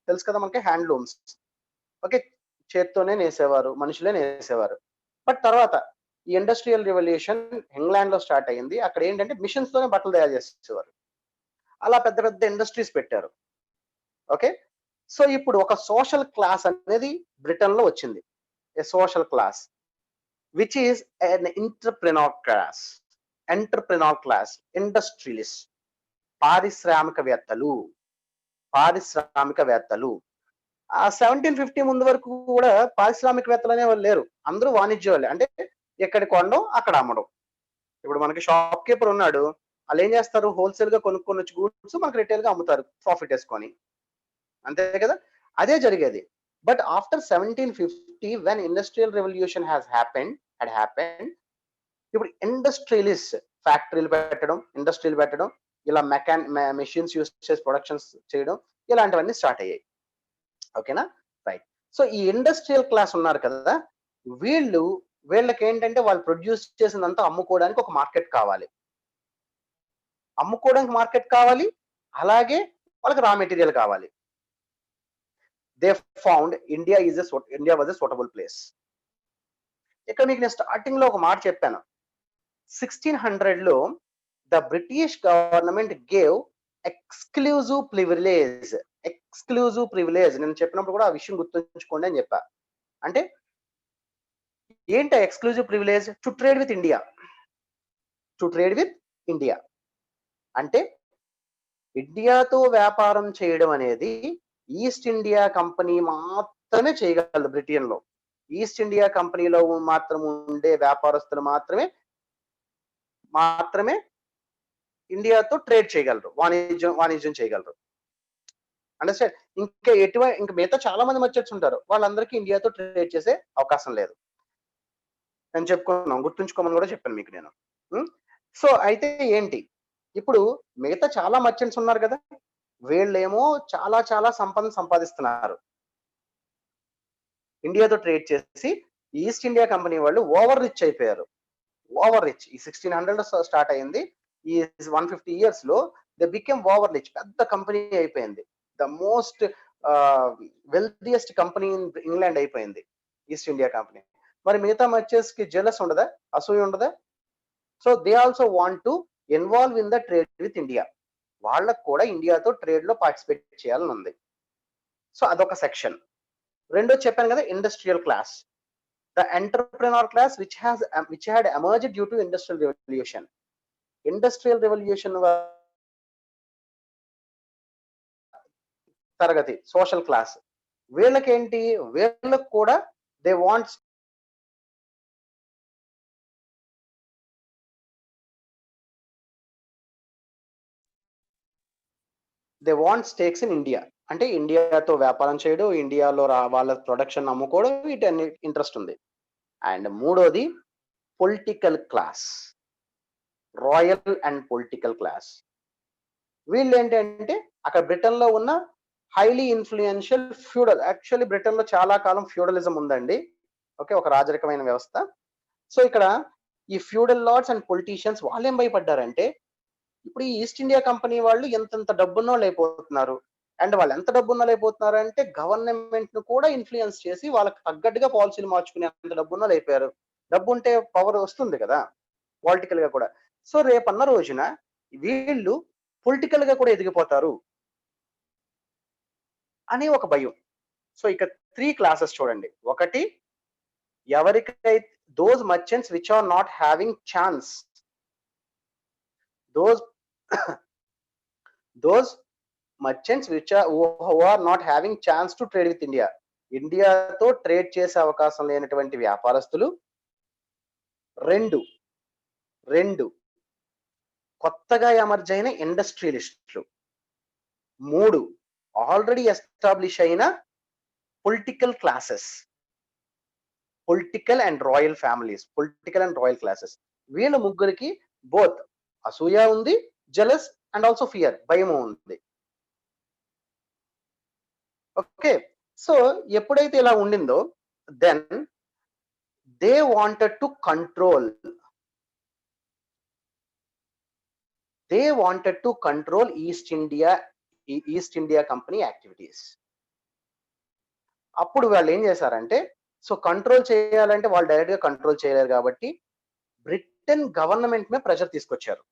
తెలుసు కదా మనకి, హ్యాండ్లూమ్స్. ఓకే, చేత్తోనే నేసేవారు, మనుషులే నేసేవారు. బట్ తర్వాత ఈ ఇండస్ట్రియల్ రివల్యూషన్ ఇంగ్లాండ్ లో స్టార్ట్ అయ్యింది. అక్కడ ఏంటంటే మిషన్స్ తోనే బట్టలు తయారు చేసేవారు. అలా పెద్ద పెద్ద ఇండస్ట్రీస్ పెట్టారు. ఓకే, సో ఇప్పుడు ఒక సోషల్ క్లాస్ అనేది బ్రిటన్ లో వచ్చింది. A social class which is an entrepreneur class. Entrepreneur class, industrialist, పారిశ్రామికవేత్తలు. పారిశ్రామికవేత్తలు ఆ 1750 ముందు వరకు కూడా పారిశ్రామికవేత్తలు అనే వాళ్ళు లేరు. అందరూ వాణిజ్య వాళ్ళే. అంటే ఎక్కడ కొనడం అక్కడ అమ్మడం. ఇప్పుడు మనకి షాప్ కీపర్ ఉన్నాడు, వాళ్ళు ఏం చేస్తారు, హోల్సేల్ గా కొనుక్కొని వచ్చి గూడ్స్ మనకి రిటైల్ గా అమ్ముతారు ప్రాఫిట్ వేసుకొని. అంతే కదా, అదే జరిగేది. But after 1750 when industrial revolution had happened, ఇప్పుడు ఇండస్ట్రియలిస్ట్ ఫ్యాక్టరీలు పెట్టడం, ఇండస్ట్రీలు పెట్టడం, ఇలా మెషిన్స్ యూస్ చేసి ప్రొడక్షన్స్ చేయడం, ఇలాంటివన్నీ స్టార్ట్ అయ్యాయి. ఓకేనా, రైట్. సో ఈ ఇండస్ట్రియల్ క్లాస్ ఉన్నారు కదా, వీళ్ళకి ఏంటంటే వాళ్ళు ప్రొడ్యూస్ చేసినంత అమ్ముకోవడానికి ఒక మార్కెట్ కావాలి. అమ్ముకోవడానికి మార్కెట్ కావాలి, అలాగే వాళ్ళకి రా మెటీరియల్ కావాలి. They found India was a suitable place. ఇక్కడ మీకు నేను స్టార్టింగ్ లో ఒక మాట చెప్పాను. 1600 లో the British government gave exclusive privilege. నేను చెప్పినప్పుడు కూడా ఆ విషయం గుర్తుంచుకోండి అని చెప్పా. అంటే ఏంటి exclusive privilege? To trade with India. అంటే ఇండియాతో వ్యాపారం చేయడం అనేది ఈస్ట్ ఇండియా కంపెనీ మాత్రమే చేయగలదు. బ్రిటన్ లో ఈస్ట్ ఇండియా కంపెనీలో మాత్రం ఉండే వ్యాపారస్తులు మాత్రమే ఇండియాతో ట్రేడ్ చేయగలరు, వాణిజ్యం చేయగలరు. అండర్స్టాండ్? ఇంకా మిగతా చాలా మంది మర్చెంట్స్ ఉంటారు, వాళ్ళందరికీ ఇండియాతో ట్రేడ్ చేసే అవకాశం లేదు. నేను చెప్పుకున్నాను, గుర్తుంచుకోమని కూడా చెప్పాను మీకు నేను. సో అయితే ఏంటి, ఇప్పుడు మిగతా చాలా మర్చెంట్స్ ఉన్నారు కదా, వీళ్ళేమో చాలా చాలా సంపాదిస్తున్నారు ఇండియాతో ట్రేడ్ చేసి. ఈస్ట్ ఇండియా కంపెనీ వాళ్ళు ఓవర్ రిచ్ అయిపోయారు. ఈ 1600 లో స్టార్ట్ అయింది, ఈ 150 years లో దే బికెమ్ ఓవర్ రిచ్. పెద్ద కంపెనీ అయిపోయింది, the most wealthiest company in England అయిపోయింది ఈస్ట్ ఇండియా కంపెనీ. మరి మిగతా మర్చెంట్స్ కి జెలస్ ఉండదా, అసూయ ఉండదా? So they also want to involve in the trade with India. వాళ్ళకు కూడా ఇండియాతో ట్రేడ్ లో పార్టిసిపేట్ చేయాలని ఉంది. సో అదొక సెక్షన్. రెండో చెప్పాను కదా, industrial class, the entrepreneur class which had emerged due to industrial revolution. తరగతి, సోషల్ క్లాస్, వీళ్ళకి కూడా దే వాంట్ స్టేక్స్ ఇన్ ఇండియా. అంటే ఇండియాతో వ్యాపారం చేయడం, ఇండియాలో వాళ్ళ ప్రొడక్షన్ అమ్ముకోవడం, వీటన్ని ఇంట్రెస్ట్ ఉంది. అండ్ మూడోది political class, royal and political class. వీళ్ళు ఏంటంటే అక్కడ బ్రిటన్ లో ఉన్న highly influential feudal. Actually Britain లో చాలా కాలం ఫ్యూడలిజం ఉందండి. ఓకే, ఒక రాజరికమైన వ్యవస్థ. సో ఇక్కడ ఈ ఫ్యూడల్ లార్డ్స్ అండ్ పొలిటీషియన్స్ వాళ్ళు ఏం భయపడ్డారంటే, ఇప్పుడు ఈ ఈస్ట్ ఇండియా కంపెనీ వాళ్ళు ఎంత డబ్బున్న వాళ్ళు అయిపోతున్నారు. అండ్ వాళ్ళు ఎంత డబ్బున్న అయిపోతున్నారు అంటే గవర్నమెంట్ ను కూడా ఇన్ఫ్లుయెన్స్ చేసి వాళ్ళకి తగ్గట్టుగా పాలసీలు మార్చుకునే అంత డబ్బున్న వాళ్ళు అయిపోయారు. డబ్బు ఉంటే పవర్ వస్తుంది కదా పొలిటికల్ గా కూడా. సో రేపన్న రోజున వీళ్ళు పొలిటికల్ గా కూడా ఎదిగిపోతారు అని ఒక భయం. సో ఇక 3 క్లాసెస్ చూడండి. ఒకటి, ఎవరికైతే those merchants which are not having chance, those merchants who are not having chance to trade with India. ఇండియాతో ట్రేడ్ చేసే అవకాశం లేనటువంటి వ్యాపారస్తులు. రెండు కొత్తగా ఎమర్జ్ అయిన ఇండస్ట్రియలిస్టులు. 3 ఆల్రెడీ ఎస్టాబ్లిష్ అయిన political classes, political and royal classes. వీళ్ళ ముగ్గురికి బోత్ అసూయ ఉంది, జెలస్ అండ్ ఆల్సో ఫియర్, భయము ఉంది. ఓకే, సో ఎప్పుడైతే ఇలా ఉండిందో, then they wanted to control East India company activities. అప్పుడు వాళ్ళు ఏం చేశారంటే, సో కంట్రోల్ చేయాలంటే వాళ్ళు డైరెక్ట్ గా కంట్రోల్ చేయలేరు కాబట్టి బ్రిటన్ గవర్నమెంట్ మీద ప్రెషర్ తీసుకొచ్చారు.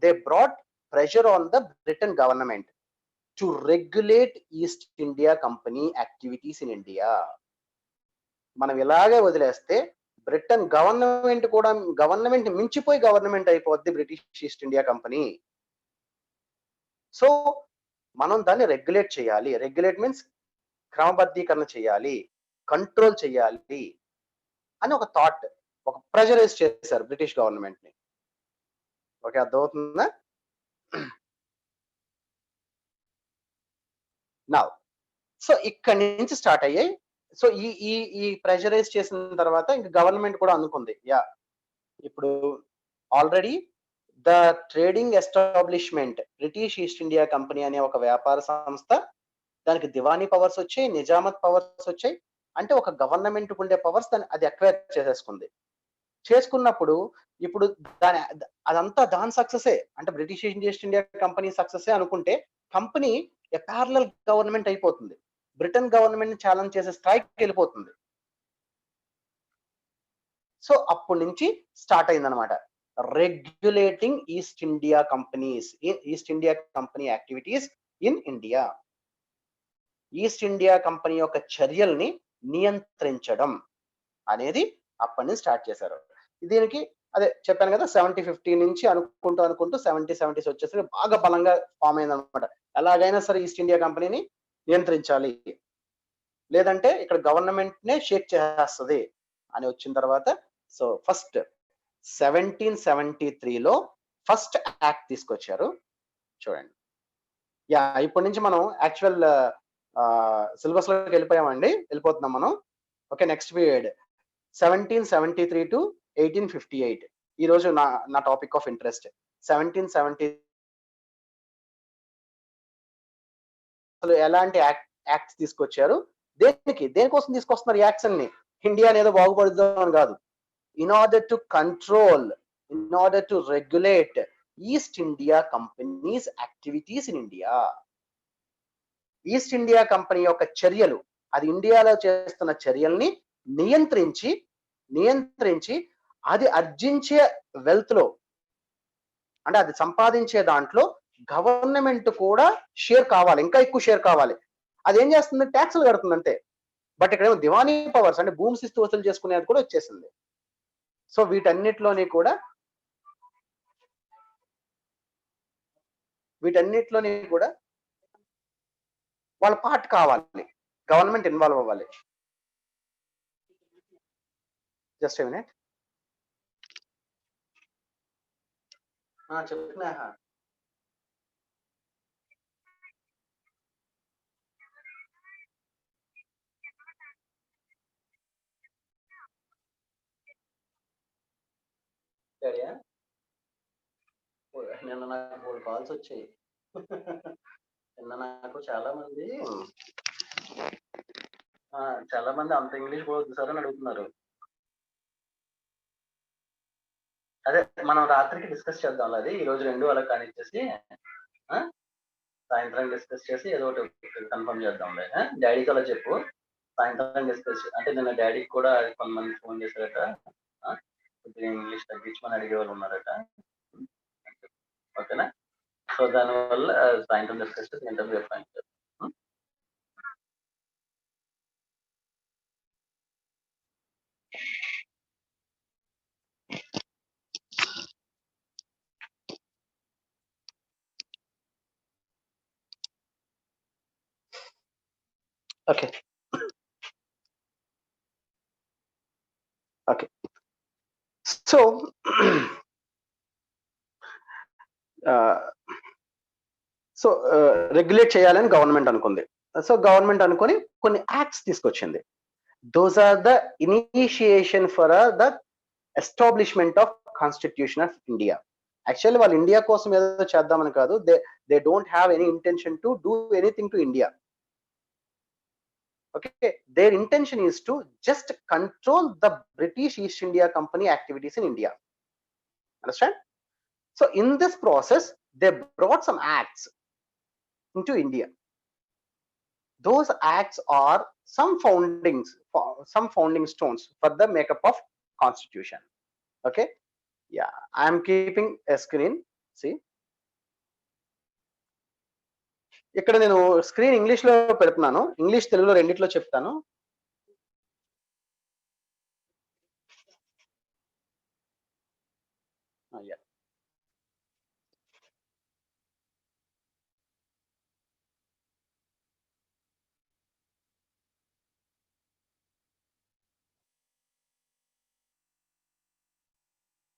they brought pressure on the Britain government to regulate East India Company activities in India. మనం ఇలాగే వదిలేస్తే బ్రిటన్ గవర్నమెంట్ మించిపోయి గవర్నమెంట్ అయిపోద్ది British East India company. So మనం దాన్ని రెగ్యులేట్ చేయాలి. రెగ్యులేట్ మీన్స్ క్రమబద్ధీకరణ చేయాలి, కంట్రోల్ చేయాలి అని ఒక థాట్, ఒక ప్రెషరైజ్ చేశారు బ్రిటిష్ గవర్నమెంట్ ని. ఓకే, అర్థమవుతుందా? నా సో ఇక్కడి నుంచి స్టార్ట్ అయ్యాయి. సో ఈ ఈ ఈ ప్రెషరైజ్ చేసిన తర్వాత ఇంకా గవర్నమెంట్ కూడా అనుకుంది, యా ఇప్పుడు already the trading establishment British East India company అనే ఒక వ్యాపార సంస్థ, దానికి దివానీ పవర్స్ వచ్చాయి, నిజామత్ పవర్స్ వచ్చాయి. అంటే ఒక గవర్నమెంట్ ఉండే పవర్స్ అది అక్వైర్ చేసేసుకుంది. చేసుకున్నప్పుడు ఇప్పుడు అదంతా దాని సక్సెసే, అంటే బ్రిటిష్ ఈస్ట్ ఇండియా కంపెనీ సక్సెసే అనుకుంటే కంపెనీ ప్యారలల్ గవర్నమెంట్ అయిపోతుంది, బ్రిటన్ గవర్నమెంట్ ని ఛాలెంజ్ చేసే స్థాయికి వెళ్ళిపోతుంది. సో అప్పటి నుంచి స్టార్ట్ అయిందనమాట regulating east India company activities in India. East India company యొక్క చర్యల్ని నియంత్రించడం అనేది అప్పటి నుంచి స్టార్ట్ చేశారు. దీనికి అదే చెప్పాను కదా, 70-50 నుంచి అనుకుంటూ 70s వచ్చేసరికి బాగా బలంగా ఫామ్ అయింది అనమాట. ఎలాగైనా సరే ఈస్ట్ ఇండియా కంపెనీని నియంత్రించాలి, లేదంటే ఇక్కడ గవర్నమెంట్ నే షేక్ చేస్తుంది అని వచ్చిన తర్వాత, సో ఫస్ట్ 1773లో ఫస్ట్ యాక్ట్ తీసుకొచ్చారు. చూడండి, యా ఇప్పటి నుంచి మనం యాక్చువల్ సిలబస్ లోకి వెళ్ళిపోతున్నాం మనం. ఓకే, నెక్స్ట్ పీరియడ్ 1773 to 1858 ఈ రోజు నా టాపిక్ ఆఫ్ ఇంట్రెస్ట్. 1770 ఎలాంటి యాక్ట్స్ తీసుకొచ్చారు, దేనికోసం తీసుకొస్తున్నారు యాక్ట్స్ అన్ని? ఇండియా అనేది బాగుపడుతుందని కాదు, in order to control, in order to regulate east India companies activities in India. East India company యొక్క చర్యలు, అది ఇండియాలో చేస్తున్న చర్యల్ని నియంత్రించి అది ఆర్జించే వెల్త్ లో, అంటే అది సంపాదించే దాంట్లో గవర్నమెంట్ కూడా షేర్ కావాలి, ఇంకా ఎక్కువ షేర్ కావాలి. అది ఏం చేస్తుంది? ట్యాక్సులు కడుతుంది అంతే. బట్ ఇక్కడ దివానీ పవర్స్, అంటే భూమి శిస్తు వసూలు చేసుకునేది కూడా వచ్చేసింది. సో వీటన్నిటిలోని కూడా వాళ్ళ పార్ట్ కావాలి, గవర్నమెంట్ ఇన్వాల్వ్ అవ్వాలి. Just a minute. చెప్తున్నా. నిన్న నాకు 3 కాల్స్ వచ్చాయి. నిన్న నాకు చాలా మంది అంత ఇంగ్లీష్ పోదు సార్ అని అడుగుతున్నారు. అదే మనం రాత్రికి డిస్కస్ చేద్దాం, అది ఈ రోజు 2 అలా కానిచ్చేసి సాయంత్రం డిస్కస్ చేసి ఏదో ఒకటి కన్ఫర్మ్ చేద్దాంలే. డాడీకి అలా చెప్పు, సాయంత్రం డిస్కస్. అంటే నిన్న డాడీకి కూడా కొంతమంది ఫోన్ చేశారట, ఇంగ్లీష్ తగ్గించమని అడిగేవాళ్ళు ఉన్నారట. ఓకేనా? సో దానివల్ల సాయంత్రం డిస్కస్ చేసి ఇంటర్వ్యూ ఫైన్ చేద్దాం. ఓకే సో రెగ్యులేట్ చేయాలని గవర్నమెంట్ అనుకుంది. సో గవర్నమెంట్ అనుకొని కొన్ని యాక్ట్స్ తీసుకొచ్చింది. Those are the initiation for the establishment of constitution of India. Actually వాళ్ళు ఇండియా కోసం ఏదో చేద్దామని కాదు, they don't have any intention to do anything to India. Okay, their intention is to just control the British East India Company activities in India. Understand? So in this process, they brought some acts into India. those acts are some founding stones for the makeup of constitution. Okay, yeah, I am keeping a screen. See, ఇక్కడ నేను screen English లో పెడుతున్నాను, English తెలుగులో రెండిట్లో చెప్తాను. Yeah.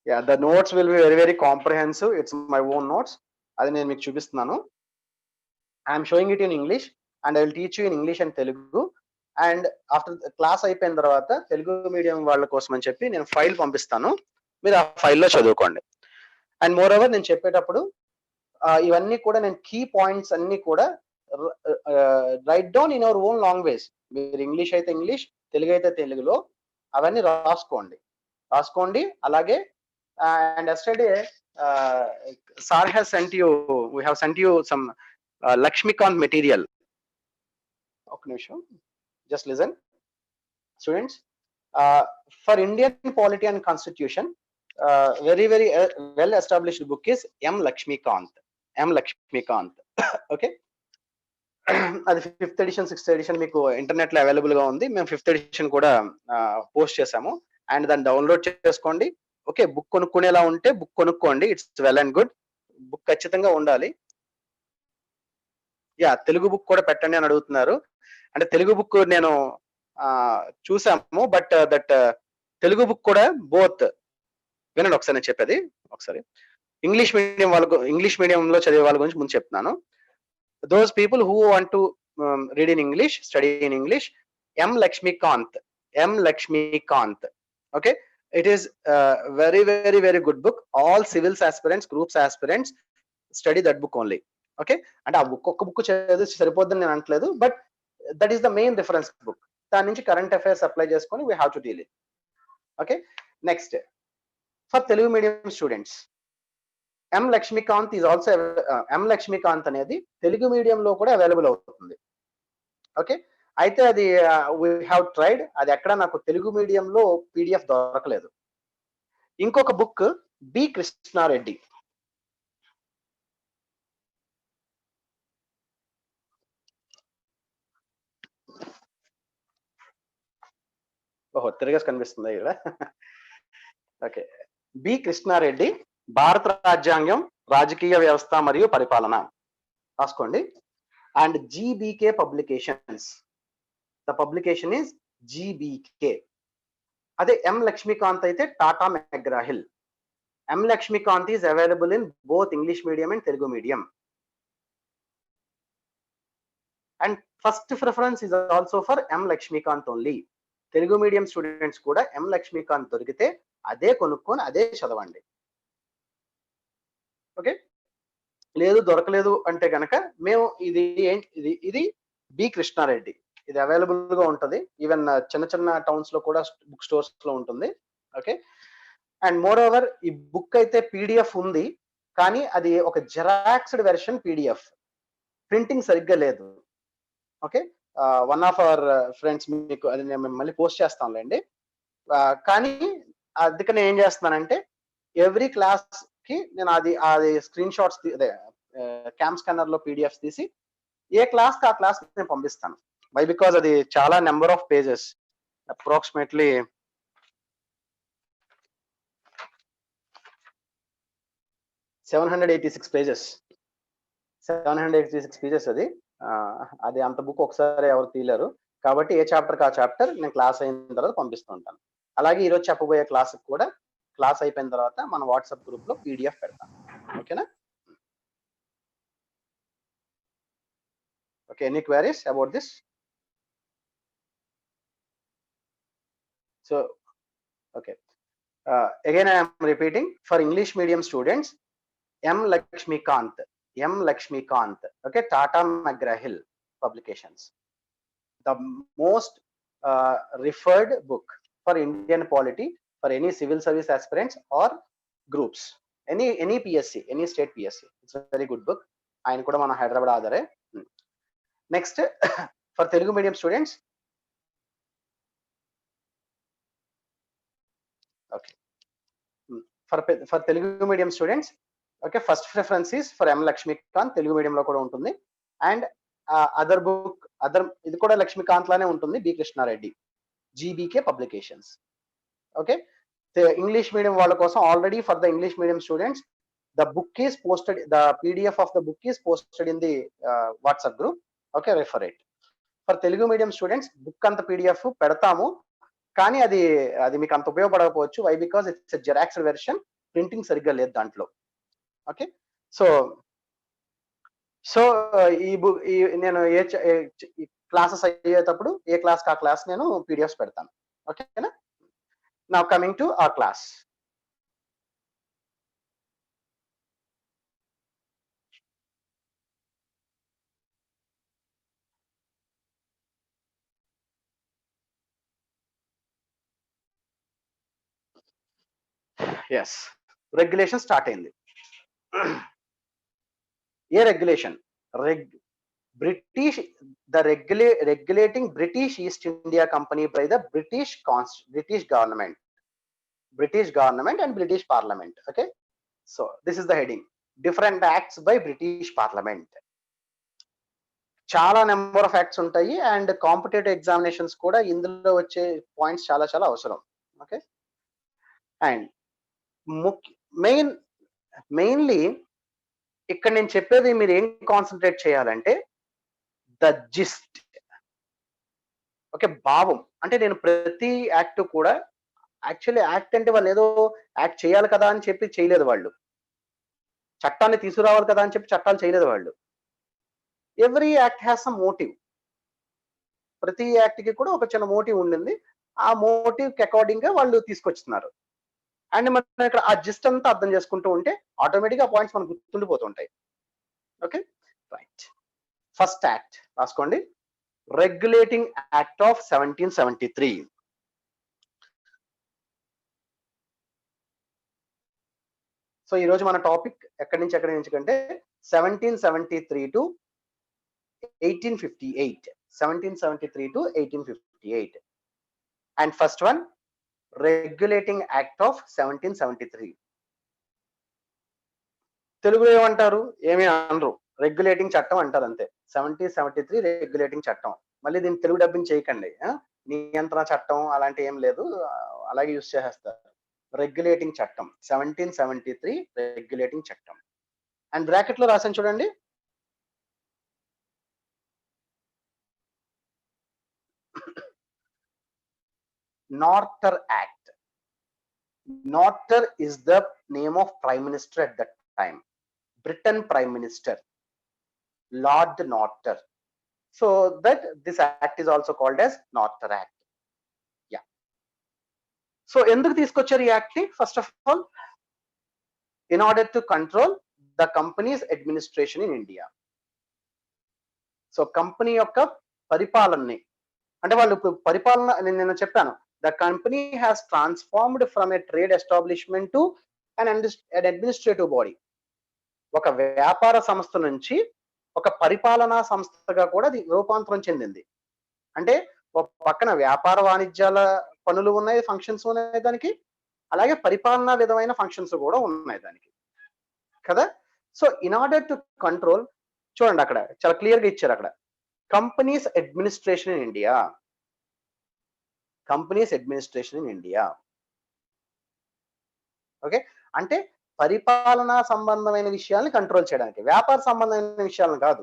Yeah, the notes will be very, very comprehensive. It's my own notes. అది నేను మీకు చూపిస్తున్నాను. I am showing it in English and I will teach you in English and Telugu. And after class అయిపోయిన తర్వాత Telugu medium వాళ్ళ కోసం అని చెప్పి నేను ఫైల్ పంపిస్తాను, మీరు ఆ ఫైల్లో చదువుకోండి. అండ్ మోర్ ఓవర్ నేను చెప్పేటప్పుడు ఇవన్నీ కూడా నేను కీ పాయింట్స్ అన్ని కూడా write down in our own language. మీరు ఇంగ్లీష్ అయితే ఇంగ్లీష్, తెలుగు అయితే తెలుగులో అవన్నీ రాసుకోండి. అలాగే and yesterday sir has sent you, we have sent you some Laxmikanth material. ఒక నిమిషం, just listen, students. For Indian polity and constitution, very well established book is M. Lakshmikant. Okay. అది 5th edition 6th edition మీకు internet లో available గా ఉంది. మేము 5th edition కూడా post చేసాము, అండ్ దాన్ని డౌన్లోడ్ చేసుకోండి. ఓకే, బుక్ కొనుక్కునేలా ఉంటే బుక్ కొనుక్కోండి, it's well and good. Book ఖచ్చితంగా ఉండాలి. యా, తెలుగు బుక్ కూడా పెట్టండి అని అడుగుతున్నారు. అంటే తెలుగు బుక్ నేను చూసాము, బట్ దట్ తెలుగు బుక్ కూడా బోత్. వినండి ఒకసారి నేను చెప్పేది ఒకసారి. ఇంగ్లీష్ మీడియంలో చదివే వాళ్ళ గురించి ముందు చెప్తున్నాను. Those people who want to read in English, study in English, M Laxmikanth. Okay, it is very good book. All civils aspirants, groups aspirants study that book only. Okay, అంటే ఆ బుక్ ఒక్క బుక్ చదివి సరిపోద్దని నేను అనట్లేదు, but that is the main reference book. దాని నుంచి current affairs apply చేసుకొని we have to deal it. Okay, next for Telugu medium students, M Laxmikanth is also Lakshmikanth అనేది తెలుగు మీడియంలో కూడా అవైలబుల్ అవుతుంది. ఓకే, అయితే అది వీ హ్యావ్ ట్రైడ్, అది ఎక్కడ నాకు తెలుగు మీడియంలో పీడిఎఫ్ దొరకలేదు. ఇంకొక బుక్ బి కృష్ణారెడ్డి. ఓహో, తిరగేసి కనిపిస్తుంది ఇక్కడ. ఓకే, బి కృష్ణారెడ్డి, భారత రాజ్యాంగం, రాజకీయ వ్యవస్థ మరియు పరిపాలన రాసుకోండి. And GBK publications, the publication is GBK. అదే ఎం లక్ష్మీకాంత్ అయితే Tata McGraw Hill. M Laxmikanth is available in both English medium and Telugu medium. And first preference is also for M Laxmikanth only. Telugu medium students కూడా ఎం లక్ష్మీకాంత్ దొరికితే అదే కొనుక్కొని అదే చదవండి. ఓకే, లేదు దొరకలేదు అంటే కనుక మేము ఇది బి కృష్ణారెడ్డి, ఇది అవైలబుల్ గా ఉంటుంది. ఈవెన్ చిన్న టౌన్స్ లో కూడా బుక్ స్టోర్స్ లో ఉంటుంది. ఓకే, అండ్ మోర్ ఓవర్ ఈ బుక్ అయితే పీడిఎఫ్ ఉంది, కానీ అది ఒక జెరాక్స్డ్ వెర్షన్ పీడిఎఫ్, ప్రింటింగ్ సరిగ్గా లేదు. Okay, one of our friends, మీకు అది నేను మళ్ళీ పోస్ట్ చేస్తానులేండి. కానీ అందుకని ఏం చేస్తున్నానంటే ఎవ్రీ క్లాస్ కి నేను అది స్క్రీన్ షాట్స్, అదే క్యామ్ స్కానర్ లో పీడిఎఫ్ తీసి ఏ క్లాస్ కి ఆ క్లాస్ నేను పంపిస్తాను. వై బికాజ్ అది చాలా number of pages, approximately 786 pages. 786 pages అది అంత బుక్ ఒకసారి ఎవరు తీయలేరు. కాబట్టి ఏ చాప్టర్ కా చాప్టర్ నేను క్లాస్ అయిన తర్వాత పంపిస్తూ ఉంటాను. అలాగే ఈరోజు చెప్పబోయే క్లాస్ కూడా క్లాస్ అయిపోయిన తర్వాత మన వాట్సాప్ గ్రూప్ లో పీడిఎఫ్ పెడతాను. ఓకేనా? Okay, any queries about this? So okay, again I am repeating, for English medium students, M. Lakshmikant, okay, Tata McGraw-Hill publications, the most referred book for Indian polity for any civil service aspirants or groups, any PSC, any state PSC. It's a very good book. ఆయన కూడా మన హైదరాబాద్ ఆధారే. Next for Telugu medium students, okay, for Telugu medium students, okay, first preference is for M Laxmikanth, తెలుగు మీడియంలో కూడా ఉంటుంది. And other book, ఇది కూడా లక్ష్మీకాంత్ లానే ఉంటుంది, B Krishna Reddy, GBK publications. Okay, English medium వాళ్ళ కోసం already for the English medium students the book is posted, the PDF of the book is posted in the WhatsApp group. Okay, refer it. For Telugu medium students, book anta PDF పెడతాము, కానీ అది మీకు అంత ఉపయోగపడకపోవచ్చు. Why? Because it's xerox version, printing సరిగ్గా లేదు దాంట్లో. Okay, so ఈ బుక్, నేను క్లాసెస్ అయ్యేటప్పుడు ఏ క్లాస్ ఆ క్లాస్ నేను PDFs పెడతాను. ఓకేనా? Now coming to our class. Yes, regulation start అయింది. ఏ regulation? British, the regulating British East India Company by the British government and British Parliament. Okay, so this is the heading, different acts by British Parliament. చాలా number of acts ఉంటాయి, and competitive examinations కూడా ఇందులో వచ్చే points చాలా చాలా అవసరం. Okay, and mainly ఇక్కడ నేను చెప్పేది మీరు ఏం కాన్సన్ట్రేట్ చేయాలంటే ద జిస్ట్. ఓకే, భావం. అంటే నేను ప్రతి యాక్ట్ కూడా, యాక్చువల్లీ యాక్ట్ అంటే వాళ్ళు ఏదో యాక్ట్ చేయాలి కదా అని చెప్పి చేయలేదు వాళ్ళు, చట్టాన్ని తీసుకురావాలి కదా అని చెప్పి చట్టాలు చేయలేదు వాళ్ళు. Every act has some motive. ప్రతి యాక్ట్ కి కూడా ఒక చిన్న మోటివ్ ఉండింది, ఆ మోటివ్ కి అకార్డింగ్ గా వాళ్ళు తీసుకొస్తున్నారు. అండ్ మనం ఇక్కడ ఆ జిస్ట్ అంతా అర్థం చేసుకుంటూ ఉంటే ఆటోమేటిక్ గా పాయింట్స్ మనకు గుర్తుండిపోతుంటాయి. Okay, right. ఫస్ట్ యాక్ట్ రాసుకోండి, రెగ్యులేటింగ్ యాక్ట్ ఆఫ్ 1773. సో ఈ రోజు మన టాపిక్ ఎక్కడి నుంచి కంటే 1773 to 1858. 1773 to 1858. And first one, regulating act of 1773. తెలుగులో ఏమంటారు? ఏమీ అనరు, రెగ్యులేటింగ్ చట్టం అంటారు అంతే. 1773 రెగ్యులేటింగ్ చట్టం. మళ్ళీ దీన్ని తెలుగు డబ్బింగ్ చేయకండి, నియంత్రణ చట్టం అలాంటి ఏం లేదు, అలాగే యూజ్ చేసేస్తారు. రెగ్యులేటింగ్ చట్టం 1773 రెగ్యులేటింగ్ చట్టం. అండ్ బ్రాకెట్ లో రాసాను చూడండి, నార్టర్ act. నార్టర్ is the name of prime minister at that time, Britain prime minister, Lord Norter. So that this act is also called as Norter Act. Yeah. So ఎందుకు తీసుకొచ్చారు ఈ act ని? First of all, in order to control the company's administration in India. So company యొక్క పరిపాలనని, అంటే వాళ్ళు ఇప్పుడు పరిపాలన, నేను చెప్పాను, the company has transformed from a trade establishment to an administrative body. ఒక వ్యాపార సంస్థ నుంచి ఒక పరిపాలనా సంస్థగా కూడా అది రూపాంతరం చెందింది. అంటే ఒక పక్కన వ్యాపార వాణిజ్యాల పనులు ఉన్నాయి, ఫంక్షన్స్ ఉన్నాయి దానికి, అలాగే పరిపాలనా విధమైన ఫంక్షన్స్ కూడా ఉన్నాయి దానికి కదా. So in order to control, చూడండి అక్కడ చాలా క్లియర్ గా ఇచ్చారు అక్కడ, companies administration in India. Companies administration in India. Okay, అంటే పరిపాలనా సంబంధమైన విషయాల్ని కంట్రోల్ చేయడానికి, వ్యాపార సంబంధమైన విషయాలను కాదు.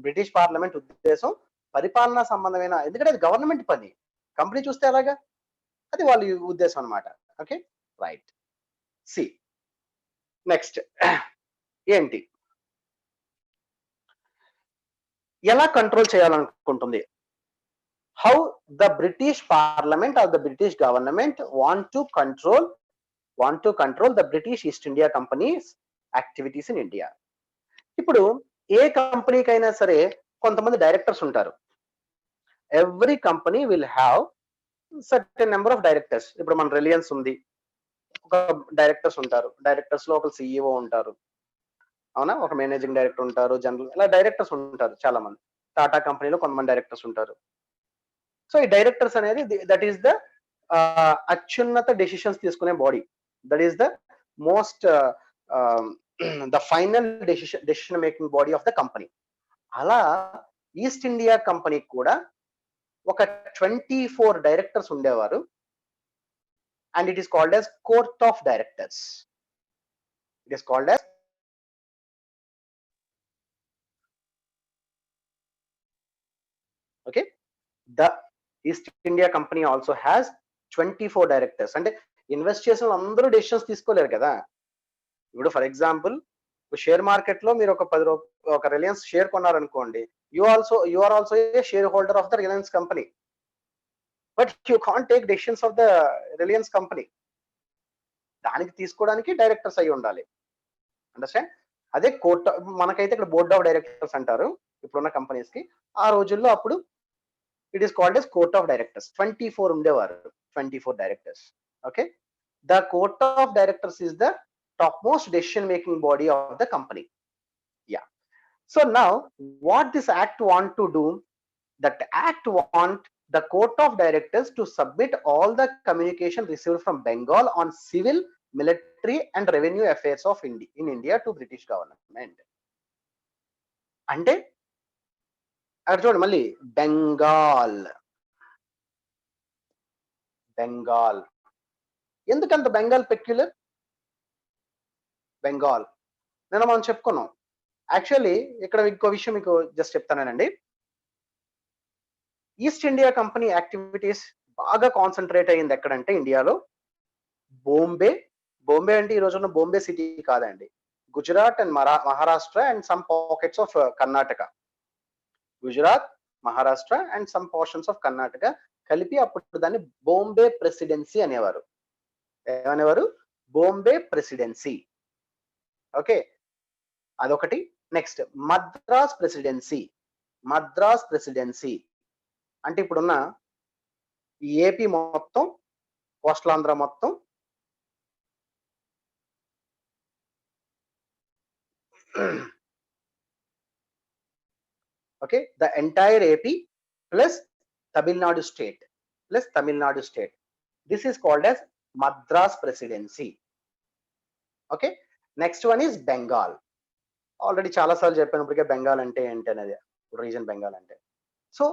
బ్రిటిష్ పార్లమెంట్ ఉద్దేశం పరిపాలనా సంబంధమైన, ఎందుకంటే అది గవర్నమెంట్ పని, కంపెనీ చూస్తే అలాగా, అది వాళ్ళ ఉద్దేశం అనమాట. Okay, right. సి నెక్స్ట్ ఏంటి, ఎలా కంట్రోల్ చేయాలనుకుంటుంది? How the British parliament or the British government want to control the British East India Company's activities in India. ఇప్పుడు ఏ కంపెనీకైనా సరే కొంతమంది డైరెక్టర్స్ ఉంటారు. Every company will have certain number of directors. ఇప్పుడు మన Reliance ఉంది, ఒక డైరెక్టర్స్ ఉంటారు, డైరెక్టర్స్ లో ఒక CEO ఉంటారు, అవునా, ఒక మేనేజింగ్ డైరెక్టర్ ఉంటారు, జనరల్, ఇలా డైరెక్టర్స్ ఉంటారు చాలా మంది. టాటా కంపెనీలో కొంతమంది డైరెక్టర్స్ ఉంటారు. సో ఈ డైరెక్టర్స్ అనేది దట్ ఈస్ ద అత్యున్నత డెసిషన్స్ తీసుకునే body. That is the most the final decision making body of the company. అలా ఈస్ట్ ఇండియా కంపెనీకి కూడా ఒక 24 డైరెక్టర్స్ ఉండేవారు. And it is called as court of directors. It is called as okay. The east India company also has 24 directors. అంటే invest చేసిన అందరూ decisions తీసుకోలేరు కదా. ఇప్పుడు ఫర్ ఎగ్జాంపుల్ షేర్ మార్కెట్ లో మీరు ఒక రిలయన్స్ షేర్ కొన్నారనుకోండి, you are also a share holder of the Reliance company, but you can't take decisions of the Reliance company. దానికి తీసుకోవడానికి డైరెక్టర్స్ అయి ఉండాలి. అండర్స్టాండ్? అదే కోర్ట్, మనకైతే ఇక్కడ బోర్డ్ ఆఫ్ డైరెక్టర్స్ అంటారు ఇప్పుడున్న కంపెనీస్ కి. ఆ రోజుల్లో అప్పుడు it is called as court of directors. 24 ఉండేవారు, 24 directors. Okay. The court of directors is the topmost decision making body of the company. Yeah. So now what this act want to do, that act want the court of directors to submit all the communication received from Bengal on civil, military and revenue affairs of in India to British government. అంటే అక్కడ చూడండి మళ్ళీ బెంగాల్ ఎందుకంత Bengal peculiar? Bengal నేను మనం చెప్పుకున్నాం. Actually ఇక్కడ ఇంకో విషయం మీకు జస్ట్ చెప్తానండి. ఈస్ట్ ఇండియా కంపెనీ యాక్టివిటీస్ బాగా కాన్సన్ట్రేట్ అయ్యింది ఎక్కడంటే ఇండియాలో బాంబే. అంటే ఈ రోజున్న బాంబే సిటీ కాదండి, Gujarat and Maharashtra and some pockets of Karnataka. Gujarat, Maharashtra and some portions of Karnataka కలిపి అప్పుడు దాన్ని బాంబే ప్రెసిడెన్సీ అనేవారు. ఏమనేవారు? బాంబే ప్రెసిడెన్సీ. ఓకే, అదొకటి. నెక్స్ట్ మద్రాస్ ప్రెసిడెన్సీ అంటే ఇప్పుడున్న ఏపీ మొత్తం, కోస్టలాంధ్ర మొత్తం, okay, the entire AP plus Tamil Nadu state this is called as Madras presidency. Okay. Next one is Bengal. Already చాలా సార్లు చెప్పినప్పటికే బెంగాల్ అంటే ఏంటి అనేది, రీజన్ బెంగాల్ అంటే. So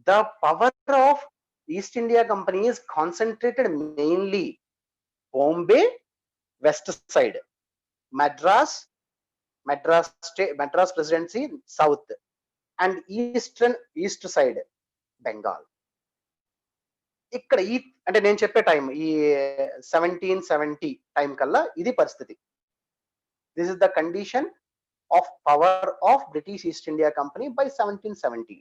the power of East India company is concentrated mainly Bombay west side, Madras presidency south, and east side Bengal. ఇక్కడ ఈ అంటే నేను చెప్పే టైం ఈ 1770 టైం కల్లా ఇది పరిస్థితి. This is the condition of power of British East India company by 1770.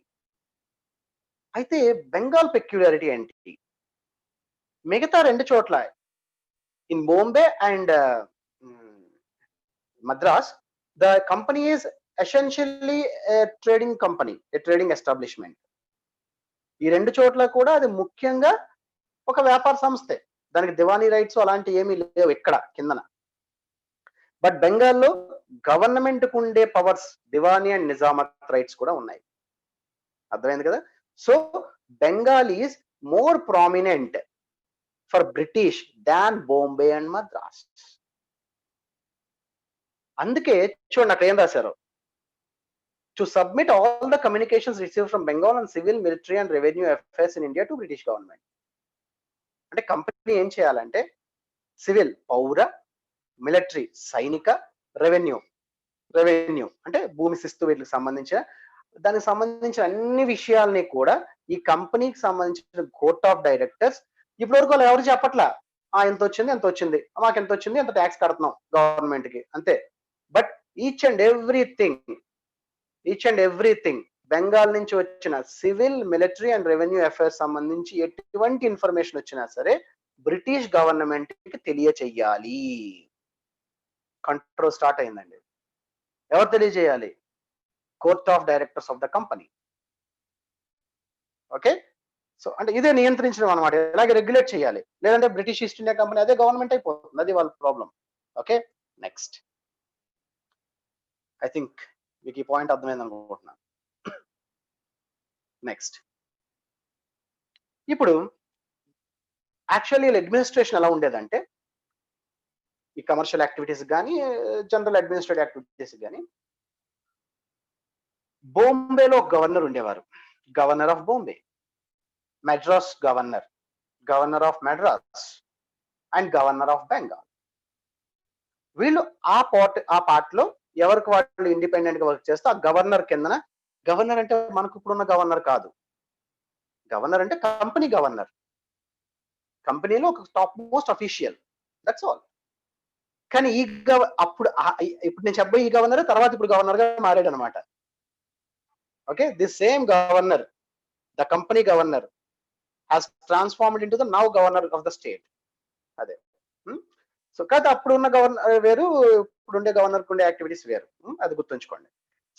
అయితే బెంగాల్ పెక్యులారిటీ ఏంటి? మిగతా రెండు చోట్ల in Bombay and Madras the company is essentially trading company, trading establishment. ఈ రెండు చోట్ల కూడా అది ముఖ్యంగా ఒక వ్యాపార సంస్థే, దానికి దివానీ రైట్స్ అలాంటి ఏమీ లేవు ఇక్కడ కిందన. బట్ బెంగాల్లో గవర్నమెంట్ కు ఉండే powers, Diwani and nizamat rights కూడా ఉన్నాయి. అర్థమైంది కదా? So Bengal is more prominent for British than Bombay and Madras. అందుకే చూడండి అక్కడ ఏం రాశారు, to submit all the communications receive from Bengal and civil, military and revenue affairs in India to British government. అంటే కంపెనీ ఏం చేయాలంటే సివిల్ పౌర, మిలిటరీ సైనిక, రెవెన్యూ అంటే భూమి శిస్తు, వీటికి సంబంధించిన దానికి సంబంధించిన అన్ని విషయాల్ని కూడా ఈ కంపెనీకి సంబంధించిన కోర్ట్ ఆఫ్ డైరెక్టర్స్ ఇప్పటి వరకు వాళ్ళు ఎవరు చెప్పట్లా, ఎంత వచ్చింది, మాకు ఎంత వచ్చింది, ఎంత ట్యాక్స్ కడుతున్నాం గవర్నమెంట్ కి, అంతే. But each and everything Bengal నుంచి వచ్చిన civil, military and revenue affairs సంబంధించి ఎటువంటి ఇన్ఫర్మేషన్ వచ్చినా సరే బ్రిటిష్ గవర్నమెంట్ కి తెలియచేయాలి. కంట్రోల్ స్టార్ట్ అయిందండి. ఎవరు తెలియజేయాలి? Court of directors of the company. Okay. So అంటే ఇదే నియంత్రించడం అనమాట, ఇలాగే రెగ్యులేట్ చేయాలి. లేదంటే బ్రిటిష్ ఈస్ట్ ఇండియా కంపెనీ అదే గవర్నమెంట్ అయిపోతుంది, అది వాళ్ళ problem. Okay. Next, I think మీకు ఈ పాయింట్ అర్థమైంది అనుకుంటున్నాను. నెక్స్ట్, ఇప్పుడు యాక్చువల్లీ అడ్మినిస్ట్రేషన్ ఎలా ఉండేదంటే, ఈ కమర్షియల్ యాక్టివిటీస్ కానీ, జనరల్ అడ్మినిస్ట్రేటివ్ యాక్టివిటీస్ కానీ, బొంబేలో ఒక గవర్నర్ ఉండేవారు, governor of Bombay, Madras governor, governor of Madras and governor of Bengal. వీళ్ళు ఆ పార్ట్ లో ఎవరికి వాళ్ళు ఇండిపెండెంట్ గా వర్క్ చేస్తూ ఆ గవర్నర్ కిందన, గవర్నర్ అంటే మనకు ఇప్పుడున్న గవర్నర్ కాదు, గవర్నర్ అంటే కంపెనీ గవర్నర్, కంపెనీలో ఒక top most official, that's all. కానీ అప్పుడు ఇప్పుడు నేను చెప్పే ఈ గవర్నర్ తర్వాత ఇప్పుడు గవర్నర్ గా మారాడు అనమాట. Okay, this same governor, the company governor has transformed into the now governor of the state. అదే సో కాదు, అప్పుడు ఉన్న గవర్నర్ వేరు, ఇప్పుడు ఉండే గవర్నర్ ఉండే యాక్టివిటీస్ వేరు, అది గుర్తుంచుకోండి.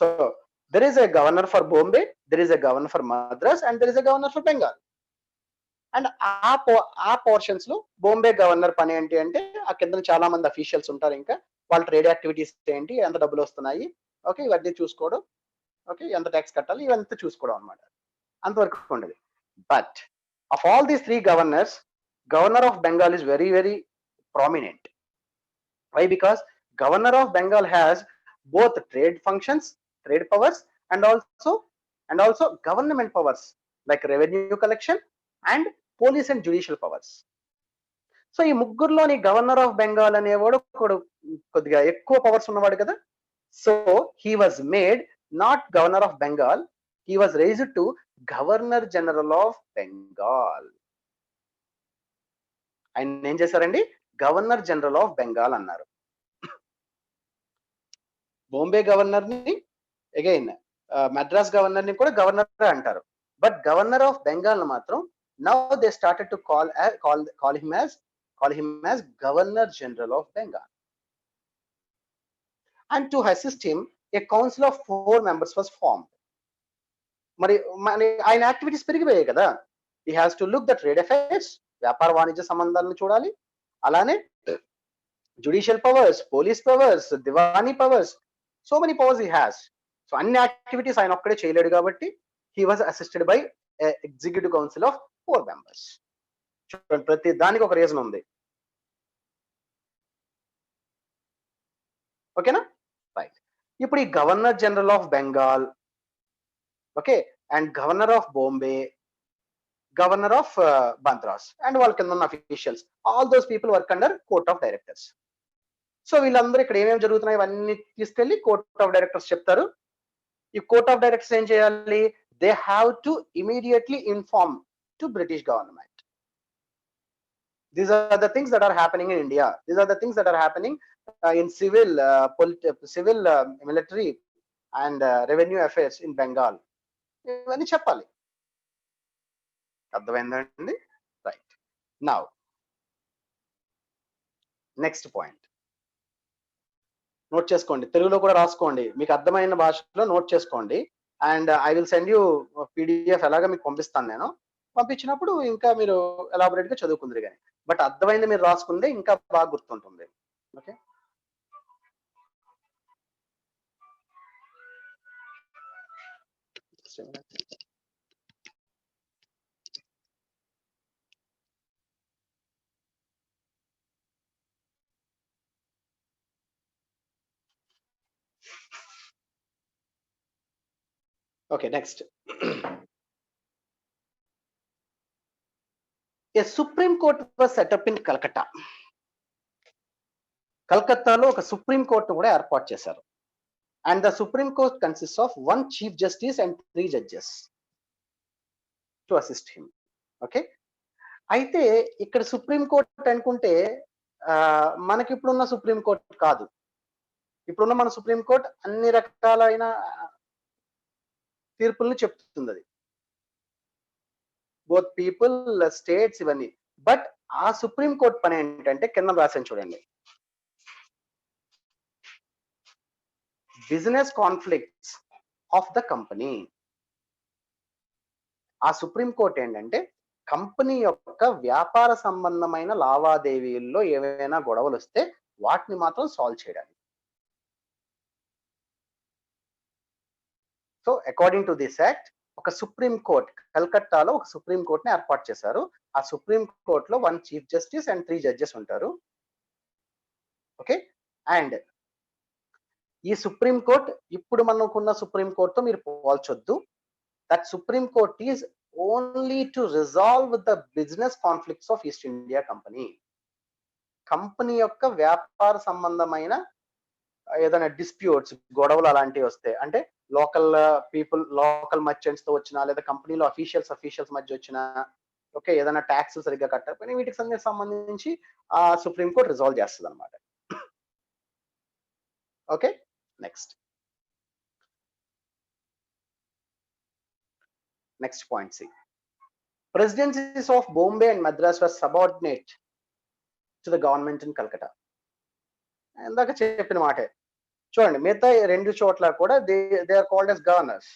So there is a governor for Bombay, there is a governor for Madras and there is a governor for Bengal. And ఆ పోర్షన్స్ లో బాంబే గవర్నర్ పని ఏంటి అంటే, ఆ కింద చాలా మంది అఫీషియల్స్ ఉంటారు, ఇంకా వాళ్ళ ట్రేడ్ యాక్టివిటీస్ ఏంటి, ఎంత డబ్బులు వస్తున్నాయి, ఓకే, ఇవన్నీ చూసుకోవడం, ఓకే, ఎంత ట్యాక్స్ కట్టాలి, ఇవంతా చూసుకోవడం అనమాట, అంతవరకు ఉండదు. But of all these three governors, governor of Bengal is very, very prominent. Why? Because governor of Bengal has both trade functions, trade powers, and also government powers like revenue collection and police and judicial powers. So ఈ ముగ్గురులోని governor of Bengal అనేవాడు కొద్దిగా ఎక్కువ powers ఉన్నవాడు కదా. So he was made not governor of Bengal, he was raised to Governor General of Bengal. ఆయన ఏం చేశారండి, governor general of Bengal అన్నారు. బాంబే గవర్నర్ ని అగైన్ మద్రాస్ గవర్నర్ ని కూడా గవర్నర్ అంటారు, బట్ గవర్నర్ ఆఫ్ బెంగాల్ మాత్రం now they started to call him as Governor General of Bengal. And to assist him, a council of 4 members was formed. మరి ఆయన activities పెరిగిపోయాయి కదా, he has to look the trade affairs, వ్యాపార వాణిజ్య సంబంధాలను చూడాలి, అలానే judicial powers, police powers, Diwani powers, so many powers he has. So అన్ని యాక్టివిటీస్ ఆయన ఒక్కడే చేయలేడు కాబట్టి he was assisted by executive council of 4 members. చూడండి, ప్రతి దానికి ఒక రీజన్ ఉంది. ఓకేనా, రైట్. ఇప్పుడు ఈ governor general of Bengal, okay, and governor of Bombay, governor of Madras and వాళ్ళ కింద ఉన్న officials, all those people work under court of directors. So వీళ్ళందరూ ఇక్కడ ఏమేమి జరుగుతున్నాయి ఇవన్నీ తీసుకెళ్లి కోర్ట్ ఆఫ్ డైరెక్టర్స్ చెప్తారు. ఈ కోర్ట్ ఆఫ్ డైరెక్టర్స్ ఏం చేయాలి, they have to immediately inform to British government. These are the things that are happening in India. These are the things that are happening in civil, military and revenue affairs in Bengal. ఇవన్నీ చెప్పాలి. అర్థమైందండి, right. Now next point note చేసుకోండి, తెలుగులో కూడా రాసుకోండి, మీకు అర్థమైన భాషలో నోట్ చేసుకోండి. And I will send you PDF, ఎలాగా మీకు పంపిస్తాను నేను. పంపించినప్పుడు ఇంకా మీరు ఎలాబొరేట్ గా చదువుకుందరు కానీ, బట్ అర్థమైంది మీరు రాసుకుందే ఇంకా బాగా గుర్తుంటుంది. Okay, okay, next. A Supreme Court was set up in Calcutta. కలకత్తాలో ఒక సుప్రీం కోర్టు కూడా ఏర్పాటు చేశారు. And the supreme court consist of 1 chief justice and 3 judges to assist him. Okay, అయితే ఇక్కడ సుప్రీం కోర్ట్ అనుకుంటే మనకి ఇప్పుడున్న సుప్రీం కోర్ట్ కాదు. ఇప్పుడున్న మన సుప్రీం కోర్ట్ అన్ని రకాలైన తీర్పులను చెప్తుంది, అది బోత్ పీపుల్, స్టేట్స్, ఇవన్నీ. బట్ ఆ సుప్రీం కోర్ట్ పని ఏంటంటే, కింద రాశాను చూడండి, business conflicts of the company. ఆ సుప్రీం కోర్ట్ ఏంటంటే కంపెనీ యొక్క వ్యాపార సంబంధమైన లావాదేవీల్లో ఏవైనా గొడవలు వస్తే వాటిని మాత్రం సాల్వ్ చేయడానికి. So according to this act, ఒక సుప్రీం కోర్ట్, కల్కట్టాలో ఒక సుప్రీం కోర్ట్ని ఏర్పాటు చేశారు. ఆ సుప్రీం కోర్టులో 1 చీఫ్ జస్టిస్ అండ్ 3 జడ్జెస్ ఉంటారు. ఓకే. అండ్ ఈ సుప్రీం కోర్ట్ ఇప్పుడు మనకున్న సుప్రీం కోర్టుతో మీరు పోల్చొద్దు. That supreme court is only to resolve the business conflicts of East India company. Company యొక్క వ్యాపార సంబంధమైన ఏదైనా డిస్ప్యూట్స్, గొడవలు అలాంటివి వస్తాయి. అంటే లోకల్ పీపుల్, లోకల్ మర్చెంట్స్ తో వచ్చినా, లేదా కంపెనీలో అఫీషియల్స్ మధ్య వచ్చినా, ఓకే, ఏదైనా ట్యాక్స్ సరిగ్గా కట్టకపోయినా వీటికి సంబంధించి ఆ సుప్రీం కోర్ట్ రిజాల్వ్ చేస్తుంది అనమాట. Okay, next point C. Presidencies of Bombay and Madras were subordinate to the government in Calcutta. ఇందాక చెప్పిన మాటే చూడండి, మిగతా 2 చోట్ల కూడా they are called as governors.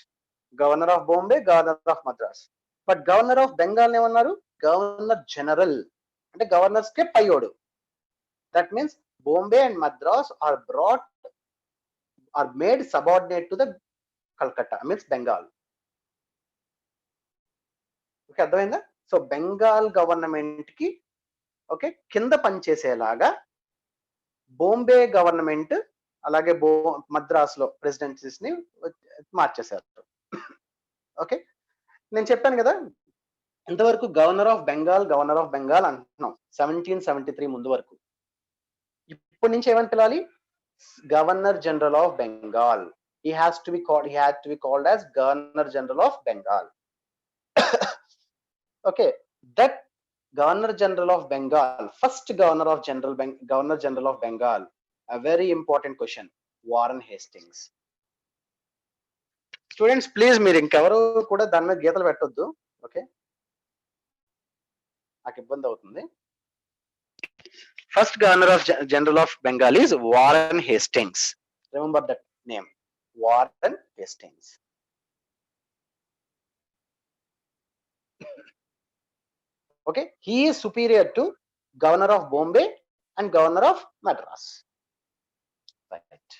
Governor of Bombay, governor of Madras. But governor of Bengal ఏమన్నారు? గవర్నర్ జనరల్, అంటే గవర్నర్స్ కే పైయోడు. That means Bombay and Madras are made subordinate to the Calcutta, means Bengal. Okay, అర్థమైందా? సో బెంగాల్ గవర్నమెంట్ కి ఓకే కింద పనిచేసేలాగా బాంబే గవర్నమెంట్ అలాగే మద్రాస్ లో ప్రెసిడెన్సీస్ ని మార్చేశారు. ఓకే, నేను చెప్పాను కదా ఇంతవరకు గవర్నర్ ఆఫ్ బెంగాల్ అంటున్నాం 1773 ముందు వరకు. ఇప్పటి నుంచి ఏమని పిలాలి? Governor general of Bengal. he had to be called as Governor General of Bengal. Okay, that Governor General of Bengal, first Governor General of Bengal, a very important question, Warren Hastings. Students please మీరు ఇంకెవరు కూడా దాని మీద గీతలు పెట్టొద్దు. Okay, నాకు ఇబ్బంది అవుతుంది. First governor general of Bengal is Warren Hastings. Remember that name, Warren Hastings. Okay, he is superior to Governor of Bombay and Governor of Madras. Right.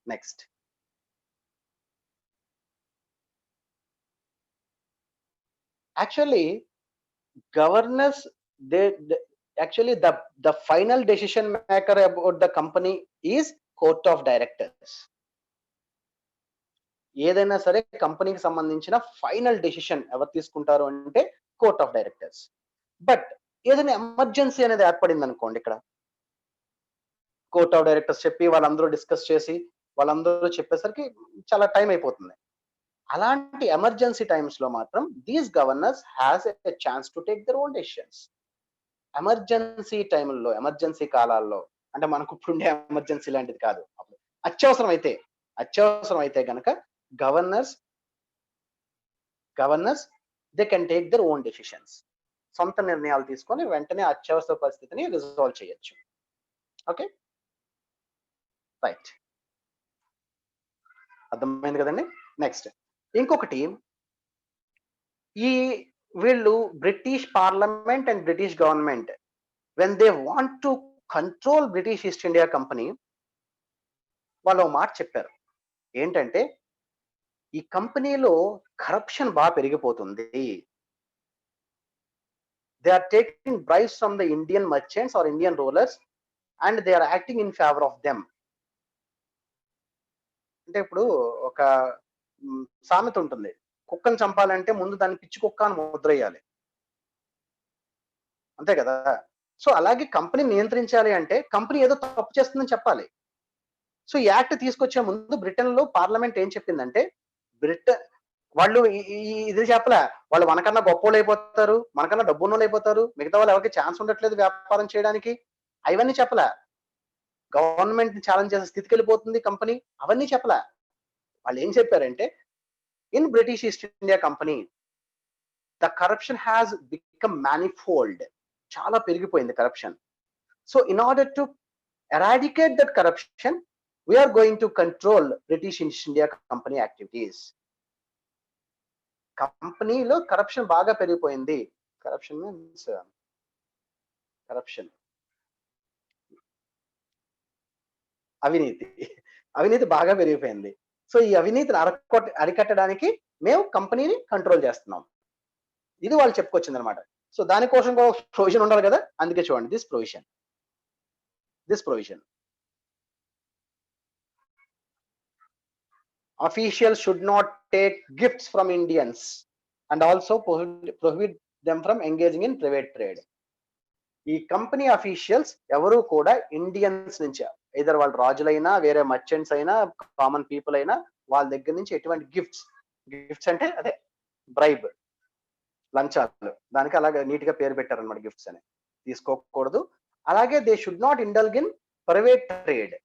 Next. Actually, governors, actually the final decision maker about the company is Court of Directors. ఏదైనా సరే కంపెనీకి సంబంధించిన final decision ఎవరు తీసుకుంటారు అంటే court of directors. But ఏదైనా emergency అనేది ఏర్పడింది అనుకోండి, ఇక్కడ కోర్ట్ ఆఫ్ డైరెక్టర్స్ చెప్పి వాళ్ళందరూ డిస్కస్ చేసి వాళ్ళందరూ చెప్పేసరికి చాలా టైం అయిపోతుంది. అలాంటి ఎమర్జెన్సీ టైమ్స్ లో మాత్రం these governors has a chance to take their own decisions. Emergency టైంలో, ఎమర్జెన్సీ కాలాల్లో, అంటే మనకు ఇప్పుడు ఉండే ఎమర్జెన్సీ లాంటిది కాదు, అత్యవసరం అయితే గనక governors they can take their own decisions. సొంత నిర్ణయాలు తీసుకొని వెంటనే అత్యవసర పరిస్థితిని రిజాల్వ్ చేయొచ్చు. ఓకే, రైట్, అర్థమైంది కదండి. నెక్స్ట్ ఇంకొకటి, ఈ వీళ్ళు British parliament and British government when they want to control British East India company, వాళ్ళు ఒక మాట చెప్పారు. ఏంటంటే ఈ కంపెనీలో కరప్షన్ బాగా పెరిగిపోతుంది. They are taking bribes from the Indian merchants or Indian rulers and they are acting in favour of them. అంటే ఇప్పుడు ఒక సామెత ఉంటుంది, కుక్కను చంపాలంటే ముందు దాన్ని పిచ్చి కుక్క అని ముద్ర వేయాలి, అంతే కదా? సో అలాగే కంపెనీ నియంత్రించాలి అంటే కంపెనీ ఏదో తప్పు చేస్తుందని చెప్పాలి. సో ఈ యాక్ట్ తీసుకొచ్చే ముందు బ్రిటన్ లో పార్లమెంట్ ఏం చెప్పిందంటే, వాళ్ళు ఇది చెప్పలే, వాళ్ళు మనకన్నా గొప్పోళ్ళు అయిపోతారు, మనకన్నా డబ్బున్నోళ్ళు అయిపోతారు, మిగతా వాళ్ళు ఎవరికి ఛాన్స్ ఉండట్లేదు వ్యాపారం చేయడానికి, అవన్నీ చెప్పలే. గవర్నమెంట్ ని ఛాలెంజ్ చేసే స్థితికి వెళ్ళిపోతుంది కంపెనీ, అవన్నీ చెప్పలే. వాళ్ళు ఏం చెప్పారంటే, in British East India company the corruption has become manifold, చాలా పెరిగిపోయింది corruption. So in order to eradicate that corruption we are going to control British East India Company activities. కంపెనీలో కరప్షన్ బాగా పెరిగిపోయింది. కరప్షన్ మీన్స్ అవినీతి బాగా పెరిగిపోయింది. So ఈ అవినీతిని అరికట్టడానికి మేము కంపెనీని కంట్రోల్ చేస్తున్నాం. ఇది వాళ్ళు చెప్పుకొచ్చింది అనమాట. సో దానికోసం కూడా ప్రొవిజన్ ఉండాలి కదా, అందుకే చూడండి this provision officials should not take gifts from Indians and also prohibit them from engaging in private trade. ఈ కంపెనీ అఫీషియల్స్ ఎవరు కూడా ఇండియన్స్ నుంచి, ఇద్దరు వాళ్ళు రాజులైనా వేరే మర్చెంట్స్ అయినా కామన్ పీపుల్ అయినా, వాళ్ళ దగ్గర నుంచి ఎటువంటి గిఫ్ట్స్ అంటే అదే బ్రైబ్, లంచాలు, దానికి అలాగే నీట్ గా పేరు పెట్టారనమాట, గిఫ్ట్స్ అని తీసుకోకూడదు. అలాగే they should not indulge in private trade,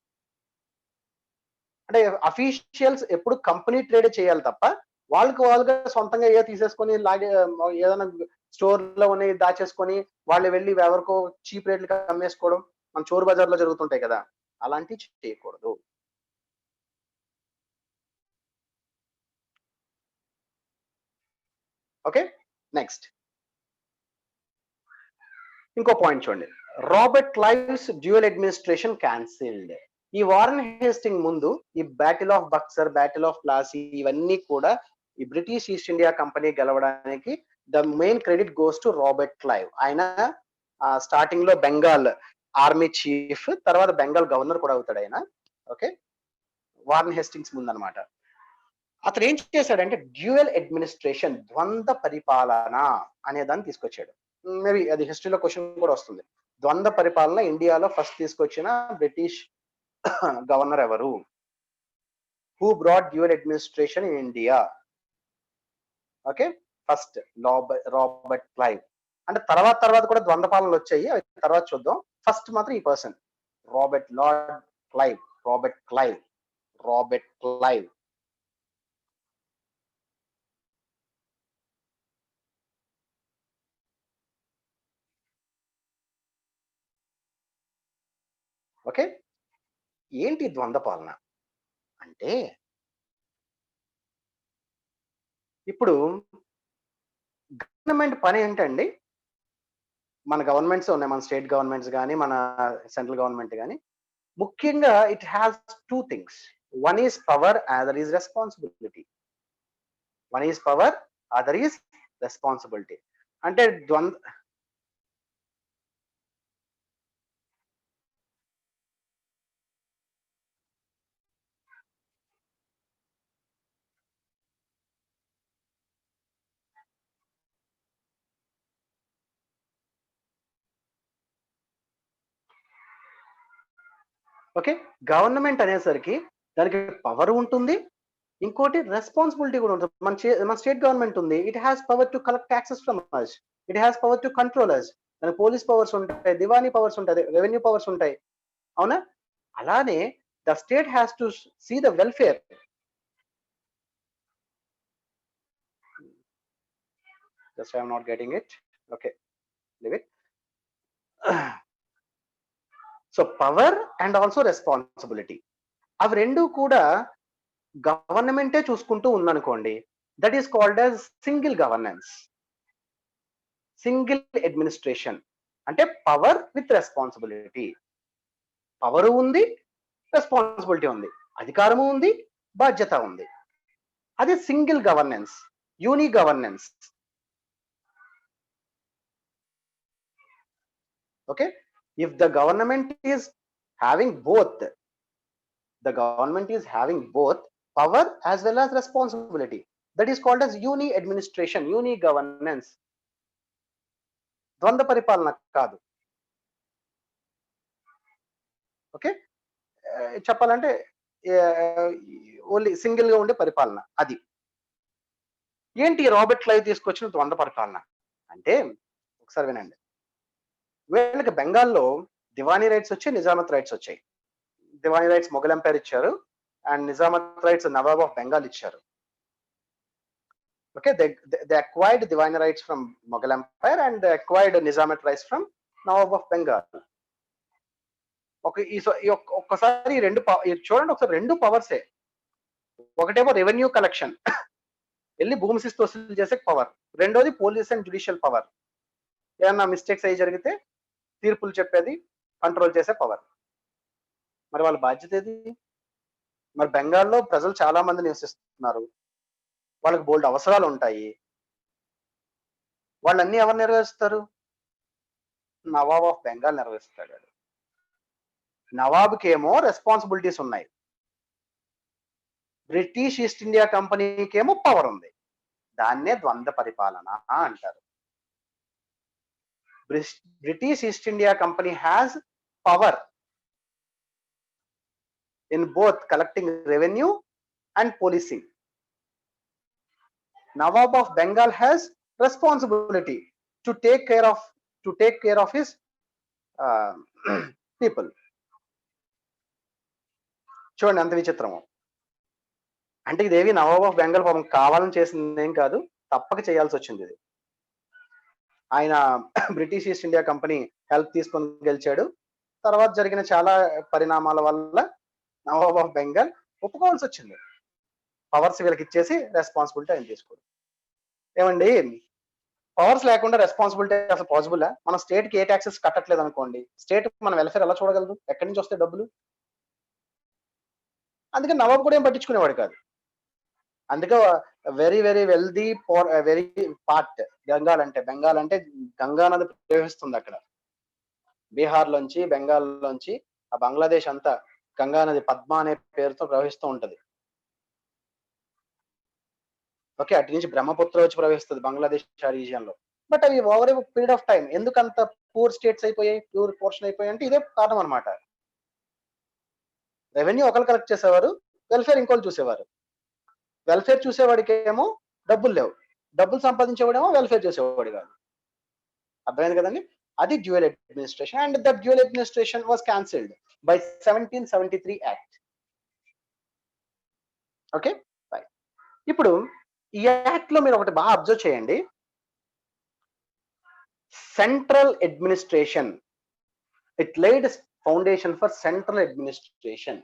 అంటే అఫీషియల్స్ ఎప్పుడు కంపెనీ ట్రేడ్ చేయాలి తప్ప వాళ్ళుగా సొంతంగా ఏ తీసేసుకొని లాగే ఏదైనా స్టోర్ లో ఉన్నాయి దాచేసుకొని వాళ్ళు వెళ్ళి ఎవరికో చీప్ రేట్లకి అమ్మేసుకోవడం మన చోరు బజార్లో జరుగుతుంటాయి కదా, అలాంటివి చేయకూడదు. ఓకే, నెక్స్ట్ ఇంకో పాయింట్ చూడండి. Robert Clive's dual administration cancelled. ఈ వారన్ హేస్టింగ్ ముందు ఈ battle of Buxar, battle of Plassey, ఇవన్నీ కూడా ఈ బ్రిటిష్ ఈస్ట్ ఇండియా కంపెనీ గెలవడానికి the main credit goes to Robert Clive. ఆయన స్టార్టింగ్ లో బెంగాల్ ఆర్మీ చీఫ్, తర్వాత బెంగాల్ గవర్నర్ కూడా అవుతాడు ఆయన. ఓకే, వారన్ హేస్టింగ్స్ ముందు అనమాట. అతను ఏం చేశాడంటే డ్యూయల్ అడ్మినిస్ట్రేషన్, ద్వంద్వ పరిపాలన అనే దాన్ని తీసుకొచ్చాడు. మేబీ అది హిస్టరీలో క్వశ్చన్ కూడా వస్తుంది. ద్వంద్వ పరిపాలన ఇండియాలో ఫస్ట్ తీసుకొచ్చిన బ్రిటిష్ గవర్నర్ ఎవరు? Who brought dual administration in India? Okay, first Robert Clive. అంటే తర్వాత కూడా ద్వంద్వ పాలనలు వచ్చాయి, అవి తర్వాత చూద్దాం. ఫస్ట్ మాత్రం ఈ పర్సన్ రాబర్ట్ క్లైవ్. ఓకే, ఏంటి ద్వంద్వ పాలన అంటే, ఇప్పుడు గవర్నమెంట్ పని ఏంటండి, మన గవర్నమెంట్స్ ఉన్నాయి, మన స్టేట్ గవర్నమెంట్స్ కానీ మన సెంట్రల్ గవర్నమెంట్ కానీ, ముఖ్యంగా it has two things. One is power, other is responsibility. అంటే ఓకే, గవర్నమెంట్ అనేసరికి దానికి పవర్ ఉంటుంది, ఇంకోటి రెస్పాన్సిబిలిటీ కూడా ఉంటుంది. మన స్టేట్ గవర్నమెంట్ ఉంది, it has power to collect taxes from us, it has power to control us. దానికి పోలీస్ పవర్స్ ఉంటాయి, దివానీ పవర్స్ ఉంటాయి, రెవెన్యూ పవర్స్ ఉంటాయి, అవునా? అలానే the state has to see the welfare. Just I am not getting it. Okay, leave it. So power and also responsibility, అవి రెండు కూడా గవర్నమెంటే చూసుకుంటూ ఉందనుకోండి, that is called as single governance, single administration. అంటే పవర్ విత్ రెస్పాన్సిబిలిటీ, పవర్ ఉంది, responsibility ఉంది, అధికారము ఉంది, బాధ్యత ఉంది. అది single governance, uni governance. Okay, if the government is having both power as well as responsibility, that is called as uni administration, uni governance. ద్వంద్వ పరిపాలన కాదు. ఓకే, చెప్పాలంటే ఓన్లీ సింగిల్ గా ఉండే పరిపాలన. అది ఏంటి రాబర్ట్ క్లైవ్ తీసుకొచ్చిన ద్వంద్వ పరిపాలన అంటే, ఒకసారి వినండి. వీళ్ళకి బెంగాల్లో దివానీ రైట్స్ వచ్చాయి, నిజామత్ రైట్స్ వచ్చాయి. దివానీ రైట్స్ మొఘల్ ఎంపైర్ ఇచ్చారు, and nizamat rights nawab of Bengal ఇచ్చారు. Okay, they acquired diwani rights from Mughal empire and they acquired nizamat rights from nawab of Bengal. ఒక్కసారి రెండు చూడండి, ఒకసారి రెండు పవర్సే. ఒకటేమో రెవెన్యూ కలెక్షన్, వెళ్ళి భూమి శిస్తు వసూలు చేసే పవర్. రెండోది పోలీస్ అండ్ జ్యుడిషియల్ పవర్, ఏమన్నా మిస్టేక్స్ అయ్యి జరిగితే తీర్పులు చెప్పేది, కంట్రోల్ చేసే పవర్. మరి వాళ్ళ బాధ్యత ఏది? మరి బెంగాల్లో ప్రజలు చాలా మంది నివసిస్తున్నారు, వాళ్ళకి బోల్డ్ అవసరాలు ఉంటాయి. వాళ్ళన్నీ ఎవరు నెరవేరుస్తారు? నవాబ్ ఆఫ్ బెంగాల్ నెరవేరుస్తాడు. నవాబ్కి ఏమో రెస్పాన్సిబిలిటీస్ ఉన్నాయి, బ్రిటిష్ ఈస్ట్ ఇండియా కంపెనీకి ఏమో పవర్ ఉంది. దాన్నే ద్వంద్వ పరిపాలన అంటారు. British East India company has power in both collecting revenue and policing. Nawab of Bengal has responsibility to take care of his people. చూడండి అంత విచిత్రము. అంటే ఇదేవి నవాబ్ ఆఫ్ బెంగాల్ పాపం కావాలని చేసింది ఏం కాదు, తప్పక చేయాల్సి వచ్చింది ఇది. ఆయన British East India company help తీసుకొని గెలిచాడు. తర్వాత జరిగిన చాలా పరిణామాల వల్ల నవాబ్ ఆఫ్ బెంగాల్ ఒప్పుకోవాల్సి వచ్చింది. పవర్స్ వీళ్ళకి ఇచ్చేసి రెస్పాన్సిబిలిటీ ఆయన తీసుకోడు. ఏమండి, పవర్స్ లేకుండా రెస్పాన్సిబిలిటీ అసలు పాసిబుల్? మన స్టేట్ కి ఏ ట్యాక్సెస్ కట్టట్లేదు అనుకోండి, స్టేట్ మన వెల్ఫేర్ ఎలా చూడగలదు? ఎక్కడి నుంచి వస్తాయి డబ్బులు? అందుకని నవాబ్ కూడా ఏం పట్టించుకునేవాడు కాదు. అందుకే very very wealthy far very part Bengal అంటే గంగా నది ప్రవహిస్తుంది అక్కడ. బీహార్ లోంచి, బెంగాల్ లోంచి ఆ బంగ్లాదేశ్ అంతా గంగా నది పద్మ అనే పేరుతో ప్రవహిస్తూ ఉంటది. ఓకే, అటు నుంచి బ్రహ్మపుత్ర వచ్చి ప్రవహిస్తుంది బంగ్లాదేశ్ రీజియన్ లో. బట్ అవి over a period of time ఎందుకు అంత పూర్ స్టేట్స్ అయిపోయాయి, ప్యూర్ పోర్షన్ అయిపోయాయి అంటే ఇదే కారణం అనమాట. రెవెన్యూ ఒకరు కలెక్ట్ చేసేవారు, వెల్ఫేర్ ఇంకోళ్ళు చూసేవారు. వెల్ఫేర్ చూసేవాడికి ఏమో డబ్బులు లేవు, డబ్బులు సంపాదించేవాడేమో వెల్ఫేర్ చూసేవాడు కాదు. అర్థమైంది కదండి? అది dual administration. And that dual administration was cancelled by 1773 act. Okay, ఇప్పుడు ఈ యాక్ట్ లో మీరు ఒకటి బాగా అబ్జర్వ్ చేయండి. Central administration, it laid foundation for central administration.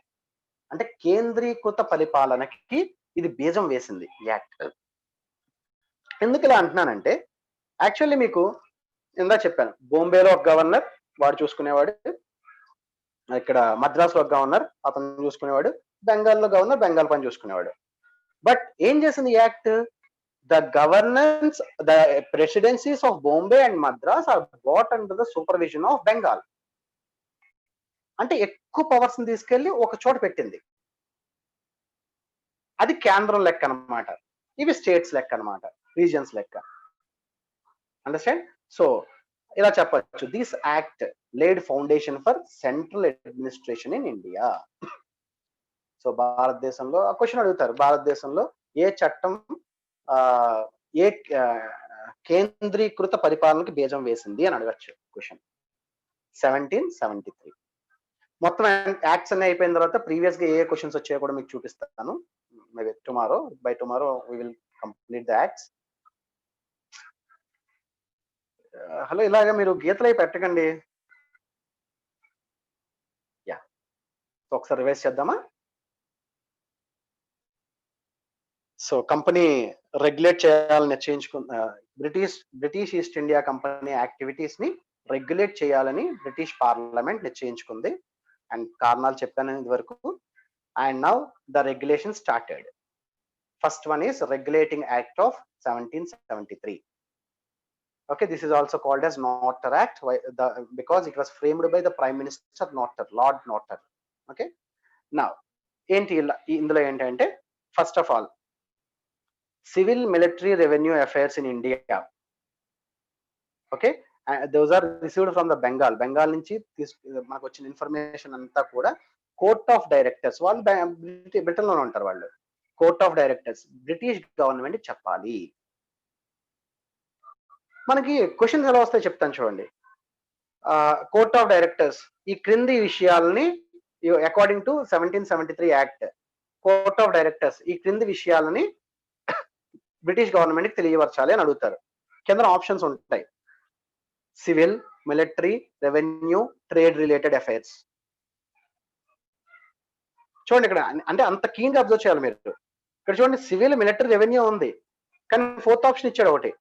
అంటే కేంద్రీకృత పరిపాలనకి ఇది బీజం వేసింది యాక్ట్. ఎందుకు ఇలా అంటున్నానంటే, యాక్చువల్లీ మీకు ఇందా చెప్పాను, బాంబేలో ఒక గవర్నర్ వాడు చూసుకునేవాడు, ఇక్కడ మద్రాసులో ఒక గవర్నర్ అతను చూసుకునేవాడు, బెంగాల్లో గవర్నర్ బెంగాల్ పని చూసుకునేవాడు. బట్ ఏం చేసింది act? The governance, the presidencies of Bombay and Madras are brought under the supervision of Bengal. అంటే ఎక్కువ పవర్స్ తీసుకెళ్లి ఒక చోట పెట్టింది. అది కేంద్రం లెక్క అన్నమాట, ఇవి స్టేట్స్ లెక్క అన్నమాట, రీజియన్స్ లెక్క. అండర్స్టాండ్? సో ఇలా చెప్పచ్చు, this act laid foundation for central administration in India. So భారతదేశంలో క్వశ్చన్ అడుగుతారు, భారతదేశంలో ఏ చట్టం ఏ కేంద్రీకృత పరిపాలనకి బీజం వేసింది అని అడగచ్చు క్వశ్చన్. 1773. మొత్తం యాక్ట్స్ అన్ని అయిపోయిన తర్వాత ప్రీవియస్ గా ఏ క్వశ్చన్స్ వచ్చాయో కూడా మీకు చూపిస్తాను. Maybe by tomorrow we will complete the acts. Hello, ఇలాగా మీరు గీతలై పెట్టకండి. యా, ఒకసారి రివైజ్ చేద్దామా? సో కంపెనీ రెగ్యులేట్ చేయాలని నిశ్చయించుకున్న British East India company activities ని రెగ్యులేట్ చేయాలని బ్రిటిష్ పార్లమెంట్ నిశ్చయించుకుంది. అండ్ కారణాలు చెప్పాను ఇది వరకు. And now the regulation started. First one is regulating act of 1773. Okay, this is also called as Norter Act because it was framed by the Prime Minister Norter, Lord Norter. Okay, now ఇందులో ఏంటంటే, first of all civil military revenue affairs in India. Okay, those are received from the Bengal నుంచి మనకు వచ్చిన information అంతా కూడా court of directors, వాళ్ళు Britain లోనే ఉంటారు, వాళ్ళు court of directors British government చెప్పాలి. మనకి క్వశ్చన్స్ ఎలా వస్తాయి చెప్తాను చూడండి. కోర్ట్ ఆఫ్ డైరెక్టర్స్ ఈ క్రింది విషయాలని according to 1773 act, court of directors ఈ క్రింది విషయాలని బ్రిటిష్ గవర్నమెంట్ కి తెలియపరచాలి అని అడుగుతారు. కింద ఆప్షన్స్ ఉంటాయి, civil, military, revenue, trade related affairs. చూడండి ఇక్కడ, అంటే అంత కీన్ గా అబ్జర్వ్ చేయాలి మీరు. ఇక్కడ చూడండి, సివిల్, మిలిటరీ, రెవెన్యూ ఉంది, కానీ ఫోర్త్ ఆప్షన్ ఇచ్చాడు ఒకటి,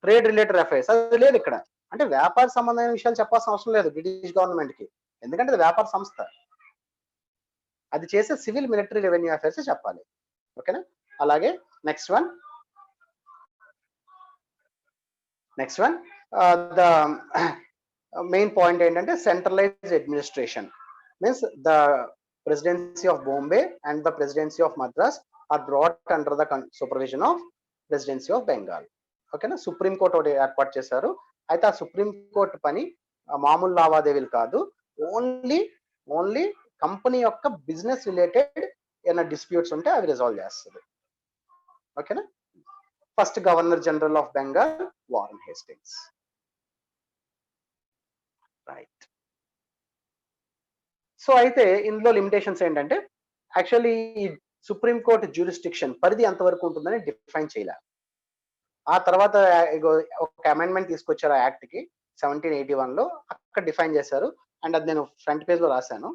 ట్రేడ్ రిలేటెడ్ అఫైర్స్. అది లేదు ఇక్కడ. అంటే వ్యాపార సంబంధమైన విషయాలు చెప్పాల్సిన అవసరం లేదు బ్రిటిష్ గవర్నమెంట్ కి, ఎందుకంటే అది వ్యాపార సంస్థ. అది చేసే సివిల్ మిలిటరీ రెవెన్యూ అఫైర్స్ చెప్పాలి. ఓకేనా? అలాగే next one the main point ఏంటంటే centralised administration means the presidency of Bombay and the presidency of Madras are brought under the supervision of presidency of Bengal. ఓకేనా? సుప్రీం కోర్ట్ ఒకటి ఏర్పాటు చేశారు. అయితే ఆ సుప్రీం కోర్ట్ పని మామూలు లావాదేవీలు కాదు, ఓన్లీ కంపెనీ యొక్క బిజినెస్ రిలేటెడ్ ఏమైనా డిస్ప్యూట్స్ ఉంటే అవి రిజాల్వ్ చేస్తుంది. ఓకేనా? First governor general of Bengal Warren Hastings. Right. So అయితే ఇందులో లిమిటేషన్స్ ఏంటంటే యాక్చువల్లీ ఈ సుప్రీం కోర్ట్ జ్యూరిస్డిక్షన్ పరిధి ఎంతవరకు ఉంటుందని డిఫైన్ చేయలే. ఆ తర్వాత ఒక అమెండ్మెంట్ తీసుకొచ్చారు ఆ యాక్ట్ కి 1781 లో, అక్కడ డిఫైన్ చేశారు. అండ్ అది నేను ఫ్రంట్ పేజ్ లో రాశాను.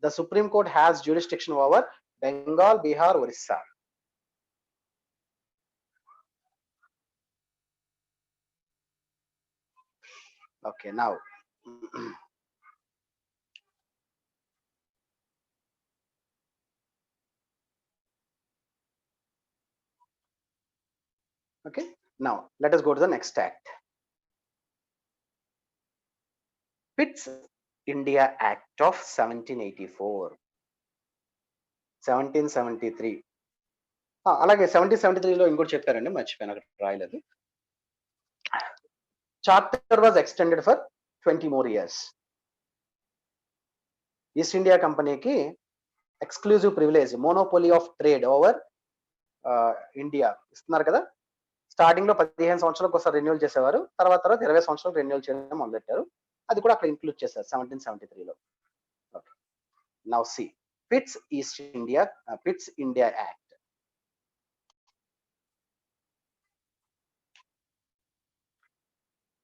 The supreme court has jurisdiction over Bengal, Bihar, Orissa. Okay, now okay, now let us go to the next act. Pitt's India Act of 1784. 1773. అలాగే 1773 లో ఇంకోటి చెప్పారండి, మర్చిపోయాను, అక్కడ రాయలేదు. Charter was extended for 20 more years. East India కంపెనీకి exclusive privilege, monopoly of trade over India ఇస్తున్నారు కదా. స్టార్టింగ్ లో 15 సంవత్సరాలకు ఒకసారి రెన్యూల్ చేసేవారు, తర్వాత 20 సంవత్సరాలు రెన్యూల్ చేయడం మొదలెట్టారు. అది కూడా అక్కడ ఇంక్లూడ్ చేశారు 1773 లో. Now C Pitts India act.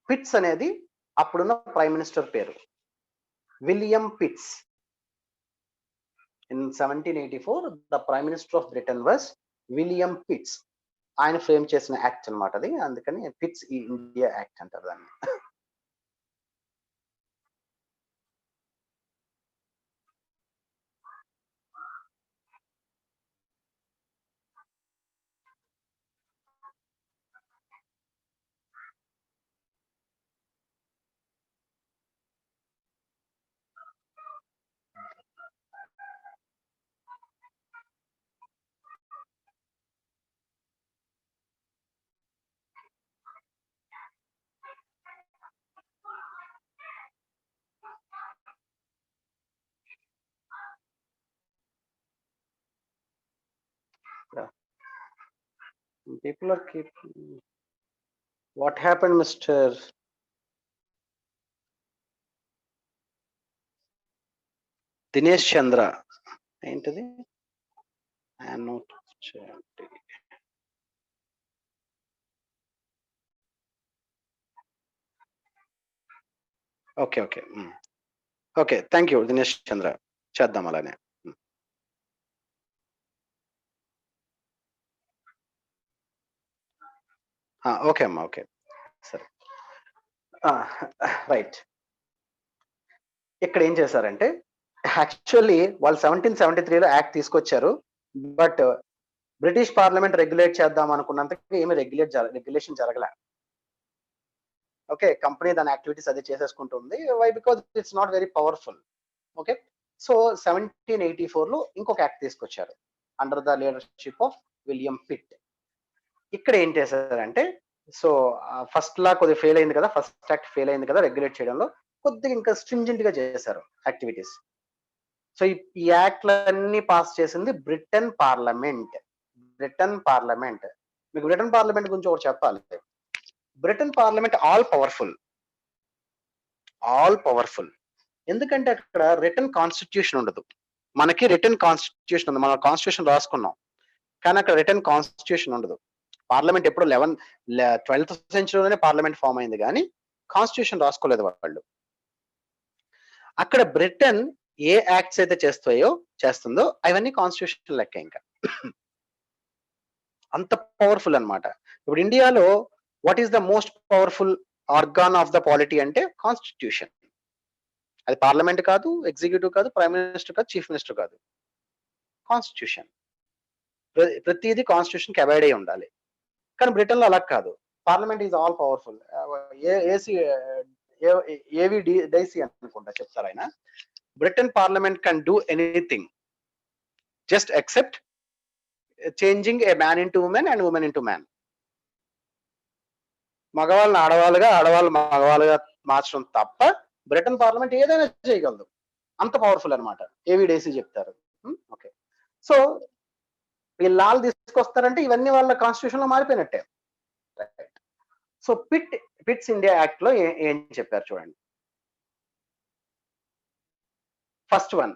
Pitts అనేది అప్పుడున్న ప్రైమ్ మినిస్టర్ పేరు, William Pitts. In 1784 the prime minister of Britain was William Pitts. ఆయన ఫ్రేమ్ చేసిన యాక్ట్ అనమాట అది, అందుకని పిట్స్ ఇండియా యాక్ట్ అంటారు దాన్ని. People are keeping. What happened, Mr. Dinesh Chandra? ఏంటిది? Okay okay okay, thank you Dinesh Chandra, చేద్దాం అలానే. ఓకే అమ్మా, ఓకే, సరే. రైట్. ఇక్కడ ఏం చేశారంటే యాక్చువల్లీ వాళ్ళు 1773లో యాక్ట్ తీసుకొచ్చారు, బట్ బ్రిటిష్ పార్లమెంట్ రెగ్యులేట్ చేద్దాం అనుకున్నంతకి ఏమి రెగ్యులేషన్ జరగలే. ఓకే, కంపెనీ దాని యాక్టివిటీస్ అది చేసేసుకుంటుంది. Why? Because it's not very powerful. Okay, so 1784 లో ఇంకొక యాక్ట్ తీసుకొచ్చారు under the leadership of William Pitt. ఇక్కడ ఏం చేశారంటే, సో ఫస్ట్ లా కొద్దిగా ఫెయిల్ అయింది కదా, ఫస్ట్ యాక్ట్ ఫెయిల్ అయింది కదా రెగ్యులేట్ చేయడంలో, కొద్దిగా ఇంకా స్ట్రింజెంట్ గా చేశారు యాక్టివిటీస్. సో ఈ యాక్ట్లన్నీ పాస్ చేసింది బ్రిటన్ పార్లమెంట్. మీకు బ్రిటన్ పార్లమెంట్ గురించి ఒకటి చెప్పాలి. Britain parliament all powerful. ఎందుకంటే అక్కడ రిటన్ కాన్స్టిట్యూషన్ ఉండదు. మనకి రిటన్ కాన్స్టిట్యూషన్ ఉంది, మన కాన్స్టిట్యూషన్ రాసుకున్నాం, కానీ అక్కడ రిటన్ కాన్స్టిట్యూషన్ ఉండదు. పార్లమెంట్ ఎప్పుడు 12th సెంచరీలోనే పార్లమెంట్ ఫామ్ అయింది, కానీ కాన్స్టిట్యూషన్ రాసుకోలేదు వాళ్ళు. అక్కడ బ్రిటన్ ఏ యాక్ట్స్ అయితే చేస్తుందో అవన్నీ కాన్స్టిట్యూషన్ లెక్క. ఇంకా అంత పవర్ఫుల్ అన్నమాట. ఇప్పుడు ఇండియాలో what is the most powerful organ of the polity అంటే కాన్స్టిట్యూషన్. అది పార్లమెంట్ కాదు, ఎగ్జిక్యూటివ్ కాదు, ప్రైమ్ మినిస్టర్ కాదు, చీఫ్ మినిస్టర్ కాదు, కాన్స్టిట్యూషన్. ప్రతిదీ కాన్స్టిట్యూషన్ కి అబైడ్ అయి ఉండాలి. కానీ బ్రిటన్ లో అలా కాదు. Parliament is all powerful. A V Dicey అనుకుంటా చెప్తారు ఆయన. Britain parliament can do anything just except changing a man into women and women into man. మగవాళ్ళని ఆడవాళ్ళుగా, ఆడవాళ్ళు మగవాళ్ళుగా మార్చడం తప్ప బ్రిటన్ పార్లమెంట్ ఏదైనా చేయగలదు. అంత పవర్ఫుల్ అనమాట. ఏవి డైసీ చెప్తారు. ఓకే, సో ఈ లాలు తీసుకొస్తారంటే ఇవన్నీ వాళ్ళ కాన్స్టిట్యూషన్ లో మారిపోయినట్టే. సో పిట్స్ ఇండియా యాక్ట్ లో ఏం చెప్పారు చూడండి. First one,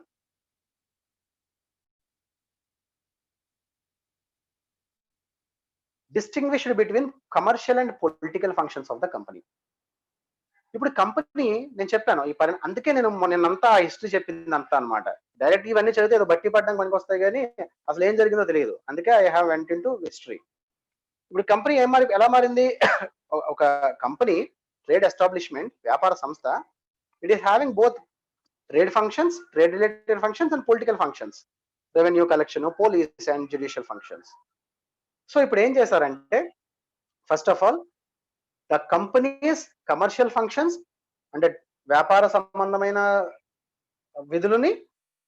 distinguished between commercial and political functions of the company. ఇప్పుడు కంపెనీ నేను చెప్పాను ఈ అందుకే నేను నిన్నంతా హిస్టరీ చెప్పింది అంతా అనమాట. డైరెక్ట్ ఇవన్నీ చదివితే ఏదో బట్టి పడడానికి పనికి వస్తాయి కానీ అసలు ఏం జరిగిందో తెలియదు. అందుకే I have went in to history. ఇప్పుడు కంపెనీ ఎలా మారింది? ఒక కంపెనీ, ట్రేడ్ ఎస్టాబ్లిష్మెంట్, వ్యాపార సంస్థ, it is having both trade functions, trade related functions and political functions, revenue collection, police and judicial functions. So ఇప్పుడు ఏం చేశారంటే, first of all the companies commercial functions అంటే వ్యాపార సంబంధమైన విధులని,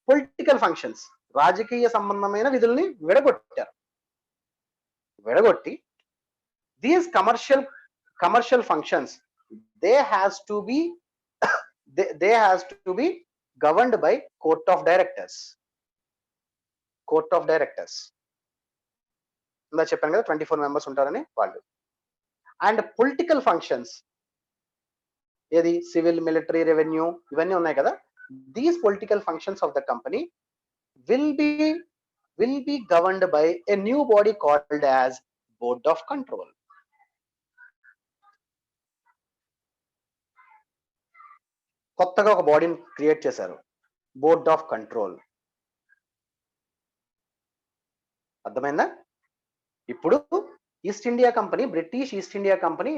పొలిటికల్ ఫంక్షన్స్ రాజకీయ సంబంధమైన విధుల్ని విడగొట్టి these commercial functions they has to be governed by court of directors. ఇందా చెప్పాను కదా 24 మెంబర్స్ ఉంటారని వాళ్ళు. అండ్ పొలిటికల్ ఫంక్షన్స్ ఏది సివిల్, మిలిటరీ, రెవెన్యూ ఇవన్నీ ఉన్నాయి కదా. These political functions of the company will be governed by a new body called as board of control. కొత్తగా ఒక బాడీని క్రియేట్ చేశారు, బోర్డ్ ఆఫ్ కంట్రోల్. అర్థమైందా? ఇప్పుడు east India company, British East India company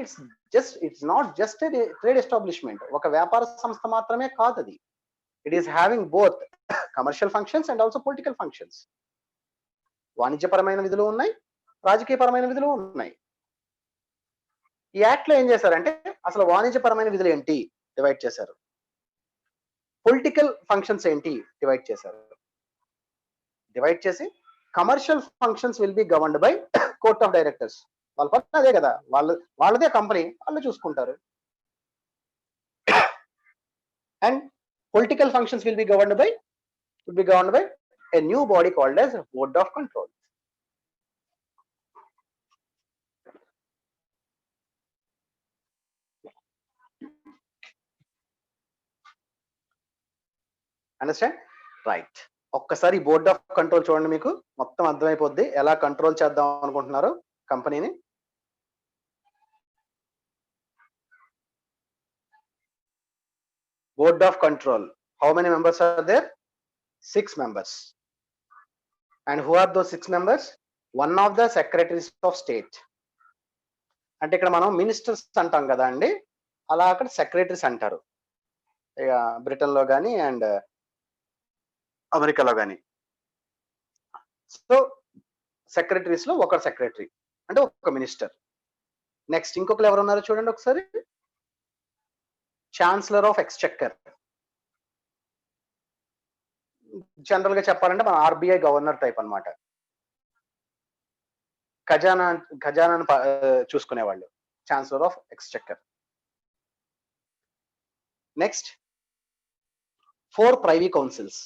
it's not just a trade establishment, ఒక వ్యాపార సంస్థ మాత్రమే కాదు అది. It is having both commercial functions and also political functions. వాణిజ్యపరమైన విధులు ఉన్నాయి, రాజకీయపరమైన విధులు ఉన్నాయి. ఈ యాక్ట్ లో ఏం చేశారంటే అసలు వాణిజ్యపరమైన విధులు ఏంటి డివైడ్ చేశారు, పొలిటికల్ ఫంక్షన్స్ ఏంటి డివైడ్ చేసి commercial functions will be governed by court of directors. వాళ్ళ పక్కన అదే కదా, వాళ్ళదే కంపెనీ, వాళ్ళు చూసుకుంటారు. And political functions will be governed by a new body called as board of control. Understand? Right. ఒక్కసారి బోర్డ్ ఆఫ్ కంట్రోల్ చూడండి, మీకు మొత్తం అర్థమైపోద్ది ఎలా కంట్రోల్ చేద్దాం అనుకుంటున్నారు కంపెనీని. Board of control, how many members are there? 6 members. And who are those 6 members? One of the secretaries of state. అంటే ఇక్కడ మనం మినిస్టర్స్ అంటాం కదా అండి, అలా అక్కడ సెక్రటరీస్ అంటారు ఇక బ్రిటన్ లో కానీ అండ్ అమెరికాలో కానీ. సో సెక్రటరీస్ లో ఒక సెక్రటరీ అంటే ఒక మినిస్టర్. నెక్స్ట్ ఇంకొకరు ఎవరు ఉన్నారో చూడండి ఒకసారి, ఛాన్సలర్ ఆఫ్ ఎక్స్చెక్కర్. జనరల్ గా చెప్పాలంటే మన ఆర్బీఐ గవర్నర్ టైప్ అన్నమాట. ఖజానాను చూసుకునేవాళ్ళు, chancellor of exchequer. Next 4 privy councils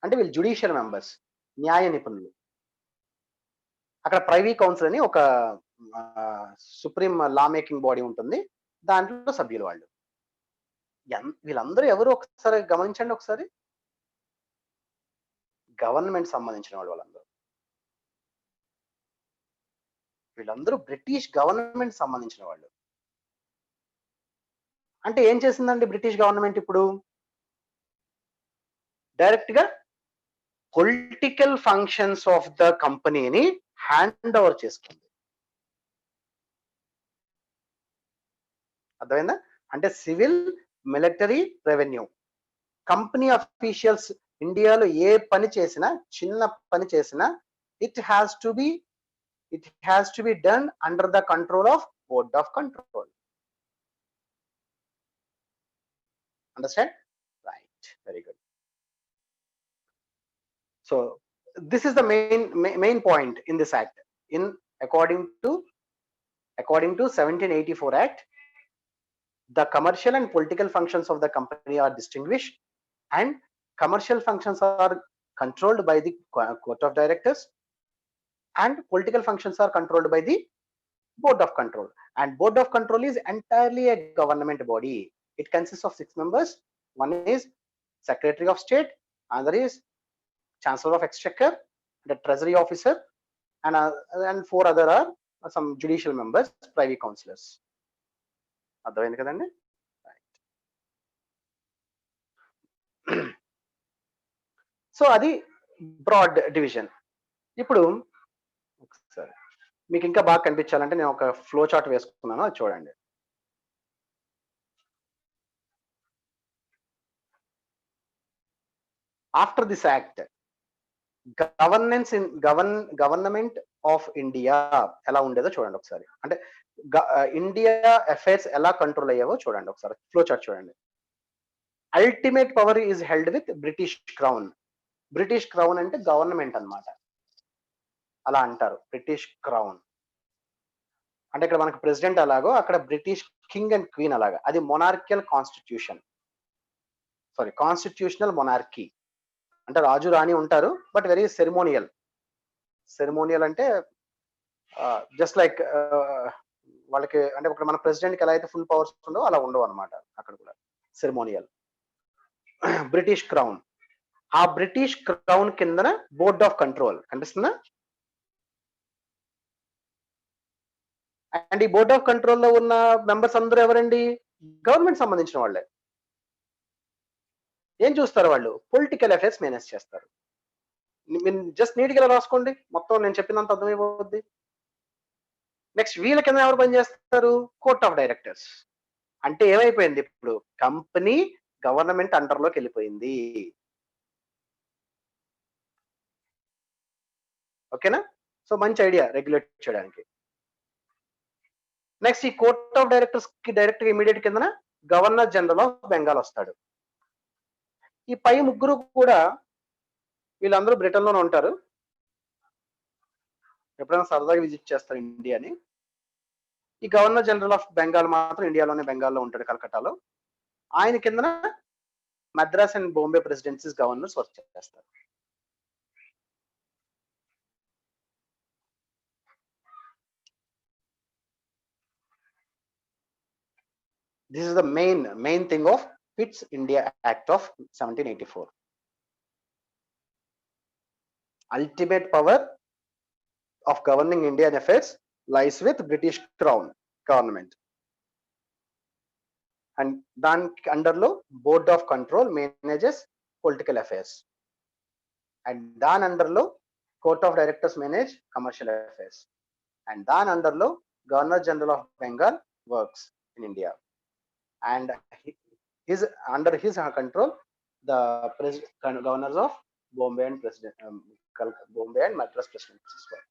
అంటే వీళ్ళు జ్యుడిషియల్ మెంబర్స్, న్యాయ నిపుణులు. అక్కడ ప్రైవీ కౌన్సిల్ అని ఒక సుప్రీం లా మేకింగ్ బాడీ ఉంటుంది, దాంట్లో సభ్యులు వాళ్ళు. వీళ్ళందరూ ఎవరు ఒకసారి గమనించండి, ఒకసారి గవర్నమెంట్ సంబంధించిన వాళ్ళందరూ. వీళ్ళందరూ బ్రిటిష్ గవర్నమెంట్ సంబంధించిన వాళ్ళు. అంటే ఏం చేసిందండి బ్రిటిష్ గవర్నమెంట్? ఇప్పుడు డైరెక్ట్ గా పొలిటికల్ ఫంక్షన్స్ ఆఫ్ ద కంపెనీని హ్యాండ్ ఓవర్ చేసుకుంది. అర్థమైందా? అంటే civil, military, revenue. Company officials ఇండియాలో ఏ పని చేసినా, చిన్న పని చేసినా, it has to be done under the control of board of control. Understand? Right. Very good. So this is the main point in this act. According to 1784 Act, the commercial and political functions of the company are distinguished, and commercial functions are controlled by the court of directors, and political functions are controlled by the board of control. And board of control is entirely a government body. It consists of 6 members. One is Secretary of State, another is Chancellor of Exchequer, the Treasury Officer, and 4 other are some judicial members, privy councillors. అర్థమైంది కదండి? So అది broad division. ఇప్పుడు ఒకసారి మీకు ఇంకా బాగా కనిపించాలంటే నేను ఒక ఫ్లో చార్ట్ వేసుకున్నాను, అది చూడండి. After this act, government of India ఎలా ఉండేదో చూడండి ఒకసారి. అంటే ఇండియా అఫైర్స్ ఎలా కంట్రోల్ అయ్యావో చూడండి ఒకసారి. ఫ్లో చార్ట్ చూడండి. Ultimate power is held with British crown. British crown అంటే గవర్నమెంట్ అన్నమాట, అలా అంటారు బ్రిటిష్ క్రౌన్. అంటే ఇక్కడ మనకు ప్రెసిడెంట్ అలాగో అక్కడ బ్రిటిష్ కింగ్ అండ్ క్వీన్ అలాగా. అది మొనార్కియల్ కాన్స్టిట్యూషన్, సారీ కాన్స్టిట్యూషనల్ మొనార్కీ. అంటే రాజు రాణి ఉంటారు, బట్ వెరీ సెరిమోనియల్. సెరిమోనియల్ అంటే జస్ట్ లైక్ వాళ్ళకి అంటే ఇక్కడ మన ప్రెసిడెంట్కి ఎలా అయితే ఫుల్ పవర్స్ ఉండో అలా ఉండవు అనమాట అక్కడ కూడా. సెరిమోనియల్. British crown. ఆ బ్రిటిష్ క్రౌన్ కిందన బోర్డ్ ఆఫ్ కంట్రోల్ కనిపిస్తుందా? అండ్ ఈ బోర్డ్ ఆఫ్ కంట్రోల్లో ఉన్న మెంబర్స్ అందరూ ఎవరండి? గవర్నమెంట్ సంబంధించిన వాళ్ళే. ఏం చూస్తారు వాళ్ళు? పొలిటికల్ అఫైర్స్ మేనేజ్ చేస్తారు. జస్ట్ నీట్గా రాసుకోండి, మొత్తం నేను చెప్పినంత అర్థమైపోద్ది. నెక్స్ట్ వీళ్ళ కింద ఎవరు పనిచేస్తారు? Court of directors. అంటే ఏమైపోయింది ఇప్పుడు? కంపెనీ గవర్నమెంట్ అండర్లోకి వెళ్ళిపోయింది. ఓకేనా? సో మంచి ఐడియా రెగ్యులేట్ చేయడానికి. నెక్స్ట్ ఈ కోర్ట్ ఆఫ్ డైరెక్టర్స్ కి డైరెక్ట్ గా ఇమీడియట్ కిందన గవర్నర్ జనరల్ ఆఫ్ బెంగాల్ వస్తాడు. ఈ పై ముగ్గురు కూడా వీళ్ళందరూ బ్రిటన్ లోనే ఉంటారు. ఎప్పుడైనా సరదాగా విజిట్ చేస్తారు ఇండియాని. ఈ గవర్నర్ జనరల్ ఆఫ్ బెంగాల్ మాత్రం ఇండియాలోనే, బెంగాల్లో ఉంటాడు, కలకట్టాలో. ఆయన కిందన Madras and Bombay presidencies governors work చేస్తారు. This is the main thing of Pitt's India Act of 1784. Ultimate power of governing Indian affairs lies with British Crown government. And then underlo board of control manages political affairs. And then underlo court of directors manage commercial affairs. And then underlo Governor General of Bengal works in India. And under his control, the governors of Bombay and Bombay and Madras presidencies were.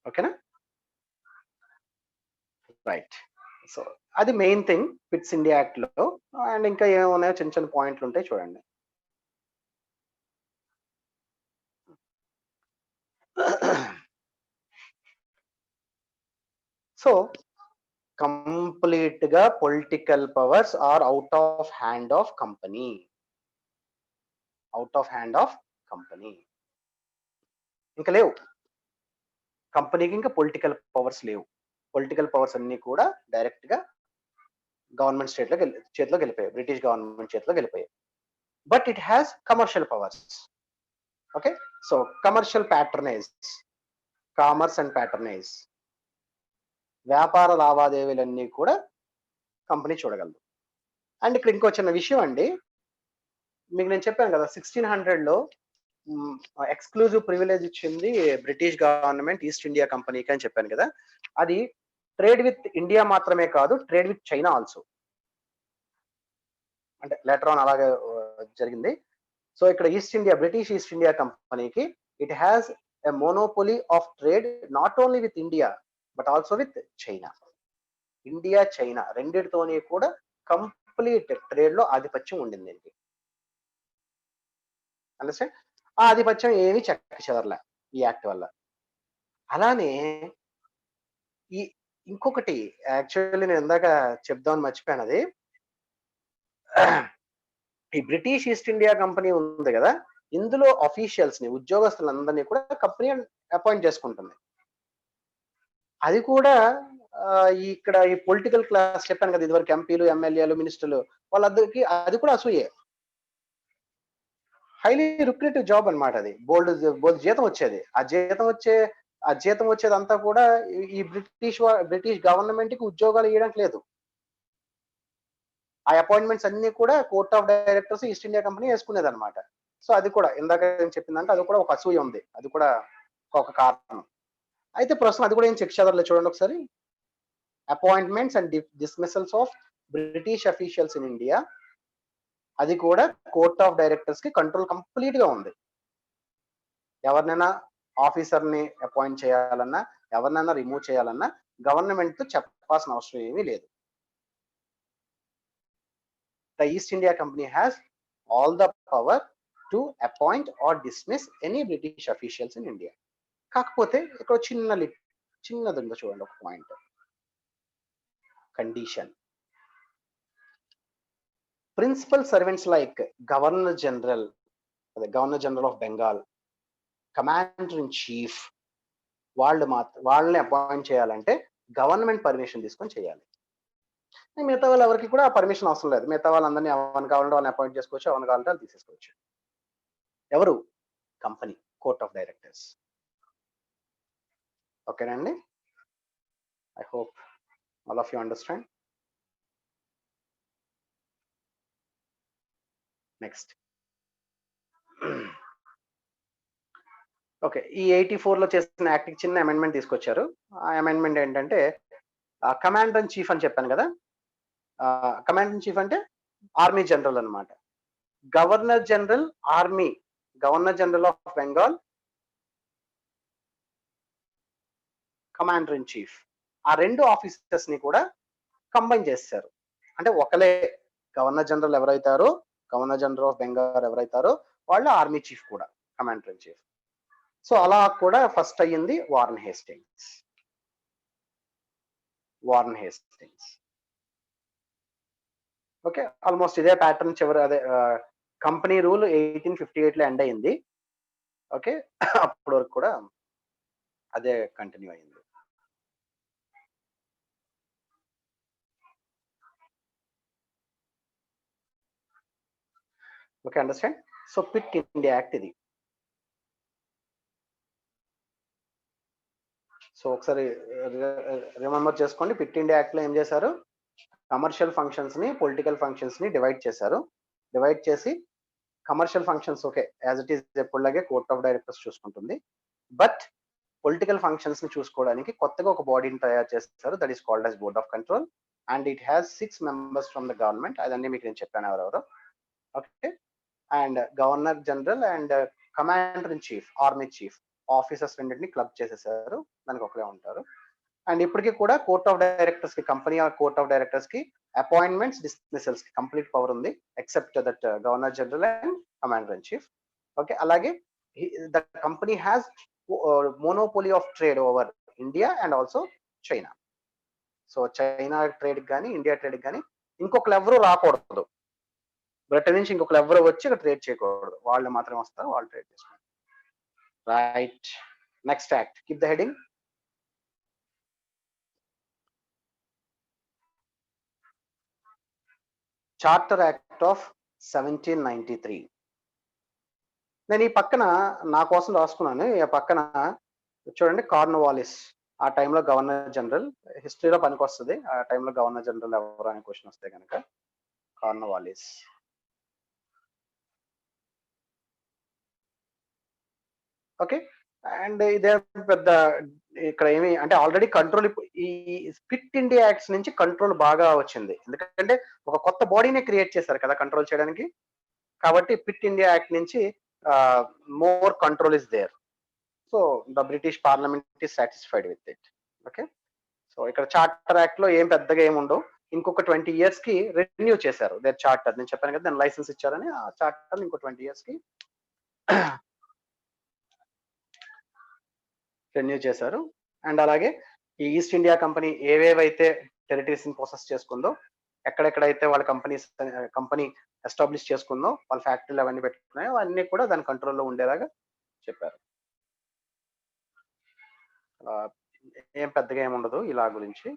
Okay na? Right. So అది main thing Pitts India act లో. And ఇంకా ఏమున్నాయో చిన్న చిన్న పాయింట్లు ఉంటాయి చూడండి. So complete గా political powers are out of hand of company. Out of hand of company. ఇంకా లేవు కంపెనీకి, ఇంకా పొలిటికల్ పవర్స్ లేవు. పొలిటికల్ పవర్స్ అన్ని కూడా డైరెక్ట్ గా గవర్నమెంట్ చేతిలోకి వెళ్ళిపోయాయి, బ్రిటిష్ గవర్నమెంట్ చేతిలోకి వెళ్ళిపోయాయి. But it has commercial powers. Okay, so commercial patronage, commerce and patronage, వ్యాపార లావాదేవీలన్నీ కూడా కంపెనీ చూడగలదు. అండ్ ఇక్కడ ఇంకో చిన్న విషయం అండి, మీకు నేను చెప్పాను కదా 1600లో ఎక్స్క్లూజివ్ ప్రివిలేజ్ ఇచ్చింది బ్రిటిష్ గవర్నమెంట్ ఈస్ట్ ఇండియా కంపెనీకి అని చెప్పాను కదా. అది ట్రేడ్ విత్ ఇండియా మాత్రమే కాదు, ట్రేడ్ విత్ చైనా ఆల్సో. అంటే లెటర్ ఆన్ అలాగే జరిగింది. సో ఇక్కడ బ్రిటిష్ ఈస్ట్ ఇండియా కంపెనీకి it has a monopoly of trade not only with India but also with China. India China రెండిటితోని కూడా కంప్లీట్ ట్రేడ్ లో ఆధిపత్యం ఉండింది దీనికి. అండర్స్టాండ్? ఆ ఆధిపత్యం ఏమి చెక్క చెదరలే ఈ యాక్ట్ వల్ల. అలానే ఈ ఇంకొకటి యాక్చువల్లీ నేను ఇందాక చెప్దామని మర్చిపోయాను. అది ఈ బ్రిటిష్ ఈస్ట్ ఇండియా కంపెనీ ఉంది కదా, ఇందులో అఫీషియల్స్ ని, ఉద్యోగస్తులందరినీ కూడా కంపెనీ అపాయింట్ చేసుకుంటుంది. అది కూడా ఇక్కడ ఈ పొలిటికల్ క్లాస్ చెప్పాను కదా ఇదివరకు, ఎంపీలు, ఎమ్మెల్యేలు, మినిస్టర్లు, వాళ్ళందరికీ అది కూడా అసూయే. హైలీ లుక్రేటివ్ జాబ్ అనమాట అది. బోల్డ్ జీతం వచ్చేది. ఆ జీతం వచ్చేదంతా కూడా ఈ బ్రిటిష్ గవర్నమెంట్ కి ఉద్యోగాలు ఇవ్వడానికి లేదు. ఆ అపాయింట్మెంట్స్ అన్ని కూడా court of directors east India company వేసుకునేది అనమాట. సో అది కూడా ఇందాక ఏం చెప్పిందంటే అది కూడా ఒక అసూయ ఉంది. అది కూడా ఒక కారణం. అయితే ప్రస్తుతం అది కూడా ఏం చెక్ చదవలేదు, చూడండి ఒకసారి. Appointments and dismissals of British officials in India, అది కూడా కోర్ట్ ఆఫ్ డైరెక్టర్స్ కి కంట్రోల్ కంప్లీట్ గా ఉంది. ఎవరినైనా ఆఫీసర్ని అపాయింట్ చేయాలన్నా, ఎవరినైనా రిమూవ్ చేయాలన్నా గవర్నమెంట్ తో చెప్పాల్సిన అవసరం ఏమీ లేదు. The East India Company has all the power to appoint or dismiss any British officials in India. కాకపోతే ఇక్కడ చిన్నది ఉందో చూడండి, ఒక point. Condition. Principal servants like governor general of Bengal, commander in chief, వాళ్ళని అపాయింట్ చేయాలంటే గవర్నమెంట్ పర్మిషన్ తీసుకొని చేయాలి. మిగతా వాళ్ళు ఎవరికి కూడా పర్మిషన్ అవసరం లేదు. మిగతా వాళ్ళందరినీ ఎవరిని కావాలంటే వాళ్ళని అపాయింట్ చేసుకోవచ్చు, ఎవరిని కావాలంటే వాళ్ళు తీసేసుకోవచ్చు. ఎవరు? Company, court of directors. ఓకేనండి? I hope all of you understand. Next. Okay, ఈ 84 లో చేసిన యాక్ట్ చిన్న అమెండ్మెంట్ తీసుకొచ్చారు. ఆ అమెండ్మెంట్ ఏంటంటే కమాండర్ ఇన్ చీఫ్ అని చెప్పాను కదా. కమాండర్ ఇన్ చీఫ్ అంటే ఆర్మీ జనరల్ అనమాట. Governor general army, governor general of Bengal, commander in chief, ఆ రెండు ఆఫీసర్స్ ని కూడా కంబైన్ చేశారు. అంటే ఒకలే గవర్నర్ జనరల్ ఎవరైతారో, గవర్నర్ జనరల్ ఆఫ్ బెంగాల్ ఎవరైతారో వాళ్ళు ఆర్మీ చీఫ్ కూడా, కమాండర్ ఇన్ చీఫ్. సో అలా కూడా ఫస్ట్ అయ్యింది వారన్ హేస్టింగ్స్. ఓకే, ఆల్మోస్ట్ ఇదే ప్యాటర్న్ చివరి అదే కంపెనీ రూల్ 1858 లో ఎండ్ అయింది. ఓకే, అప్పటి వరకు కూడా అదే కంటిన్యూ అయింది. Okay, understand? So Pitt India act ఇది. సో ఒకసారి రిమెంబర్ చేసుకోండి, పిట్ ఇండియా యాక్ట్ లో ఏం చేశారు? కమర్షియల్ ఫంక్షన్స్ ని, పొలిటికల్ ఫంక్షన్స్ ని డివైడ్ చేశారు. డివైడ్ చేసి commercial functions okay as it is ఎప్పుడులాగే కోర్ట్ ఆఫ్ డైరెక్టర్స్ చూసుకుంటుంది. బట్ పొలిటికల్ ఫంక్షన్స్ ని చూసుకోవడానికి కొత్తగా ఒక బాడీని తయారు చేస్తారు. That is called as board of control and it has 6 members from the government. అదన్నీ మీకు నేను చెప్పాను ఎవరెవరో. Okay, and governor general and commander in chief, army chief officers రెండింటిని క్లబ్ చేసేసారు, దానికి ఒకరే ఉంటారు. అండ్ ఇప్పటికీ కూడా కోర్ట్ ఆఫ్ డైరెక్టర్స్ కి, కంపెనీ కోర్ట్ ఆఫ్ డైరెక్టర్స్ కి అపాయింట్మెంట్స్, డిస్మిసల్స్ కి కంప్లీట్ పవర్ ఉంది, except that governor general and commander in chief. Okay, అలాగే the company has monopoly of trade over India and also China. So China trade కానీ, India trade కానీ ఇంకొకరు ఎవరు రాకూడదు. Britain నుంచి ఇంకొకరు ఎవరు వచ్చి ఇక్కడ ట్రేడ్ చేయకూడదు. వాళ్ళు మాత్రమే వస్తారు, వాళ్ళు ట్రేడ్ చేసుకుంటారు. Right, next act. Keep the heading. Charter act of 1793. నేను ఈ పక్కన నా కోసం రాసుకున్నాను. ఈ పక్కన చూడండి, కార్న్వాలిస్ ఆ టైంలో గవర్నర్ జనరల్. హిస్టరీలో పనికి వస్తుంది ఆ టైంలో గవర్నర్ జనరల్ ఎవరు అనే క్వశ్చన్ వస్తే కనుక. Cornwallis okay. అండ్ ఇదే పెద్ద ఇక్కడ ఏమి అంటే ఆల్రెడీ కంట్రోల్ ఈ ఫిట్ ఇండియా యాక్ట్స్ నుంచి కంట్రోల్ బాగా వచ్చింది. ఎందుకంటే ఒక కొత్త బాడీనే క్రియేట్ చేశారు కదా కంట్రోల్ చేయడానికి. కాబట్టి ఫిట్ ఇండియా యాక్ట్ నుంచి more control is there. So the British parliament is satisfied with it. Okay. So ఇక్కడ చార్టర్ యాక్ట్ లో ఏం పెద్దగా ఏమి ఉండవు. ఇంకొక 20 ఇయర్స్ కి రెన్యూ చేశారు దేర్ చార్టర్. నేను చెప్పాను కదా దాని లైసెన్స్ ఇచ్చారని, ఆ చార్టర్ ఇంకో 20 ఇయర్స్ కి రెన్యూ చేశారు. అండ్ అలాగే ఈ ఈస్ట్ ఇండియా కంపెనీ ఏవేవైతే టెరిటరీస్ ని ప్రాసెస్ చేసుకుందో, ఎక్కడెక్కడైతే వాళ్ళ కంపెనీ ఎస్టాబ్లిష్ చేసుకుందో, వాళ్ళ ఫ్యాక్టరీలు అవన్నీ పెట్టుకున్నాయో అన్ని కూడా దాని కంట్రోల్లో ఉండేలాగా చెప్పారు. ఏం పెద్దగా ఏమి ఉండదు ఇలా గురించి.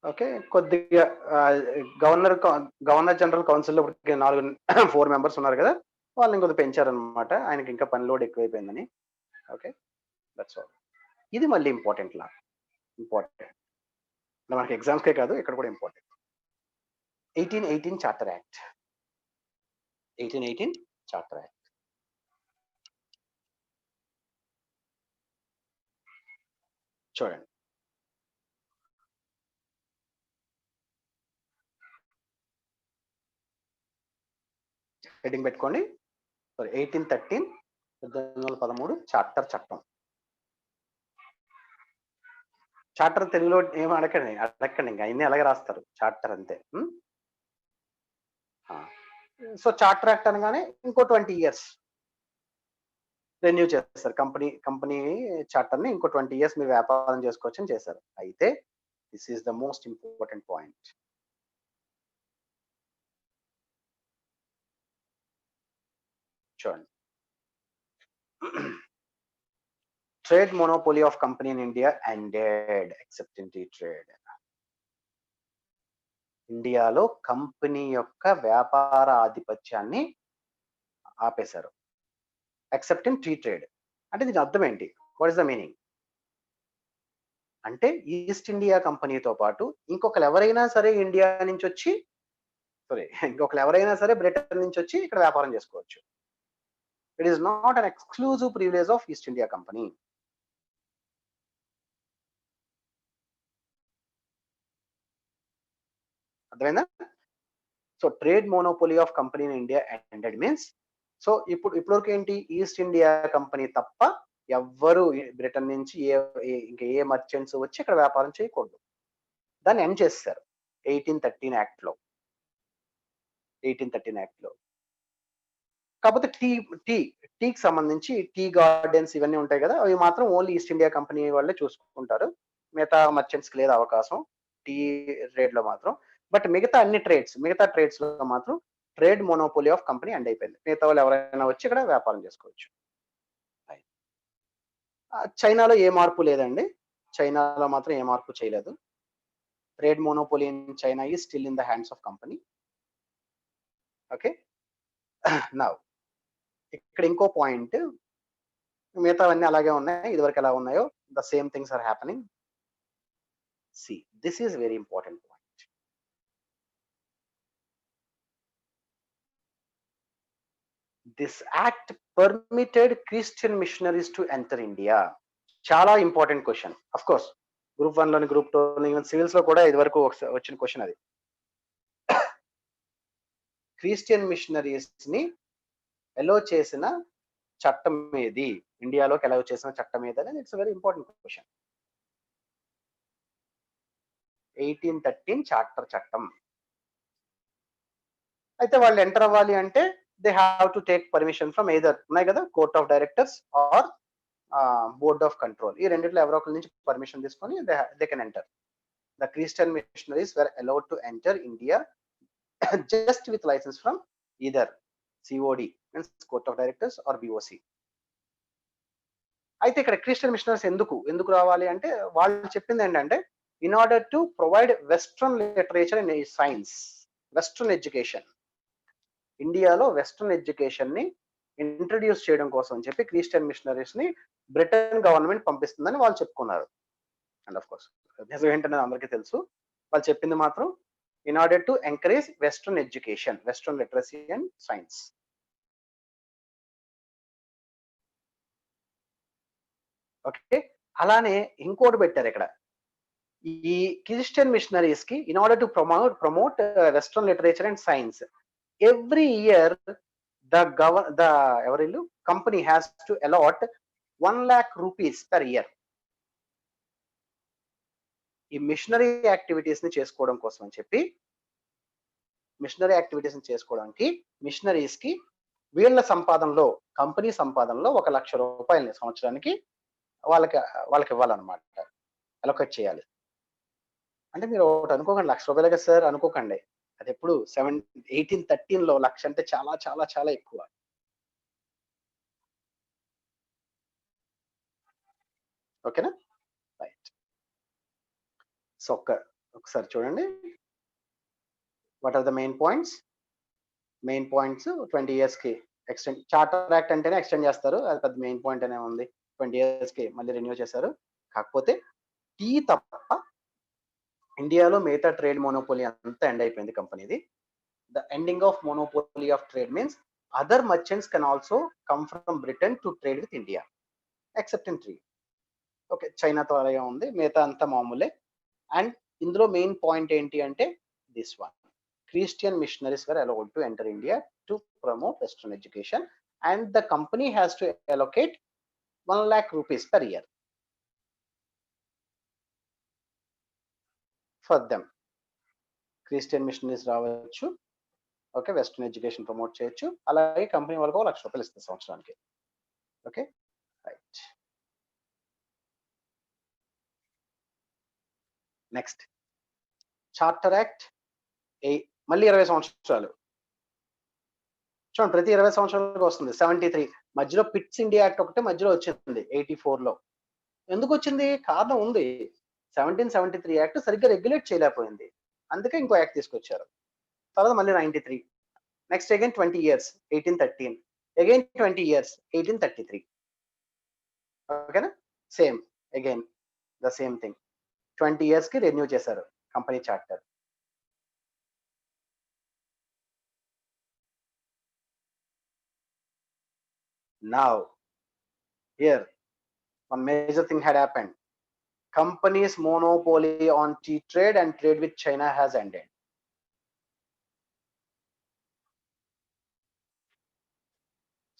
ఓకే. కొద్దిగా గవర్నర్ జనరల్ కౌన్సిల్ లో 4 మెంబర్స్ ఉన్నారు కదా, వాళ్ళని ఇంకొద్ది పెంచారనమాట. ఆయనకి ఇంకా పని లోడ్ ఎక్కువైపోయిందని. ఓకే. That's all. ఇది మళ్ళీ ఇంపార్టెంట్ లా. ఇంపార్టెంట్. మనకి ఎగ్జామ్స్కే కాదు ఇక్కడ కూడా important. 1818 charter act. 1818 charter act. చూడండి. హెడ్డింగ్ పెట్టుకోండి. సారీ 1813 1813 చార్టర్ చట్టం. చార్టర్ తెలుగులో ఏం అడగండి ఇంకా అన్ని అలాగే రాస్తారు. చార్టర్ అంతే. సో చార్టర్ యాక్ట్ అనగానే ఇంకో 20 ఇయర్స్ రెన్యూ చేస్తారు. కంపెనీ చార్టర్ ని ఇంకో 20 ఇయర్స్ మీరు వ్యాపారం చేసుకోవచ్చు అని చేశారు. అయితే this is the most important point. చూడండి. Trade monopoly of company in India ended except in tea trade. ఇండియాలో కంపెనీ యొక్క వ్యాపార ఆధిపత్యాన్ని ఆపేశారు. ఎక్సెప్ట్ ఇన్ టీ ట్రేడ్ అంటే దీని అర్థం ఏంటి? What is the meaning? అంటే ఈస్ట్ ఇండియా కంపెనీతో పాటు ఇంకొకరు ఎవరైనా సరే ఇండియా నుంచి వచ్చి ఇంకొకరు ఎవరైనా సరే బ్రిటన్ నుంచి వచ్చి ఇక్కడ వ్యాపారం చేసుకోవచ్చు. It is not an exclusive privilege of East India company. అర్థమైందా? So trade monopoly of company in India ended means, so ఇప్పటివరకు ఏంటి, ఈస్ట్ ఇండియా కంపెనీ తప్ప ఎవ్వరు బ్రిటన్ నుంచి ఇంకా ఏ మర్చెంట్స్ వచ్చి ఇక్కడ వ్యాపారం చేయకూడదు. దాన్ని ఎండ్ చేస్తారు 1813 యాక్ట్ లో. 1813 యాక్ట్ లో. కాకపోతే టీకి సంబంధించి టీ గార్డెన్స్ ఇవన్నీ ఉంటాయి కదా, అవి మాత్రం ఓన్లీ ఈస్ట్ ఇండియా కంపెనీ వాళ్ళే చూసుకుంటారు. మిగతా మర్చెంట్స్ కి లేదు అవకాశం టీ ట్రేడ్ లో మాత్రం. బట్ మిగతా ట్రేడ్స్ లో మాత్రం trade monopoly of company end అయిపోయింది. మిగతా వాళ్ళు ఎవరైనా వచ్చి ఇక్కడ వ్యాపారం చేసుకోవచ్చు. చైనాలో ఏ మార్పు లేదండి. చైనాలో మాత్రం ఏ మార్పు చేయలేదు. Trade monopoly in China is still in the hands of company. Okay. Now ఇక్కడ ఇంకో పాయింట్, మిగతావన్నీ అలాగే ఉన్నాయి, ఇదివరకు ఎలా ఉన్నాయో the same things are happening. See this is very important point. This act permitted Christian missionaries to enter India. చాలా important question. Of course group 1 లోని, గ్రూప్ 2 లోని, ఈవెన్ సివిల్స్ లో కూడా ఇదివరకు వచ్చిన క్వశ్చన్ అది. క్రిస్టియన్ మిషనరీస్ ని ఎలో చేసిన చట్టం ఏది, ఇండియాలోకి ఎలో చేసిన చట్టం ఏది అనేది it's very important question. 1813 charter చట్టం. అయితే వాళ్ళు ఎంటర్ అవ్వాలి అంటే they have to take permission from either ఉన్నాయి కదా, court of directors or board of control. ఈ రెండిట్లో ఎవరో ఒకరి నుంచి పర్మిషన్ తీసుకొని they can enter. The Christian missionaries were allowed to enter India just with license from either COD means court of directors or BOC. అయితే ఇక్కడ Christian machineries ఎందుకు రావాలి అంటే వాళ్ళు చెప్పింది ఏంటంటే in order to provide western literature and science, western education, ఇండియాలో western education ని ఇంట్రడ్యూస్ చేయడం కోసం అని చెప్పి క్రిస్టియన్ మిషనరీస్ ని బ్రిటన్ గవర్నమెంట్ పంపిస్తుందని వాళ్ళు చెప్పుకున్నారు. అండ్ ఆఫ్ కోర్స్ నిజం ఏంటనేది అందరికీ తెలుసు. వాళ్ళు చెప్పింది మాత్రం in order to encourage western education, western literacy and science. Okay. అలానే ఇంకోటి పెట్టారు ఇక్కడ. ఈ క్రిస్టియన్ మిషనరీస్ కి in order to promote western literature and science, every year the ఎవరిల్లు company has to allot 1 lakh rupees per year. ఈ missionary activities ని చేసుకోవడం కోసం అని చెప్పి, మిషనరీ యాక్టివిటీస్ ని చేసుకోవడానికి మిషనరీస్ కి వీళ్ళ సంపాదనలో, కంపెనీ సంపాదనలో 1 లక్ష రూపాయలని సంవత్సరానికి వాళ్ళకి ఇవ్వాలన్నమాట, అలొకేట్ చేయాలి. అంటే మీరు ఒకటి అనుకోకండి, ₹1,00,000 కదా సార్ అనుకోకండి. అది ఎప్పుడు 1813లో లక్ష అంటే చాలా చాలా చాలా ఎక్కువ. ఓకేనా, రైట్. సో ఒకసారి చూడండి, what are the main points. 20 years కి ఎక్స్టెండ్, చార్టర్ యాక్ట్ అంటేనే ఎక్స్టెండ్ చేస్తారు, అది పెద్ద మెయిన్ పాయింట్ అనే ఉంది. 20 years కి మళ్ళీ రెన్యూ చేశారు. కాకపోతే టీ తప్ప ఇండియాలో మిగతా ట్రేడ్ మోనోపోలీ అంతా ఎండ్ అయిపోయింది కంపెనీది. The ending of monopoly of trade means other merchants can also come from Britain to trade with India except in tea. Okay, చైనాతో అలాగే ఉంది, మిగతా అంతా మామూలే. అండ్ ఇందులో మెయిన్ పాయింట్ ఏంటి అంటే this one, Christian missionaries were allowed to enter India to promote Western education, and the company has to allocate 1 lakh rupees per year for them. Christian missionaries రావచ్చు, ఓకే, వెస్టర్న్ ఎడ్యుకేషన్ ప్రమోట్ చేయొచ్చు, అలాగే company వాళ్ళకు 1 లక్ష రూపాయలు ఇస్తుంది సంవత్సరానికి. Okay, right. Next charter act, మళ్ళీ 20 సంవత్సరాలు. చూడండి, ప్రతి 20 సంవత్సరాలకు వస్తుంది. 73 మధ్యలో పిట్స్ ఇండియా యాక్ట్ ఒకటే మధ్యలో వచ్చింది 84లో. ఎందుకు వచ్చింది? కారణం ఉంది. 1773 యాక్ట్ సరిగ్గా రెగ్యులేట్ చేయలేకపోయింది, అందుకే ఇంకో యాక్ట్ తీసుకొచ్చారు. తర్వాత మళ్ళీ 93, next again 20 years 1813, again 20 years 1833. ఓకేనా, same again the same thing. 20 years కి రెన్యూ చేశారు company charter. Now here one major thing had happened. Company's monopoly on tea trade and trade with China has ended.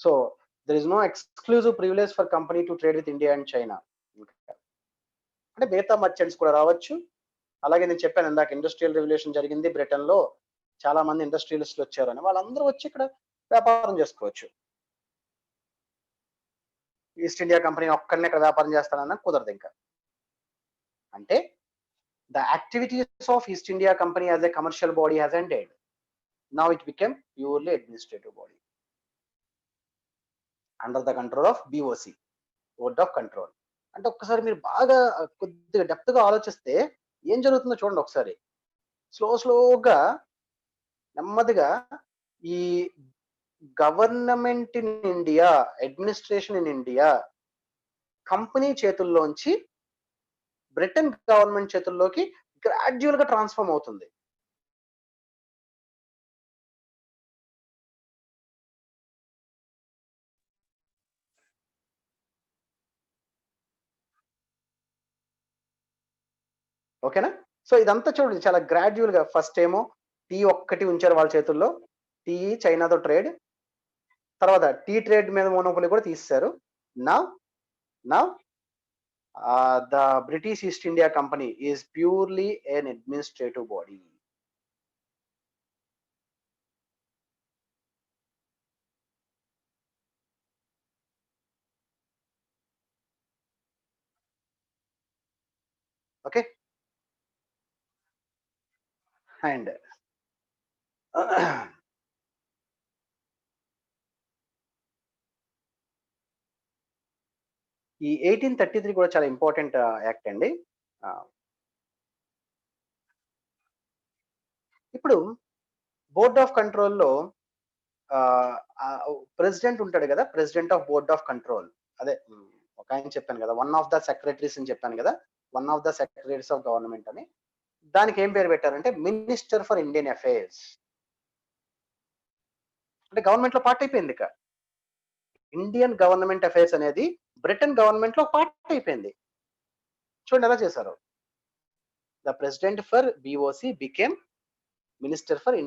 So there is no exclusive privilege for company to trade with India and China. అంటే మిగతా merchants కూడా రావచ్చు. అలాగే నేను చెప్పాను ఇందాక, industrial revolution జరిగింది Britain లో, చాలా మంది ఇండస్ట్రియలిస్టులు వచ్చారని, వాళ్ళందరూ వచ్చి ఇక్కడ వ్యాపారం చేసుకోవచ్చు. ఈస్ట్ ఇండియా కంపెనీ ఒక్కడనే ఇక్కడ వ్యాపారం చేస్తానన్నా కుదరదు ఇంకా. అంటే the activities of East India Company as a commercial body has ended. Now it became purely administrative body under the control of BOC, Board of Control. అంటే ఒక్కసారి మీరు బాగా కొద్దిగా డెప్త్ గా ఆలోచిస్తే ఏం జరుగుతుందో చూడండి ఒకసారి. స్లోగా నెమ్మదిగా ఈ government in India, administration in India company చేతుల్లోంచి బ్రిటన్ గవర్నమెంట్ చేతుల్లోకి గ్రాడ్యువల్ గా ట్రాన్స్ఫార్మ్ అవుతుంది. ఓకేనా, సో ఇదంతా చూడండి చాలా గ్రాడ్యువల్ గా. ఫస్ట్ ఏమో టీ ఒక్కటి ఉంచారు వాళ్ళ చేతుల్లో, టీ చైనాతో ట్రేడ్, తర్వాత టీ ట్రేడ్ మీద మోనోపోలీ కూడా తీసేశారు. Now the British East India Company is purely an administrative body. Okay, and ఈ 1833 కూడా చాలా ఇంపార్టెంట్ యాక్ట్ అండి. ఇప్పుడు బోర్డ్ ఆఫ్ కంట్రోల్లో ప్రెసిడెంట్ ఉంటాడు కదా, president of board of control, అదే ఒక ఆయన చెప్పాను కదా, వన్ ఆఫ్ ద సెక్రటరీస్ అని చెప్పాను కదా. One of the secretaries of government అని. దానికి ఏం పేరు పెట్టారంటే మినిస్టర్ ఫర్ ఇండియన్ అఫైర్స్. అంటే గవర్నమెంట్ లో పార్ట్ అయిపోయింది. ఇక ఇండియన్ గవర్నమెంట్ అఫైర్స్ అనేది బ్రిటన్ గవర్నమెంట్ లో పార్ట్ అయిపోయింది. చూడండి ఎలా చేశారు. The president for BOC became minister for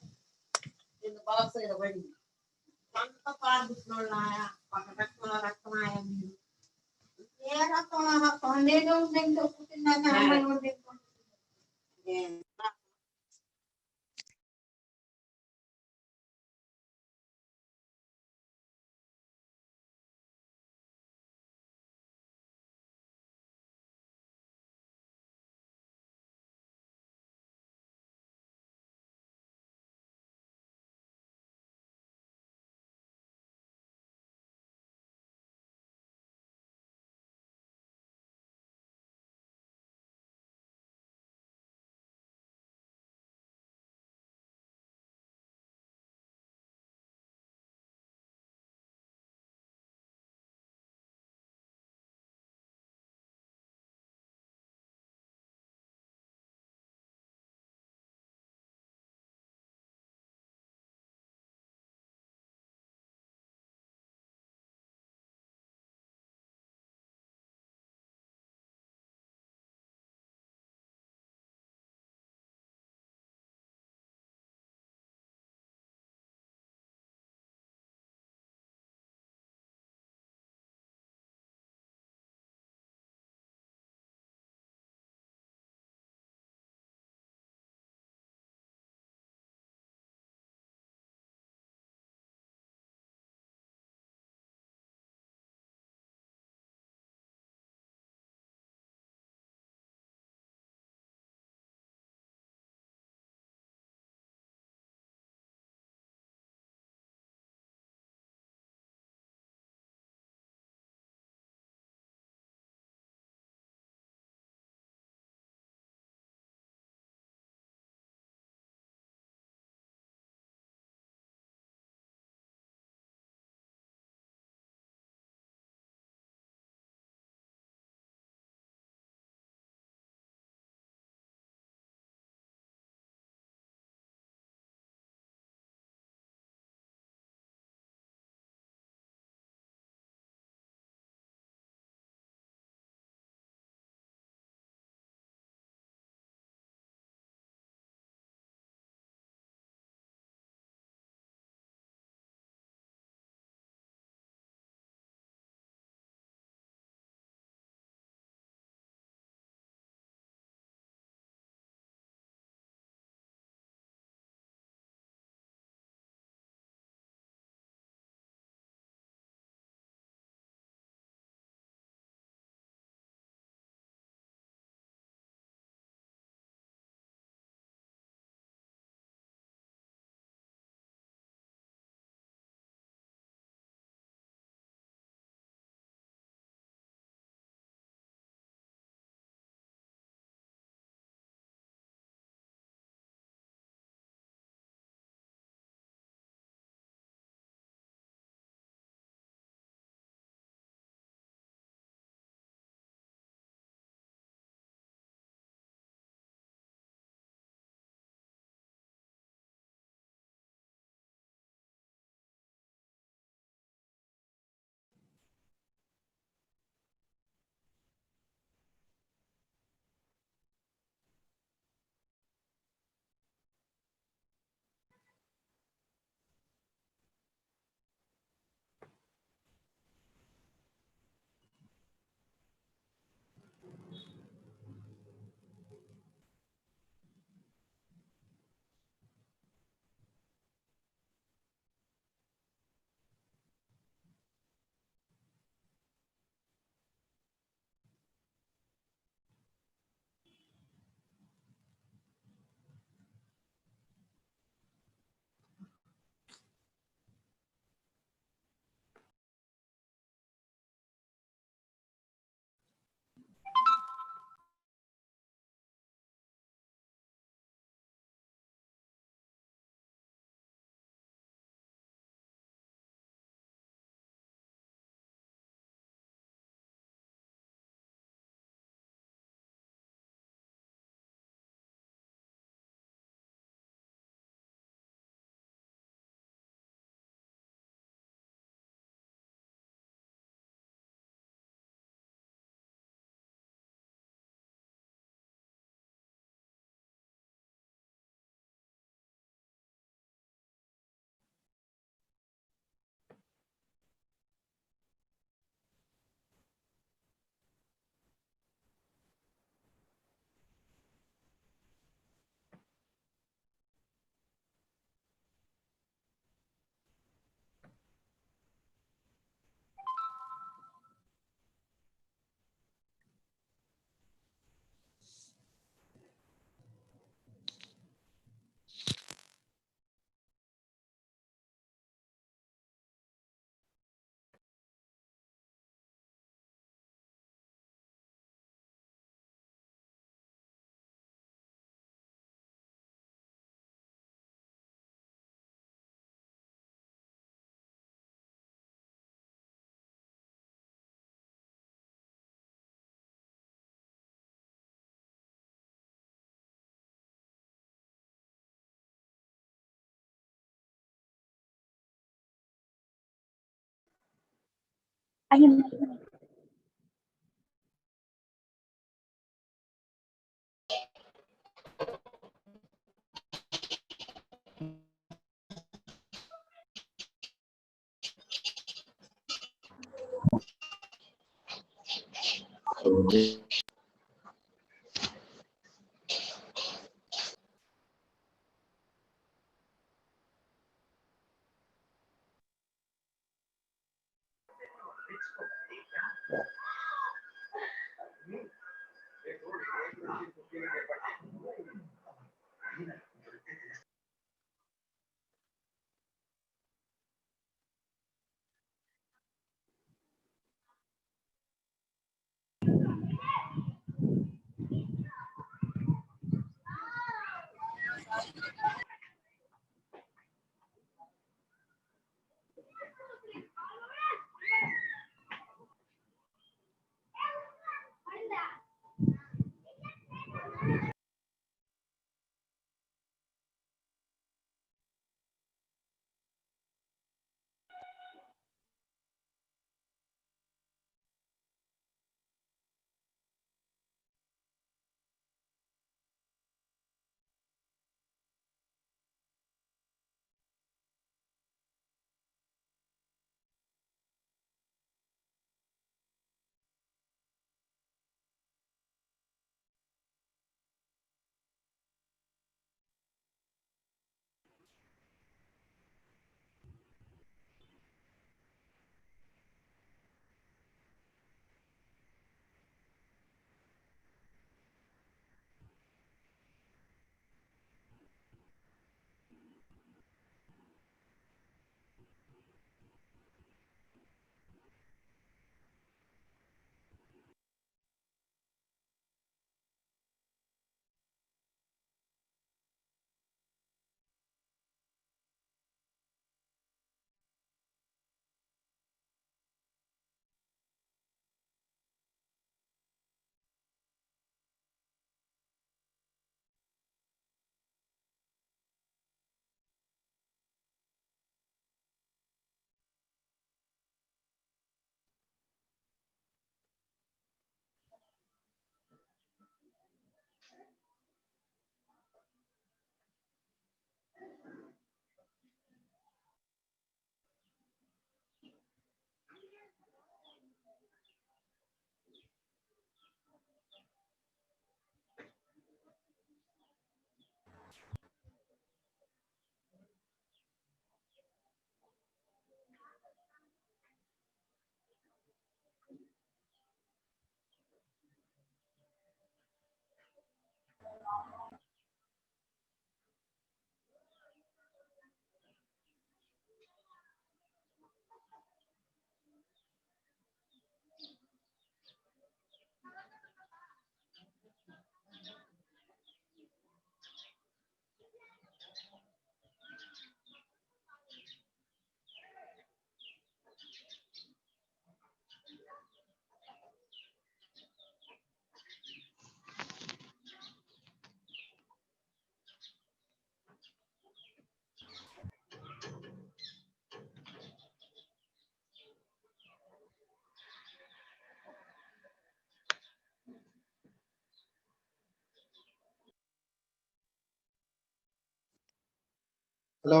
hello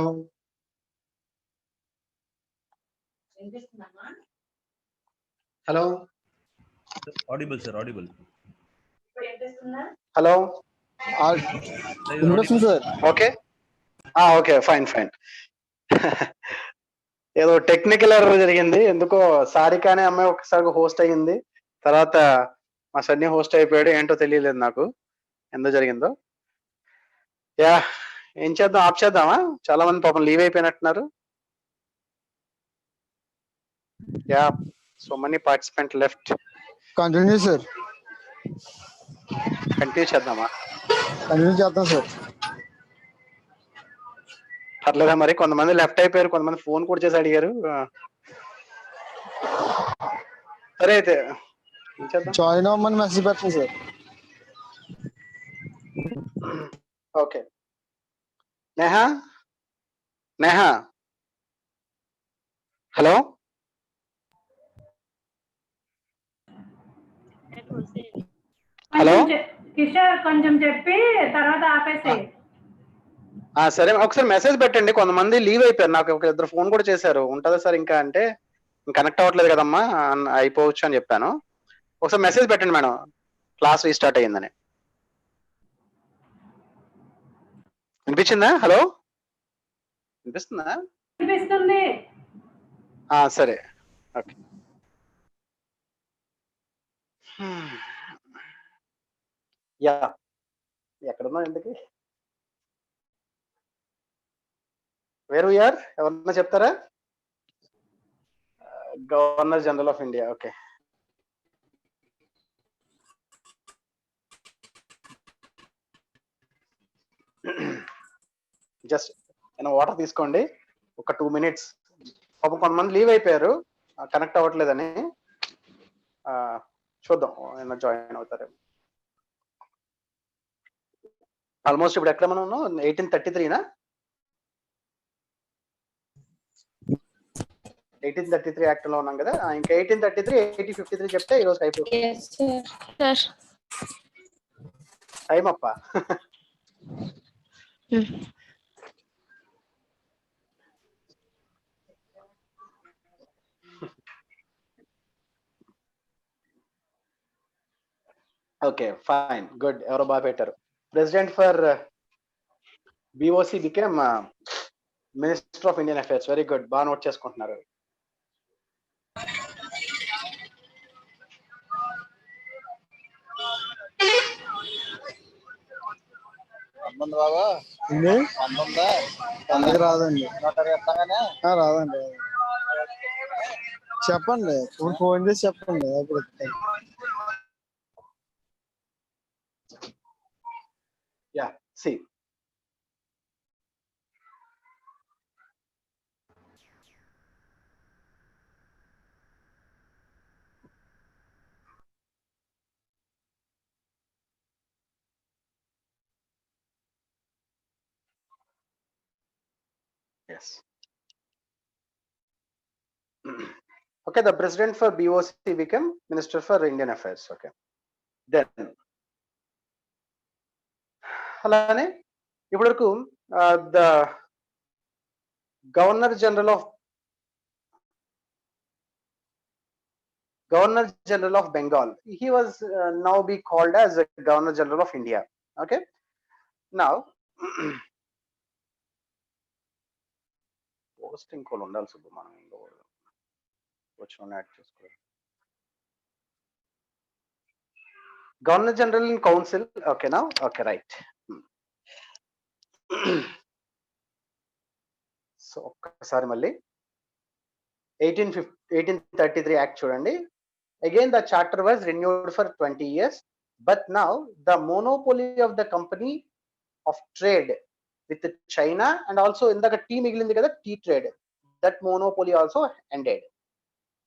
hello Audible, sir. Audible. Hello sir okay okay fine fine ఏదో టెక్నికల్ ఎర్రర్ జరిగింది ఎందుకో సారిక అనే అమ్మాయి ఒకసారి హోస్ట్ అయ్యింది తర్వాత మా సన్నీ హోస్ట్ అయిపోయాడు ఏంటో తెలియలేదు నాకు ఎందుకు జరిగిందో యా ఏం చేద్దాం ఆప్ చేద్దామా చాలా మంది పాపం లీవ్ అయిపోయినట్టున్నారు yeah so many participant left continue sir continue చేద్దామా కంటిన్యూ చేద్దాం సార్ పర్లేదా మరి కొంతమంది లెఫ్ట్ అయిపోయారు కొంతమంది ఫోన్ కూడా చేసి అడిగారు సరే అయితే జాయిన్ అవ్వమని మెసేజ్ పెట్టండి sir okay Neha Neha hello hello Kishore కొంచెం చెప్పి తర్వాత ఆపేసేయి. సరే ఒకసారి మెసేజ్ పెట్టండి. కొంతమంది లీవ్ అయిపోయారు, నాకు ఒక ఇద్దరు ఫోన్ కూడా చేశారు. ఉంటుందా సార్ ఇంకా అంటే కనెక్ట్ అవ్వట్లేదు కదమ్మా అయిపోవచ్చు అని చెప్పాను. ఒకసారి మెసేజ్ పెట్టండి మేడం, క్లాస్ రీస్టార్ట్ అయ్యిందని. వినిపించిందా? హలో వినిపిస్తుందా? వినిపిస్తుంది. సరే ఓకే. యా ఎక్కడున్నా ఎందుకు వేర్ వీఆర్ ఎవరన్నా చెప్తారా? Governor general of India. Okay, just water తీసుకోండి ఒక 2 minutes. పాపం కొంతమంది లీవ్ అయిపోయారు, కనెక్ట్ అవ్వట్లేదని. చూద్దాం ఏమైనా జాయిన్ అవుతారు. ఆల్మోస్ట్ ఇప్పుడు ఎక్కడ మనం ఉన్నాం? 1833నా? 1833 యాక్ట్ లో ఉన్నాం కదా. ఇంకా 1833 1853 చెప్తే ఈ రోజు అయిపోతుంది. Time up. Okay fine good. ఎవరో బాగా పెట్టారు. President for BOC became minister of Indian affairs. Very good, బాగా నోట్ చేసుకుంటున్నారు. రాదండి. రాదండి. చెప్పండి, ఫోన్ చేసి చెప్పండి. Yeah see yes. Okay, the president for BOC became minister for Indian affairs. Okay, then అలానే ఇప్పటి వరకు the governor general of Bengal, he was now be called as a governor general of India. Okay, now posting కోల్ ఉండాలి సుబ్బు, మనం వచ్చిన add చేసుకోవాలి. Governor general in council. ఓకేనా? Okay right. So ఒక్కసారి మళ్ళీ 1833 యాక్ట్ చూడండి. Again the charter was renewed for 20 years, but now the monopoly of the company of trade with China and also indaka tea migilindi kada, tea trade, that monopoly also ended.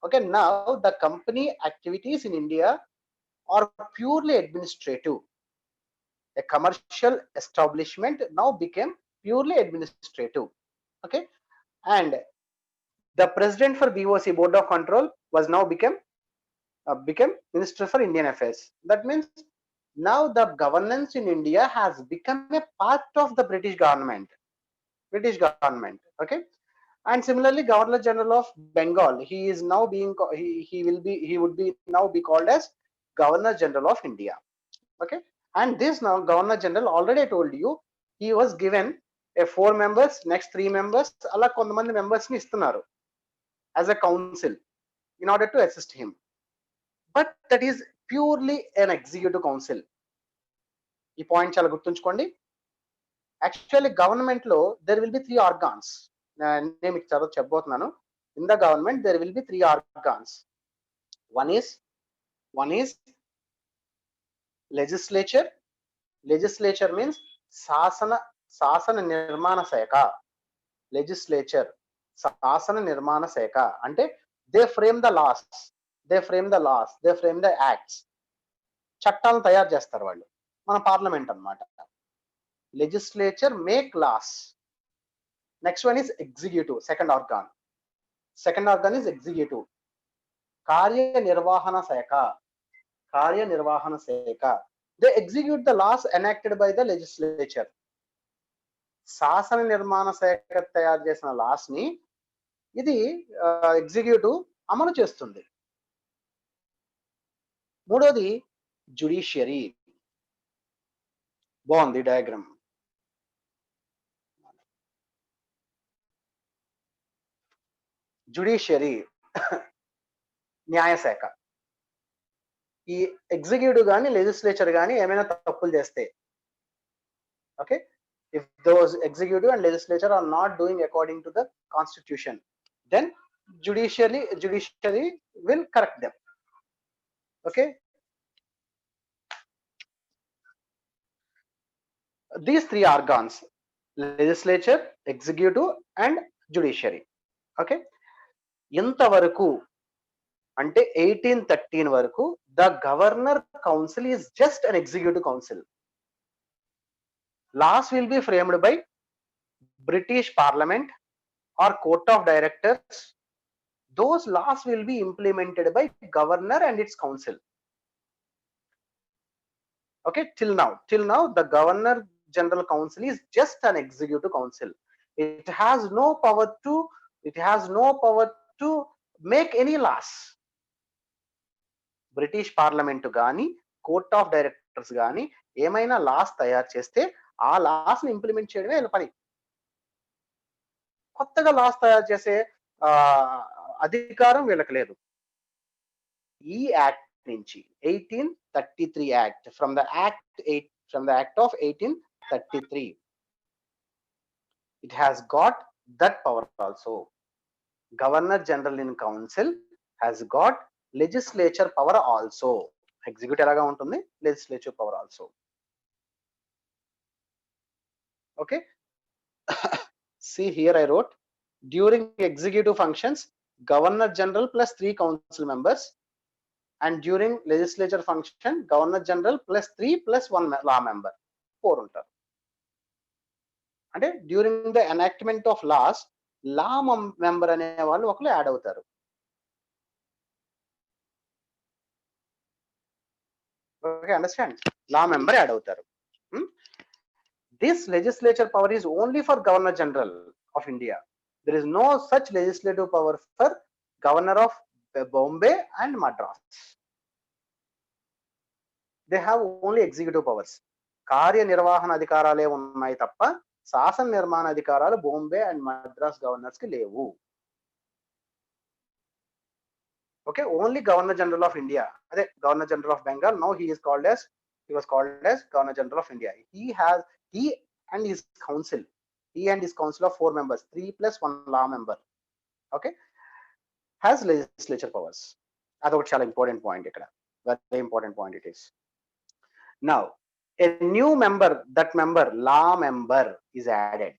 Okay, now the company activities in India are purely administrative. A commercial establishment now became purely administrative. Okay, and the president for BOC, board of control, was now became minister for Indian affairs. That means now the governance in India has become a part of the British government. Okay, and similarly governor general of Bengal, he is now being he would be now be called as governor general of India. Okay, and this now governor general, already I told you, he was given a 4 members, next 3 members ala kontamandi members ni istunnaru as a council in order to assist him, but that is purely an executive council. ఈ point చాలా గుర్తుంచుకోండి. Actually government లో there will be 3 organs. నేను మీకు చెప్పబోతున్నాను. In the government there will be 3 organs. One is legislature. Legislature means శాసన నిర్మాణ శాఖ. Legislature శాసన నిర్మాణ శాఖ అంటే they frame the laws, they frame the acts. చట్టాలను తయారు చేస్తారు వాళ్ళు, మన పార్లమెంట్ అన్నమాట. Legislature make laws. Next one is executive, second organ is executive. కార్యనిర్వహణ శాఖ They execute the laws enacted by the legislature. శాసన నిర్మాణ శాఖ తయారు చేసిన లాస్ ని ఇది ఎగ్జిక్యూటివ్ అమలు చేస్తుంది. మూడోది జుడిషియరీ. బాగుంది డయాగ్రామ్. జుడిషియరీ న్యాయశాఖ. ఈ ఎగ్జిక్యూటివ్ కానీ లెజిస్లేచర్ కానీ ఏమైనా తప్పులు చేస్తే, okay, if those executive and legislature are not doing according to the constitution, then judiciary will correct them. Okay, these three organs, legislature, executive and judiciary. Okay, ఇంతవరకు అంటే 1813 వరకు the governor council is just an executive council. Laws will be framed by British Parliament or Court of Directors. Those laws will be implemented by governor and its council. Okay, till now the Governor General Council is just an executive council. It has no power to make any laws. British Parliament గాని court of directors గాని ఏమైనా loss తయారు చేస్తే ఆ loss ని implement చేయడమే వీళ్ళ పని. కొత్తగా లాస్ తయారు చేసే అధికారం వీళ్ళకి లేదు. ఈ యాక్ట్ నుంచి 1833 act from the act of 1833 it has got that power also. Governor General in Council has got legislature power also. Executive ఎలాగా ఉంటుంది, legislature power also. Okay. See here I wrote, during executive functions Governor General plus 3 council members, and during legislature function Governor General plus 3 plus 1 law member, 4 ఉంటారు. అంటే during the enactment of laws law member అనే వాళ్ళు ఒకరు add అవుతారు. Okay, understand? Law member add అవుతారు. This legislature power is only for Governor General of India. There is no such legislative power for Governor of Bombay and Madras. They have only executive powers. కార్య నిర్వహణ అధికారాలే ఉన్నాయి తప్ప శాసన నిర్మాణ అధికారాలు Bombay and Madras governors కి లేవు. Okay, only governor general of India, అదే governor general of Bengal, now he was called as Governor General of India. He and his council of 4 members, 3 plus 1 law member, okay, has legislature powers. Adokati chala important point ikkada, very important point it is. Now a new member, that member law member is added.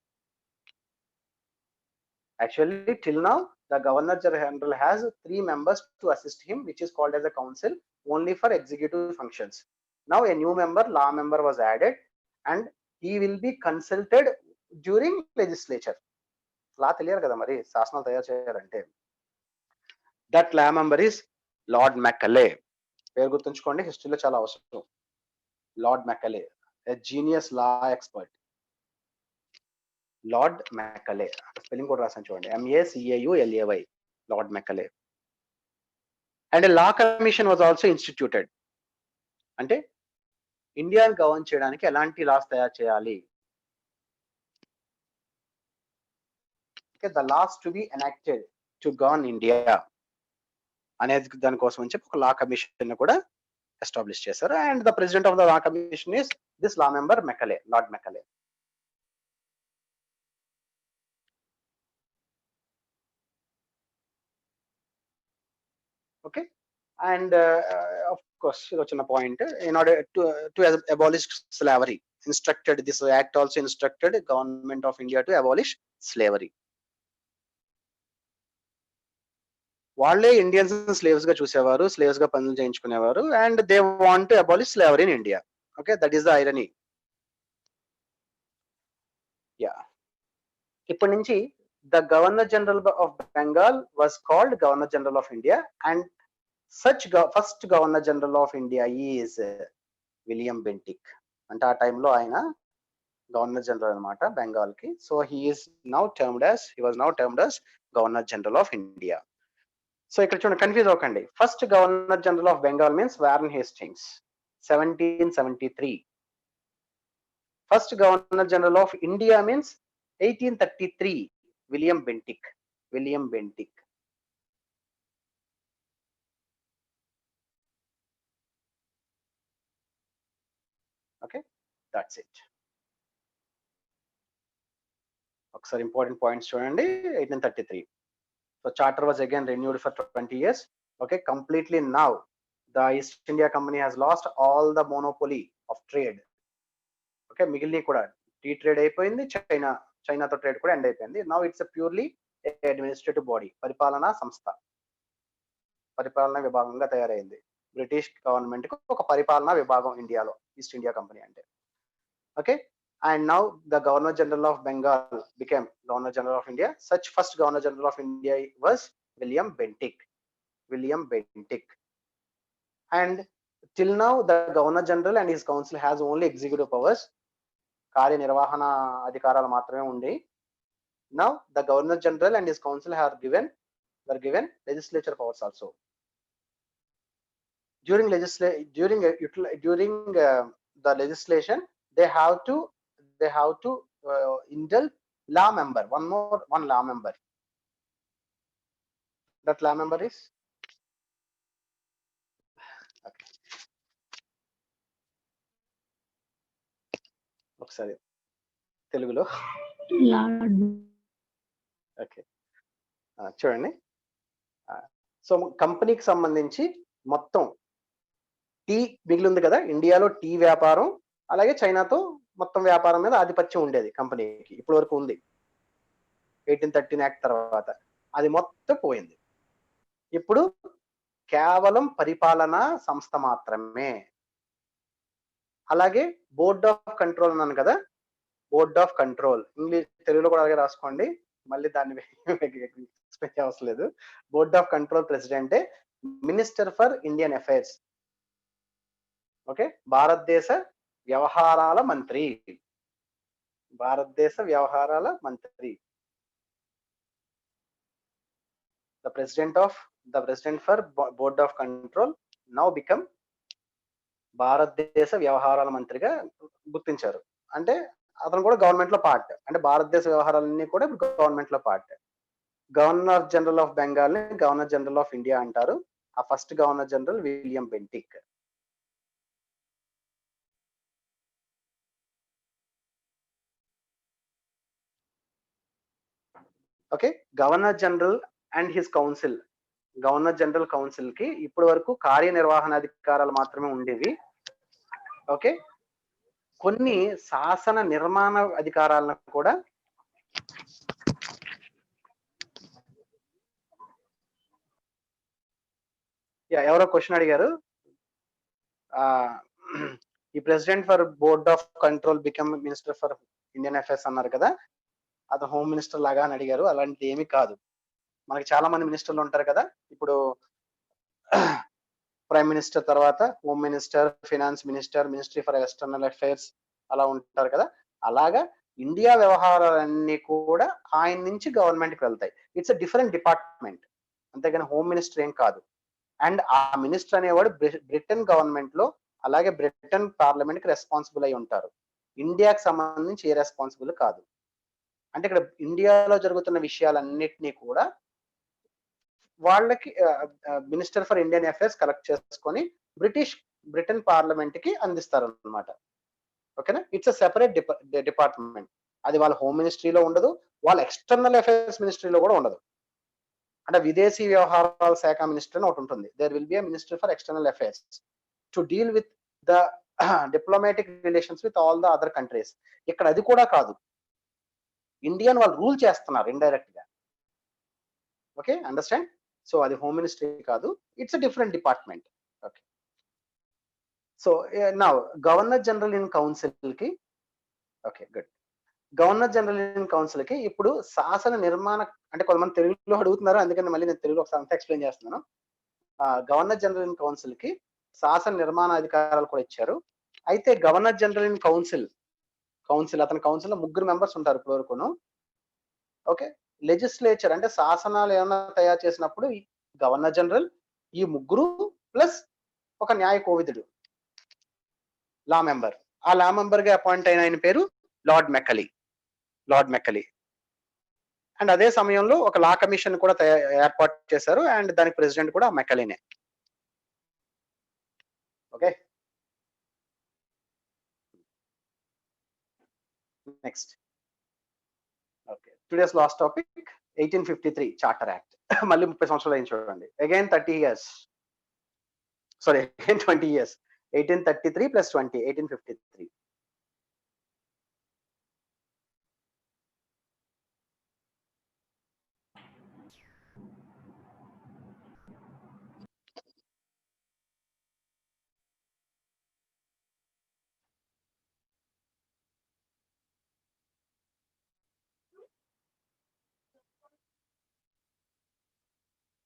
Actually till now the Governor General has 3 members to assist him, which is called as a council, only for executive functions. Now a new member law member was added and he will be consulted during legislature. లా తెలియాలి కదా మరి, శాసనాలు తయారు చేయాలంటే. That law member is Lord Macaulay. పేరు గుర్తుంచుకోండి, హిస్టరీలో చాలా అవసరం. Lord Macaulay, a genius law expert. Lord Macaulay, spelling కూడా రాసాను చూడండి, MACAULAY, Lord Macaulay. And a law commission was also instituted. అంటే ఇండియాని గవర్న్ చేయడానికి ఎలాంటి లాస్ తయారు చేయాలి, the laws to be enacted to govern India అనేది దానికోసం అని చెప్పి ఒక లా కమిషన్ కూడా ఎస్టాబ్లిష్ చేశారు. And the president of the law commission is this law member Macaulay, lord Macaulay. Okay, and of course ఇది వచ్చిన point, in order to abolish slavery, instructed this act also instructed government of India to abolish slavery. వాళ్ళే Indians slaves గా చూసేవారు, slaves గా పనులు చేయించుకునేవారు, and they want to abolish slavery in India. Okay, that is the irony. Yeah, ఇప్పటి నుంచి the governor general of Bengal was called governor general of India, and such first Governor General of India is William Bentinck. అంటే ఆ టైంలో ఆయన governor general అనమాట బెంగాల్ కి. So he was now termed as governor general of India. So ఇక్కడ చూడండి, confuse అవ్వకండి. First governor general of Bengal means Warren Hastings 1773. First governor general of India means 1833 William Bentinck. Okay, that's it. ఒకసారి important points చూడండి. 1833. So charter was again renewed for 20 years. Okay, completely now the East India Company has lost all the monopoly of trade. Okay, మిగిలిన కూడా tea trade అయిపోయింది, చైనాతో trade కూడా end అయిపోయింది. Now it's a purely administrative body, పరిపాలనా విభాగంగా తయారైంది. British government కు ఒక పరిపాలనా విభాగం ఇండియాలో ఈస్ట్ ఇండియా కంపెనీ అంటే. Okay, and now the Governor General of Bengal became Governor General of India. Such first Governor General of India was William Bentinck. And till now the Governor General and his council has only executive powers. కార్యనిర్వహణ అధికారాలు మాత్రమే ఉంది. Now the Governor General and his council were given legislature powers also. During the legislation, they have to indulge law member, one law member. That law member is okay. ఒకసారి తెలుగులో okay చూడండి. So కంపెనీకి సంబంధించి మొత్తం tea మిగిలి ఉంది కదా, ఇండియాలో టీ వ్యాపారం అలాగే చైనాతో మొత్తం వ్యాపారం మీద ఆధిపత్యం ఉండేది కంపెనీకి, ఇప్పటి వరకు ఉంది. 1813 యాక్ట్ తర్వాత అది మొత్తం పోయింది. ఇప్పుడు కేవలం పరిపాలనా సంస్థ మాత్రమే. అలాగే బోర్డ్ ఆఫ్ కంట్రోల్ అన్నాను కదా, బోర్డ్ ఆఫ్ కంట్రోల్ ఇంగ్లీష్ తెలుగులో కూడా అలాగే రాసుకోండి, మళ్ళీ దాన్ని ఎక్స్ప్లెయిన్ అవసరం లేదు. బోర్డ్ ఆఫ్ కంట్రోల్ ప్రెసిడెంటే minister for Indian affairs. Okay, భారతదేశ వ్యవహారాల మంత్రి. The president for board of control now become భారతదేశ వ్యవహారాల మంత్రిగా గుర్తించారు. అంటే అతను కూడా గవర్నమెంట్ లో పార్ట్, అంటే భారతదేశ వ్యవహారాలన్నీ కూడా గవర్నమెంట్ లో part. Governor general of Bengal ని గవర్నర్ జనరల్ ఆఫ్ ఇండియా అంటారు. ఆ first governor general William Bentinck. Okay, governor general and his council. Governor general council కి ఇప్పటి వరకు కార్యనిర్వహణ అధికారాలు మాత్రమే ఉండేవి. ఓకే, కొన్ని శాసన నిర్మాణ అధికారాలను కూడా ఎవరో క్వశ్చన్ అడిగారు, ఈ president for board of control become minister for Indian affairs అన్నారు కదా, అతను హోమ్ మినిస్టర్ లాగా అని అడిగారు. అలాంటిది ఏమీ కాదు. మనకి చాలా మంది మినిస్టర్లు ఉంటారు కదా, ఇప్పుడు ప్రైమ్ మినిస్టర్ తర్వాత home minister, finance minister, ministry for external affairs అలా ఉంటారు కదా, అలాగా ఇండియా వ్యవహారాలన్నీ కూడా ఆయన నుంచి గవర్నమెంట్కి వెళ్తాయి. ఇట్స్ అ డిఫరెంట్ డిపార్ట్మెంట్, అంతేగాని హోమ్ మినిస్టర్ ఏం కాదు. అండ్ ఆ మినిస్టర్ అనేవాడు బ్రిటన్ గవర్నమెంట్ లో అలాగే బ్రిటన్ పార్లమెంట్ కి రెస్పాన్సిబుల్ అయి ఉంటారు. ఇండియాకి సంబంధించి ఏ రెస్పాన్సిబుల్ కాదు. అంటే ఇక్కడ ఇండియాలో జరుగుతున్న విషయాలన్నిటినీ కూడా వాళ్ళకి minister for Indian affairs collect చేసుకొని బ్రిటన్ పార్లమెంట్ కి అందిస్తారు అనమాట. ఓకేనా, ఇట్స్ అ సెపరేట్ డిపార్ట్మెంట్. అది వాళ్ళ హోమ్ మినిస్ట్రీలో ఉండదు, వాళ్ళ ఎక్స్టర్నల్ అఫైర్స్ మినిస్ట్రీలో కూడా ఉండదు. అంటే విదేశీ వ్యవహారాల శాఖ మినిస్టర్ అని ఒకటి ఉంటుంది. There will be a minister for external affairs to deal with the diplomatic relations with all the other countries. ఇక్కడ అది కూడా కాదు, ఇండియన్ వాళ్ళు రూల్ చేస్తున్నారు ఇండైరెక్ట్ గా. Okay, understand? సో అది హోమ్ మినిస్ట్రీ కాదు, it's a different department. Okay, so now governor general in council కి, okay good, governor general in council కి ఇప్పుడు శాసన నిర్మాణ, అంటే కొంతమంది తెలుగులో అడుగుతున్నారు, అందుకని మళ్ళీ నేను తెలుగులో ఒకసారి అంతా ఎక్స్ప్లెయిన్ చేస్తున్నాను. గవర్నర్ జనరల్ ఇన్ కౌన్సిల్ కి శాసన నిర్మాణ అధికారాలు కూడా ఇచ్చారు, అయితే గవర్నర్ జనరల్ ఇన్ కౌన్సిల్ అతని కౌన్సిల్లో 3 మెంబర్స్ ఉంటారు ఇప్పటి వరకును. ఓకే, లెజిస్లేచర్ అంటే శాసనాలు ఏమైనా తయారు చేసినప్పుడు ఈ గవర్నర్ జనరల్, ఈ 3 ప్లస్ ఒక న్యాయ కోవిదుడు, లా మెంబర్. ఆ లా మెంబర్ గా అపాయింట్ అయిన ఆయన పేరు లార్డ్ మెక్కలీ. అండ్ అదే సమయంలో ఒక లా కమిషన్ కూడా ఏర్పాటు చేశారు, అండ్ దానికి ప్రెసిడెంట్ కూడా మెక్కలీనే. Okay, next. Okay, today's last topic 1853 charter act. మళ్ళీ 30 సంవత్సరాలు అయింది చూడండి. Again 30 years, sorry again 20 years. 1833 plus 20, 1853.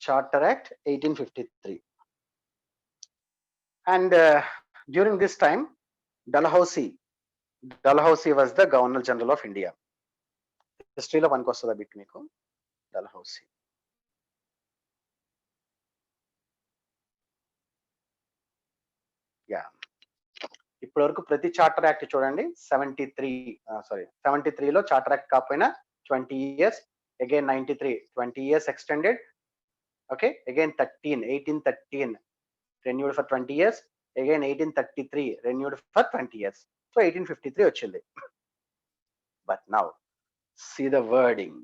Charter Act 1853. And during this time, Dalhousie was the Governor General of India. History lo panikostada bit meeku Dalhousie. Yeah. ఇప్పటి వరకు ప్రతి charter act చూడండి 73 లో charter act కాకపోయినా 20 years, again 93 20 years extended. Okay, again 1813 renewed for 20 years, again 1833 renewed for 20 years. So 1853 వచ్చింది. But now see the wording.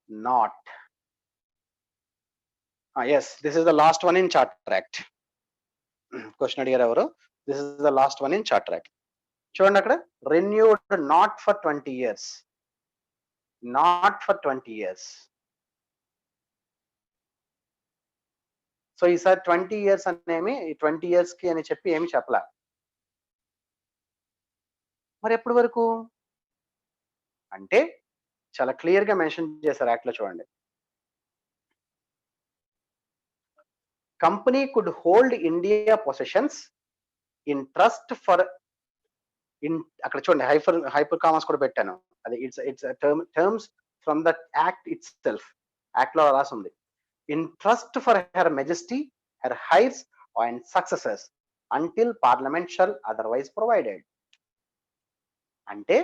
Not. Yes, this is the last one in Charter Act. Question అడిగారు ఎవరు? This is the last one in Charter Act. చూడండి అక్కడ, renewed not for 20 years. Not for 20 years. So ఈసారి 20 years అనేమి 20 years కి అని చెప్పి ఏమి చెప్పలా. మరి ఎప్పటి వరకు అంటే చాలా క్లియర్ గా మెన్షన్ చేశారు యాక్ట్ లో. చూడండి, company could hold India possessions in trust for అక్కడ చూడండి హైపర్ కామర్స్ కూడా పెట్టాను. అది it's terms from the act itself. Act లో రాసింది, in trust for her majesty, her heirs and successors until parliament shall otherwise provided. అంటే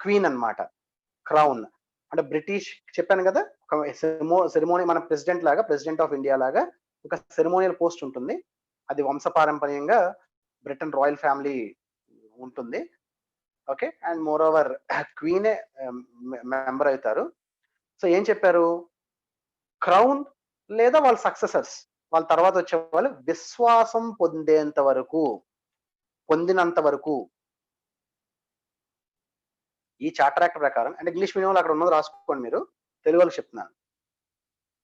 queen అన్నమాట. Crown అంటే బ్రిటిష్, చెప్పాను కదా, ఒక సెరిమోనీ, మన ప్రెసిడెంట్ ఆఫ్ ఇండియా లాగా ఒక సెరిమోనియల్ పోస్ట్ ఉంటుంది. అది వంశపారంపర్యంగా బ్రిటన్ రాయల్ ఫ్యామిలీ ఉంటుంది. ఓకే, అండ్ మోర్ ఓవర్ క్వీనే మెంబర్ అవుతారు. సో ఏం చెప్పారు, క్రౌన్ లేదా వాళ్ళ సక్సెసర్స్, వాళ్ళ తర్వాత వచ్చే వాళ్ళు విశ్వాసం పొందినంత వరకు ఈ చార్టర్ యాక్ట్ ప్రకారం, అంటే ఇంగ్లీష్ మీడియం అక్కడ ఉన్నది రాసుకోండి, మీరు తెలుగు వాళ్ళకి చెప్తున్నాను.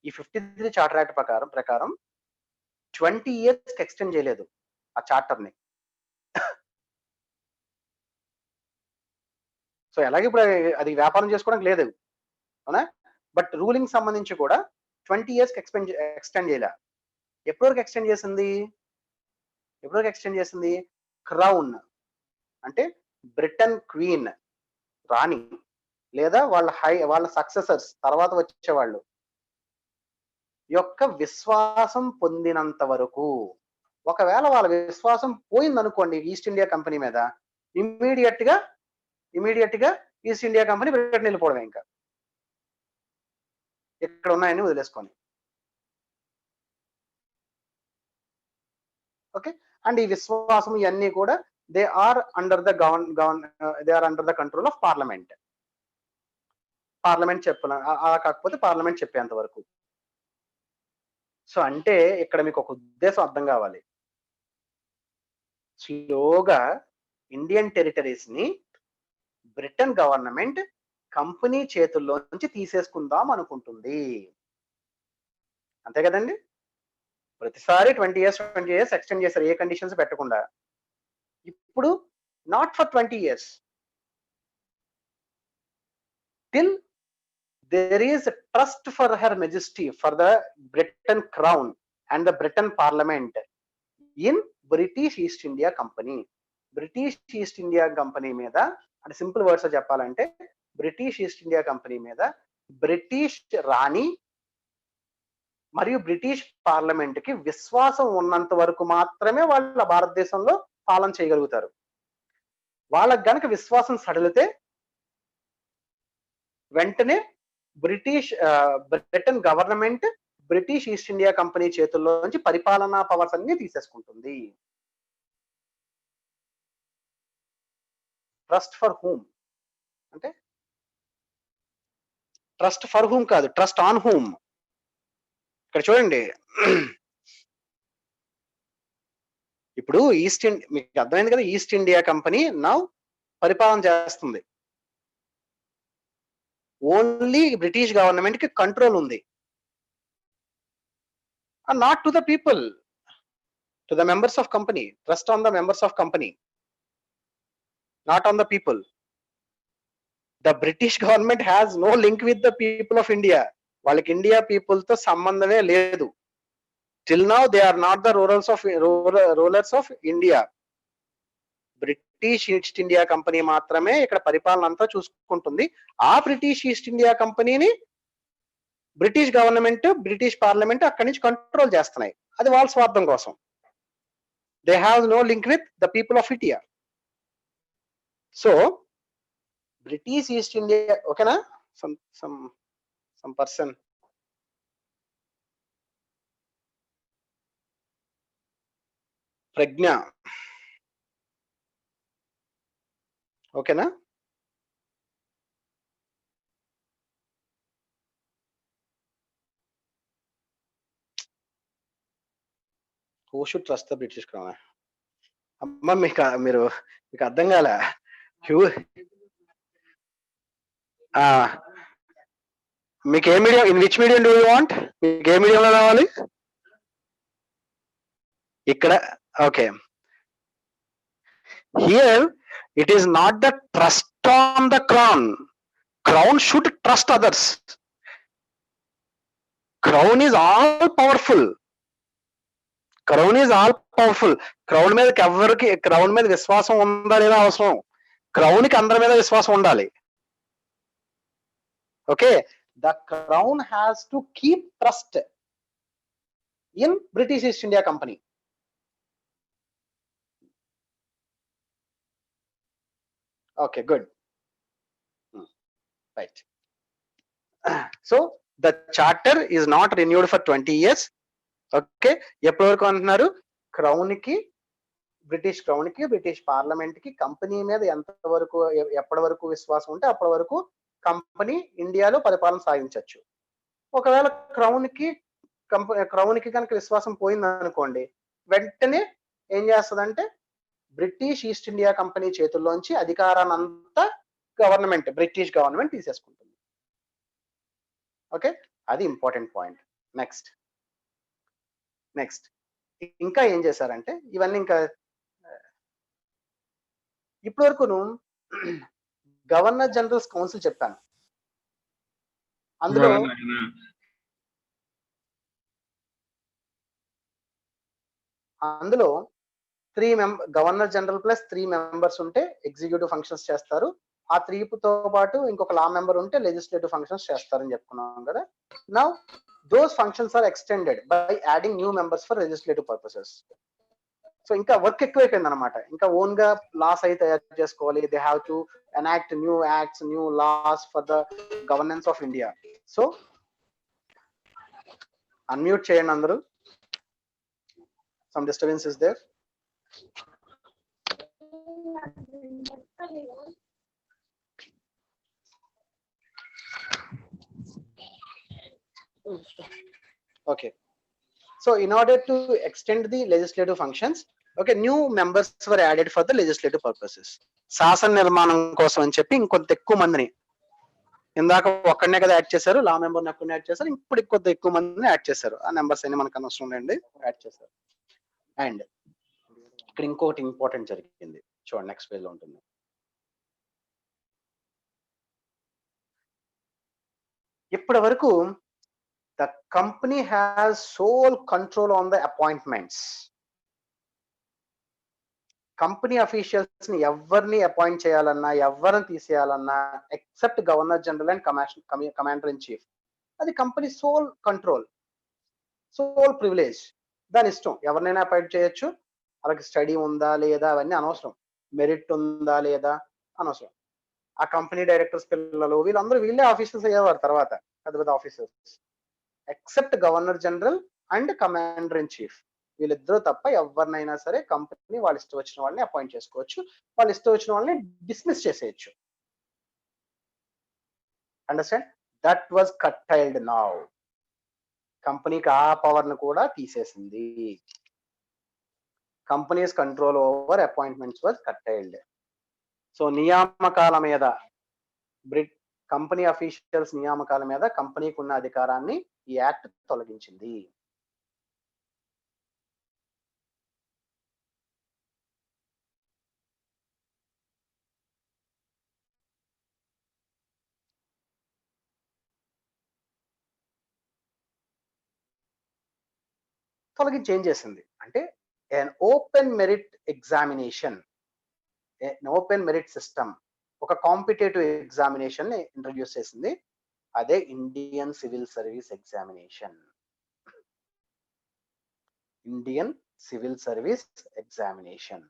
ఈ 53 చార్టర్ యాక్ట్ ప్రకారం 20 years ఎక్స్టెండ్ చేయలేదు ఆ చార్టర్ ని. సో ఎలాగే ఇప్పుడు అది వ్యాపారం చేసుకోవడానికి లేదు, అవునా? బట్ రూలింగ్ సంబంధించి కూడా 20 years ఎక్స్టెండ్ చేయలే. ఎప్పటివరకు ఎక్స్టెండ్ చేసింది? క్రౌన్ అంటే బ్రిటన్ క్వీన్, రాణి, లేదా వాళ్ళ సక్సెసర్స్, తర్వాత వచ్చేవాళ్ళు యొక్క విశ్వాసం పొందినంత వరకు. ఒకవేళ వాళ్ళ విశ్వాసం పోయిందనుకోండి ఈస్ట్ ఇండియా కంపెనీ మీద, ఇమ్మీడియట్ గా ఈస్ట్ ఇండియా కంపెనీ బ్రిటన్ వెళ్ళిపోవడం, ఇంకా ఇక్కడ ఉన్నాయని వదిలేసుకొని. ఓకే, అండ్ ఈ విశ్వాసం ఇవన్నీ కూడా they are under the control of parliament. కాకపోతే పార్లమెంట్ చెప్పేంత వరకు. సో అంటే ఇక్కడ మీకు ఒక ఉద్దేశం అర్థం కావాలి, స్లోగా ఇండియన్ టెరిటరీస్ ని బ్రిటన్ గవర్నమెంట్ కంపెనీ చేతుల్లో నుంచి తీసేసుకుందాం అనుకుంటుంది. అంతే కదండి, ప్రతిసారి 20 years ఎక్స్టెండ్ చేశారు, ఏ కండిషన్స్ పెట్టకుండా. ఇప్పుడు not for 20 years, till there is a trust for Her Majesty, for the Britain Crown and the Britain Parliament in British East India Company. British East India company మీద, అంటే simple words చెప్పాలంటే British East India company మీద British రాణి మరియు British parliament కి విశ్వాసం ఉన్నంత వరకు మాత్రమే వాళ్ళ భారతదేశంలో పాలన చేయగలుగుతారు. వాళ్ళకి గనక విశ్వాసం సడలితే వెంటనే Britain government British East India company చేతుల్లో నుంచి పరిపాలనా పవర్స్ అన్ని తీసేసుకుంటుంది. ట్రస్ట్ ఫర్ హూమ్ అంటే ట్రస్ట్ ఫర్ హూమ్ కాదు, ట్రస్ట్ ఆన్ హూమ్. ఇక్కడ చూడండి, ఇప్పుడు మీకు అర్థమైంది కదా, ఈస్ట్ ఇండియా కంపెనీ నౌ పరిపాలన చేస్తుంది. ఓన్లీ బ్రిటిష్ గవర్నమెంట్ కి కంట్రోల్ ఉంది. Not to the people, to the members of company. Trust on the members of company, not on the people. The British government has no link with the people of India. వాళ్ళకి India people తో సంబంధమే లేదు. Till now they are not the rulers of India. British East India company మాత్రమే ఇక్కడ పరిపాలన అంతా చూసుకుంటుంది. ఆ బ్రిటిష్ ఈస్ట్ ఇండియా కంపెనీని బ్రిటిష్ గవర్నమెంట్, బ్రిటిష్ పార్లమెంట్ అక్కడి నుంచి కంట్రోల్ చేస్తున్నాయి. అది వాళ్ళ స్వార్థం కోసం. They have no link with the people of India. So British East India, ఓకేనా? some person. ప్రజ్ఞ, ఓకేనా? Who should trust the British Crown? అమ్మ మీకు అర్థం కాల. మీకు ఏ medium, in which medium do you want? మీకు ఏ మీడియంలో రావాలి? ఇక్కడ okay. Here it is not the trust on the crown. Crown should trust others. Crown is all powerful. Crown is all powerful. Crown మీద ఎవరికి, క్రౌన్ మీద విశ్వాసం ఉందా లేదా అవసరం. క్రౌన్ కి అందరి మీద విశ్వాసం ఉండాలి. Okay, the crown has to keep trust in British East India Company. Okay, good. Right. So the charter is not renewed for 20 years. Okay, ఎప్పటి వరకు అంటున్నారు? క్రౌన్ కి, బ్రిటిష్ క్రౌన్ కి, బ్రిటిష్ పార్లమెంట్ కి కంపెనీ మీద ఎంతవరకు, ఎప్పటి వరకు విశ్వాసం ఉంటే అప్పటి వరకు కంపెనీ ఇండియాలో పరిపాలన సాగించవచ్చు. ఒకవేళ క్రౌన్ కి కనుక విశ్వాసం పోయింది అనుకోండి, వెంటనే ఏం చేస్తుందంటే బ్రిటిష్ ఈస్ట్ ఇండియా కంపెనీ చేతుల్లోంచి అధికారాన్ని అంతా బ్రిటిష్ గవర్నమెంట్ తీసేసుకుంటుంది. ఓకే, అది ఇంపార్టెంట్ పాయింట్. నెక్స్ట్ ఇంకా ఏం చేశారంటే, ఇవన్నీ ఇంకా ఇప్పటి వరకును గవర్నర్ జనరల్స్ కౌన్సిల్ చెప్పాను. అందులో గవర్నర్ జనరల్ ప్లస్ 3 మెంబర్స్ ఉంటే ఎగ్జిక్యూటివ్ ఫంక్షన్స్ చేస్తారు. ఆ 3తో పాటు ఇంకొక లా మెంబర్ ఉంటే లెజిస్లేటివ్ ఫంక్షన్స్ చేస్తారని చెప్పుకున్నాం కదా. Now those functions are extended by adding new members for legislative purposes. So ఇంకా వర్క్ ఎక్కువైపోయింది అనమాట. ఇంకా ఓన్ గా లాస్ అయితే తయారు చేసుకోవాలి. They have to enact new acts, new laws for the governance of India. So unmute చేయండి అందరూ. Some disturbance is there. Okay, so in order to extend the legislative functions, okay, new members were added for the legislative purposes. శాసన నిర్మాణం కోసం అని చెప్పి ఇంకొంత ఎక్కువ మందిని, ఇందాక ఒక్కడనే కదా యాడ్ చేశారు, లా మెంబర్ని ఒక్కడిని యాడ్ చేశారు, ఇప్పుడు ఇంకొంత ఎక్కువ మందిని యాడ్ చేశారు. ఆ నెంబర్స్ అన్ని మనకు అనవసరం లేండి, యాడ్ చేశారు. అండ్ ఇక్కడ ఇంకోటి ఇంపార్టెంట్ జరిగింది, చూడండి నెక్స్ట్ పేజ్ లో ఉంటుంది. ఇప్పటి వరకు the company has sole control on the appointments. Company officials ని ఎవరిని అపాయింట్ చేయాలన్నా ఎవరిని తీసేయాలన్నా except governor general and commander in chief, అది company sole control, sole privilege. దాని ఇష్టం, ఎవరినైనా అపాయింట్ చేయొచ్చు. వాళ్ళకి స్టడీ ఉందా లేదా అవన్నీ అనవసరం, మెరిట్ ఉందా లేదా అనవసరం. ఆ కంపెనీ డైరెక్టర్స్ పిల్లలు వీళ్ళందరూ వీళ్ళే ఆఫీసర్స్ అయ్యేవారు తర్వాత, పెద్ద పెద్ద officers. Except governor general and commander in chief, వీళ్ళిద్దరూ తప్ప ఎవరినైనా సరే కంపెనీ వాళ్ళు ఇష్టం వచ్చిన వాళ్ళని అపాయింట్ చేసుకోవచ్చు, వాళ్ళు ఇష్టం వచ్చిన వాళ్ళని డిస్మిస్ చేసేయచ్చు. Understand? That was curtailed now. కంపెనీకి ఆ పవర్ ను కూడా తీసేసింది. Company's control over appointments was curtailed. So నియామకాల మీద, కంపెనీ అఫీషియల్స్ నియామకాల మీద కంపెనీకి ఉన్న అధికారాన్ని ఈ యాక్ట్ తొలగించింది. ఏం చేసింది అంటే an open merit examination, an open merit system, ఒక కాంపిటేటివ్ ఎగ్జామినేషన్ ని ఇంట్రడ్యూస్ చేసింది. అదే Indian civil service examination. Indian civil service examination.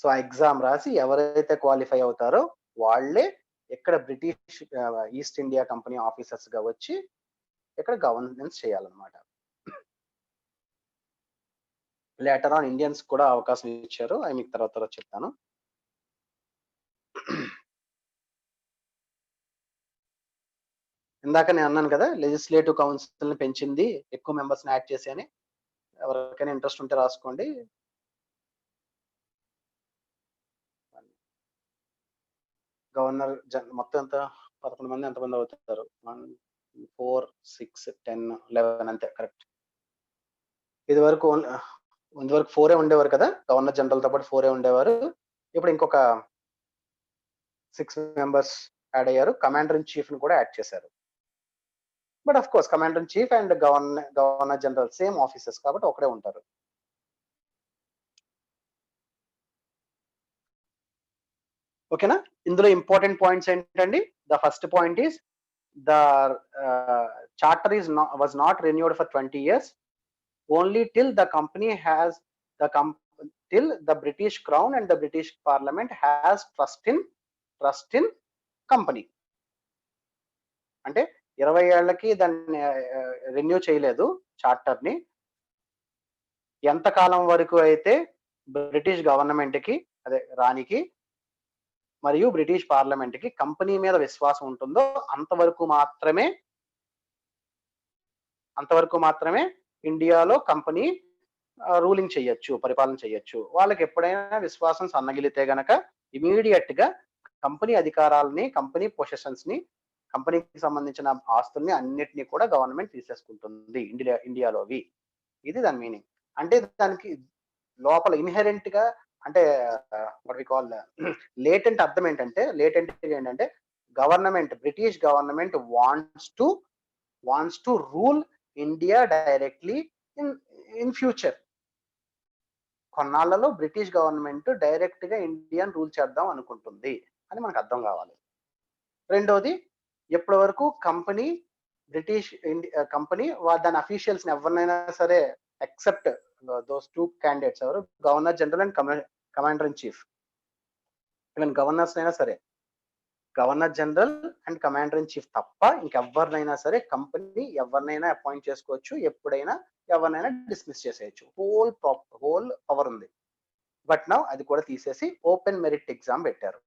So ఆ ఎగ్జామ్ రాసి ఎవరైతే క్వాలిఫై అవుతారో వాళ్ళే ఇక్కడ British East India company officers గా వచ్చి ఇక్కడ గవర్నెన్స్ చేయాలన్నమాట. లేటర్ ఆన్ ఇండియన్స్ కూడా అవకాశం ఇచ్చారు, అవి మీకు తర్వాత చెప్తాను. ఇందాక నేను అన్నాను కదా, లెజిస్లేటివ్ కౌన్సిల్ ని పెంచింది, ఎక్కువ మెంబర్స్ ని యాడ్ చేసి అని. ఎవరికైనా ఇంట్రెస్ట్ ఉంటే రాసుకోండి. గవర్నర్ మొత్తం ఎంత 11 మంది ఎంతమంది అవుతారు? 1 4 6 10 11 అంతే, కరెక్ట్. ఇది వరకు 4 ఉండేవారు కదా, గవర్నర్ జనరల్ తో పాటు 4 ఉండేవారు. ఇప్పుడు ఇంకొక 6 మెంబర్స్ యాడ్ అయ్యారు. కమాండర్ ఇన్ చీఫ్ ని కూడా యాడ్ చేశారు. But of course commander in chief and governor general same officers కాబట్టి ఒకడే ఉంటారు. ఓకేనా? ఇందులో ఇంపార్టెంట్ పాయింట్స్ ఏంటండి? The first point is the charter was not renewed for 20 years only till the company has till the British Crown and the British Parliament has trust in company. అంటే 20 ఏళ్లకి దాన్ని renew చేయలేదు charter ని. ఎంతకాలం వరకు అయితే British government కి, అదే రాణికి మరియు బ్రిటిష్ పార్లమెంట్ కి కంపెనీ మీద విశ్వాసం ఉంటుందో అంతవరకు మాత్రమే ఇండియాలో కంపెనీ రూలింగ్ చేయొచ్చు, పరిపాలన చేయొచ్చు. వాళ్ళకి ఎప్పుడైనా విశ్వాసం సన్నగిలితే గనక ఇమీడియట్ గా కంపెనీ అధికారాలని, కంపెనీ పొజిషన్స్ ని, కంపెనీకి సంబంధించిన ఆస్తుల్ని అన్నిటినీ కూడా గవర్నమెంట్ తీసేసుకుంటుంది ఇండియాలోవి. ఇది దాని మీనింగ్. అంటే దానికి లోపల ఇన్హెరెంట్ గా, అంటే వాట్ వి కాల్ లేటెంట్ అర్థం ఏంటంటే, government, British government wants to rule India directly in future. కొన్నాళ్లలో బ్రిటిష్ గవర్నమెంట్ డైరెక్ట్ గా ఇండియాని రూల్ చేద్దాం అనుకుంటుంది అని మనకు అర్థం కావాలి. రెండోది, ఎప్పటి వరకు కంపెనీ, బ్రిటిష్ కంపెనీ దాని అఫీషియల్స్ ని ఎవరినైనా సరే ఎక్సెప్ట్ దోస్ 2 క్యాండిడేట్స్, ఎవరు? Governor general and commander in chief. Even governors అయినా సరే, governor general and commander in chief తప్ప ఇంకెవరినైనా సరే కంపెనీ ఎవరినైనా అపాయింట్ చేసుకోవచ్చు, ఎప్పుడైనా ఎవరినైనా డిస్మిస్ చేసేయచ్చు. హోల్ పవర్ ఉంది. బట్ నౌ అది కూడా తీసేసి ఓపెన్ మెరిట్ ఎగ్జామ్ పెట్టారు.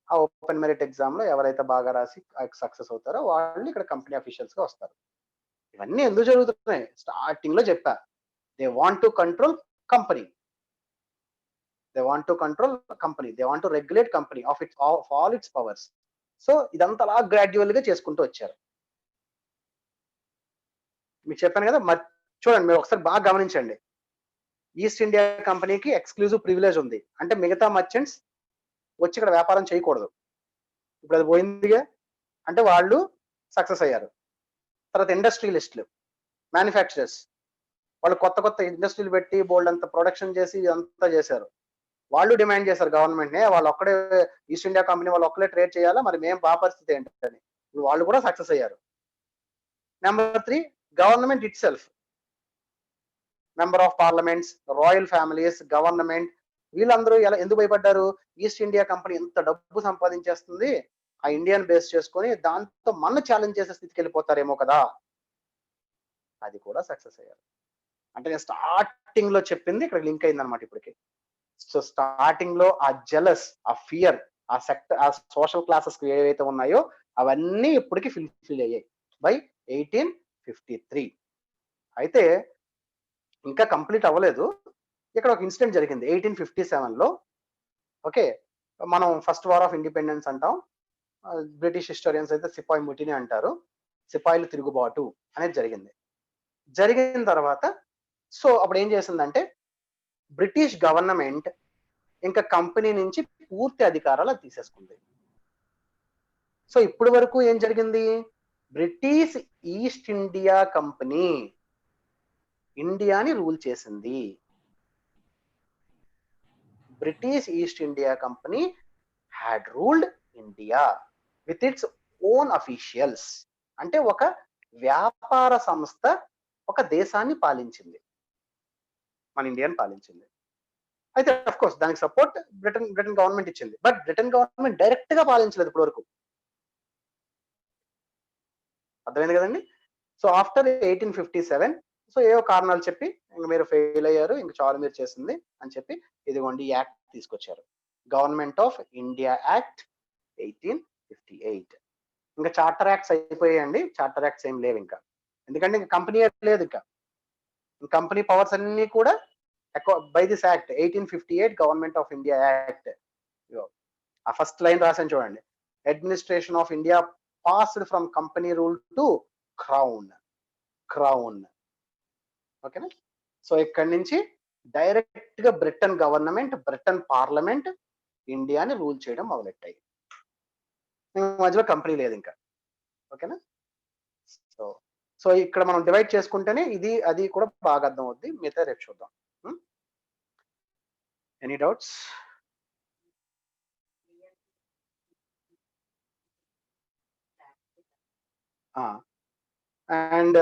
ఆ ఓపెన్ మెరిట్ ఎగ్జామ్ లో ఎవరైతే బాగా రాసి సక్సెస్ అవుతారో వాళ్ళు ఇక్కడ కంపెనీ అఫీషియల్స్ గా వస్తారు. ఇవన్నీ ఎందుకు జరుగుతున్నాయి? స్టార్టింగ్ లో చెప్పా, they want to control company, they want to regulate company of all it's powers. So ఇదంతా అలా గ్రాడ్యువల్ గా చేసుకుంటూ వచ్చారు. మీకు చెప్పాను కదా, చూడండి, మీరు ఒకసారి బాగా గమనించండి. ఈస్ట్ ఇండియా కంపెనీకి ఎక్స్క్లూజివ్ ప్రివిలేజ్ ఉంది, అంటే మిగతా మర్చెంట్స్ వచ్చి ఇక్కడ వ్యాపారం చేయకూడదు. ఇప్పుడు అది పోయిందిగా, అంటే వాళ్ళు సక్సెస్ అయ్యారు. తర్వాత ఇండస్ట్రియలిస్టులు, మ్యానుఫ్యాక్చరర్స్, వాళ్ళు కొత్త కొత్త ఇండస్ట్రీలు పెట్టి బోల్డ్ అంత ప్రొడక్షన్ చేసి ఇదంతా చేశారు. వాళ్ళు డిమాండ్ చేశారు గవర్నమెంట్ని, వాళ్ళు ఒక్కడే ఈస్ట్ ఇండియా కంపెనీ వాళ్ళు ఒక్కడే ట్రేడ్ చేయాలా, మరి మేము బా పరిస్థితి ఏంటని. వాళ్ళు కూడా సక్సెస్ అయ్యారు. Number 3, government it self, member of parliaments, royal families, government, వీళ్ళందరూ ఎందుకు భయపడ్డారు? ఈస్ట్ ఇండియా కంపెనీ ఎంత డబ్బు సంపాదించేస్తుంది, ఆ ఇండియన్ బేస్ చేసుకొని దాంతో మన ఛాలెంజ్ చేసే స్థితికి వెళ్ళిపోతారేమో కదా, అది కూడా సక్సెస్ అయ్యారు. అంటే నేను స్టార్టింగ్ లో చెప్పింది ఇక్కడ లింక్ అయింది అనమాట ఇప్పటికి. సో స్టార్టింగ్ లో ఆ జెలస్, ఆ ఫియర్, ఆ సెక్టర్, ఆ సోషల్ క్లాసెస్ ఏవైతే ఉన్నాయో అవన్నీ ఇప్పటికి ఫిల్ అయ్యాయి బై 1853. అయితే ఇంకా కంప్లీట్ అవ్వలేదు. ఇక్కడ ఒక ఇన్సిడెంట్ జరిగింది 1857లో. ఓకే, మనం ఫస్ట్ వార్ ఆఫ్ ఇండిపెండెన్స్ అంటాం, బ్రిటిష్ హిస్టోరియన్స్ అయితే సిపాయి ముటిని అంటారు. సిపాయిలు తిరుగుబాటు అనేది జరిగింది. జరిగిన తర్వాత సో అప్పుడు ఏం చేసిందంటే బ్రిటిష్ గవర్నమెంట్ ఇంకా కంపెనీ నుంచి పూర్తి అధికారాలు తీసేసుకుంది. సో ఇప్పటి వరకు ఏం జరిగింది? బ్రిటిష్ ఈస్ట్ ఇండియా కంపెనీ ఇండియాని రూల్ చేసింది. British East India company had ruled India with its own officials. అంటే ఒక వ్యాపార సంస్థ ఒక దేశాన్ని పాలించింది, మన ఇండియాని పాలించింది. అయితే అఫ్ కోర్స్ దానికి సపోర్ట్ బ్రిటన్ గవర్నమెంట్ ఇచ్చింది. బట్ బ్రిటన్ గవర్నమెంట్ డైరెక్ట్ గా పాలించలేదు ఇప్పటి వరకు. అర్థమైంది కదండి? సో ఆఫ్టర్ 1857 సో ఏవో కారణాలు చెప్పి ఇంక మీరు ఫెయిల్ అయ్యారు, ఇంక చాలు మీరు చేసింది అని చెప్పి ఇదిగోండి ఈ యాక్ట్ తీసుకొచ్చారు, గవర్నమెంట్ ఆఫ్ ఇండియా యాక్ట్ 1858. ఇంకా చార్టర్ యాక్ట్స్ అయిపోయాయండి. చార్టర్ యాక్ట్స్ ఏం లేవు ఇంకా, ఎందుకంటే ఇంకా కంపెనీ లేదు. ఇంకా కంపెనీ పవర్స్ అన్ని కూడా by this act 1858 government of India act. ఆ ఫస్ట్ లైన్ రాసాను చూడండి, administration of India passed from company rule to crown. ఓకేనా? సో ఇక్కడి నుంచి డైరెక్ట్ గా బ్రిటన్ గవర్నమెంట్, బ్రిటన్ పార్లమెంట్ ఇండియాని రూల్ చేయడం మొదలెట్టాయి. మధ్యలో కంపెనీ లేదు ఇంకా. ఓకేనా? సో ఇక్కడ మనం డివైడ్ చేసుకుంటేనే ఇది అది కూడా బాగా అర్థం అవుద్ది. మిగతా రేపు చూద్దాం. Any doubts? And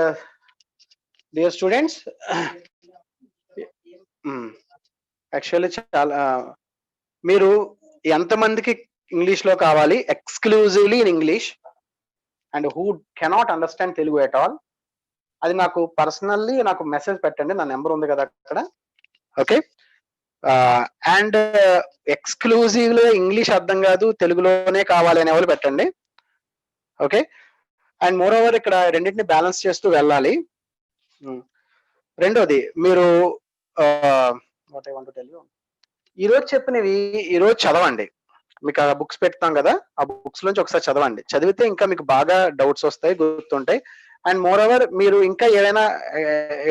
dear students, actually చాలా మీరు ఎంతమందికి ఇంగ్లీష్ లో కావాలి, exclusively in English, and who cannot understand Telugu at all, అది నాకు పర్సనల్లీ నాకు మెసేజ్ పెట్టండి, నా నెంబర్ ఉంది కదా అక్కడ. ఓకే, అండ్ ఎక్స్క్లూజివ్ లో ఇంగ్లీష్ అర్థం కాదు తెలుగులోనే కావాలి అనే వాళ్ళు పెట్టండి. ఓకే, అండ్ మోర్ ఓవర్ ఇక్కడ రెండింటిని బ్యాలెన్స్ చేస్తూ వెళ్ళాలి. రెండోది మీరు what I want to tell you, ఈరోజు చెప్పినవి ఈరోజు చదవండి. మీకు ఆ బుక్స్ పెడతాం కదా, ఆ బుక్స్ నుంచి ఒకసారి చదవండి. చదివితే ఇంకా మీకు బాగా డౌట్స్ వస్తాయి, గుర్తుంటాయి. అండ్ మోర్ ఓవర్ మీరు ఇంకా ఏదైనా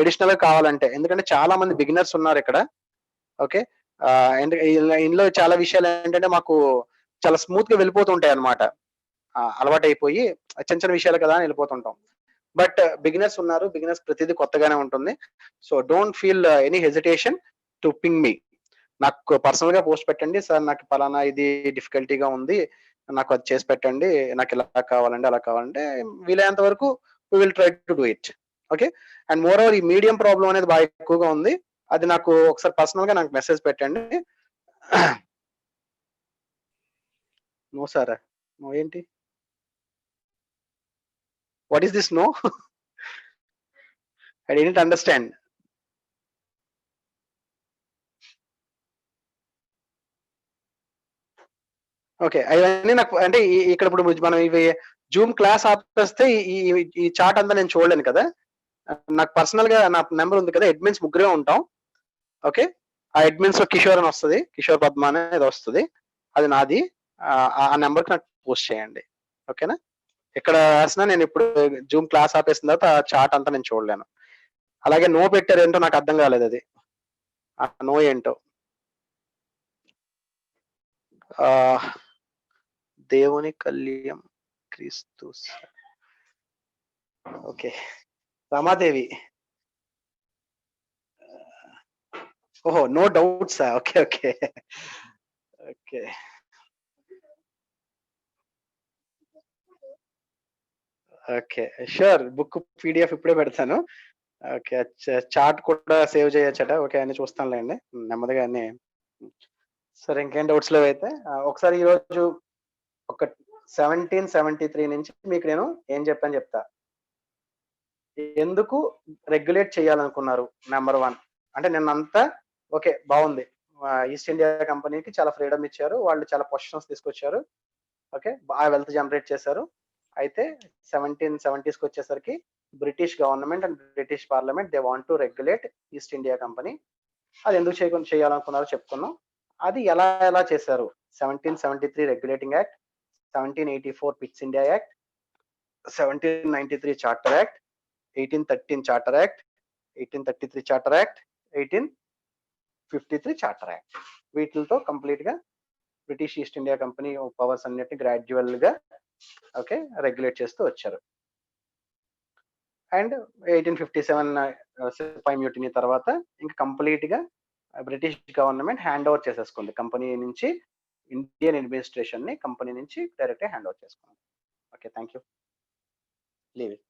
అడిషనల్ గా కావాలంటే, ఎందుకంటే చాలా మంది బిగినర్స్ ఉన్నారు ఇక్కడ. ఓకే, ఇందులో చాలా విషయాలు ఏంటంటే మాకు చాలా స్మూత్ గా వెళ్ళిపోతుంటాయి అనమాట, అలవాటు అయిపోయి చిన్న చిన్న విషయాలు కదా అని వెళ్ళిపోతుంటాం. బట్ బిగినర్స్ ఉన్నారు, బిగినర్స్ ప్రతిదీ కొత్తగానే ఉంటుంది. So don't feel any hesitation to ping me. నాకు పర్సనల్ గా పోస్ట్ పెట్టండి, సార్ నాకు పలానా ఇది డిఫికల్టీగా ఉంది, నాకు అది చేసి పెట్టండి, నాకు ఇలా కావాలంటే అలా కావాలంటే వీలైనంత వరకు we will try to do it. Okay, and more over ఈ మీడియం ప్రాబ్లం అనేది బాగా ఎక్కువగా ఉంది, అది నాకు ఒకసారి పర్సనల్ గా నాకు మెసేజ్ పెట్టండి. నో సార్, నో ఏంటి, what is this no? I didn't understand. Okay, అవన్నీ నాకు అంటే ఇక్కడ ఇప్పుడు మనం ఇవి జూమ్ క్లాస్ ఆపేస్తే ఈ చార్ట్ అంతా నేను చూడలేను కదా. నాకు పర్సనల్ గా నా నెంబర్ ఉంది కదా, అడ్మిన్స్ ముగ్గురే ఉంటాం. ఓకే, ఆ అడ్మిన్స్ లో కిషోర్ అని వస్తుంది, కిషోర్ పద్మ అనేది వస్తుంది, అది నాది. ఆ నెంబర్కి నాకు పోస్ట్ చేయండి. ఓకేనా? ఇక్కడ రాసిన నేను ఇప్పుడు జూమ్ క్లాస్ ఆపేసిన తర్వాత ఆ చార్ట్ అంతా నేను చూడలేను. అలాగే నో పెట్టారు ఏంటో నాకు అర్థం కాలేదు, అది నో ఏంటో. దేవుని కళ్యాణం క్రీస్తు. ఓకే, రమాదేవి. ఓహో, no doubts. Okay okay okay okay, sure. Book PDF ఇప్పుడే పెడతాను. ఓకే, చార్ట్ కూడా సేవ్ చేయొచ్చట. ఓకే, అన్ని చూస్తానులేండి నెమ్మదిగా అన్ని. సరే, ఇంకేం డౌట్స్ లేవు అయితే. ఒకసారి ఈరోజు ఒక 1773 నుంచి మీకు నేను ఏం చెప్పాను చెప్తా. ఎందుకు రెగ్యులేట్ చేయాలనుకున్నారు? నెంబర్ 1 అంటే నిన్నంతా ఓకే బాగుంది. ఈస్ట్ ఇండియా కంపెనీకి చాలా ఫ్రీడమ్ ఇచ్చారు, వాళ్ళు చాలా పొజిషన్స్ తీసుకొచ్చారు, ఓకే బాగా వెల్త్ జనరేట్ చేశారు. అయితే 1770s వచ్చేసరికి British government and British parliament they want to regulate east India company. అది ఎందుకు చేయాలనుకున్నారో చెప్పుకున్నాం. అది ఎలా చేశారు? 1773 regulating act, 1784 pits India act, 1793 charter act, 1813 charter act, 1833 charter act, 1853 charter act. వీటితో కంప్లీట్ గా British East India company powers అన్నిటిని gradual గా ఓకే రెగ్యులేట్ చేస్తూ వచ్చారు. అండ్ 1857 సిపాయి మ్యూటినీ తర్వాత ఇంకా కంప్లీట్ గా బ్రిటిష్ గవర్నమెంట్ హ్యాండ్ ఓవర్ చేసేసుకుంది కంపెనీ నుంచి. ఇండియన్ అడ్మినిస్ట్రేషన్ ని కంపెనీ నుంచి డైరెక్ట్ గా హ్యాండ్ ఓవర్ చేసుకుంది. Okay, thank you. Leave it.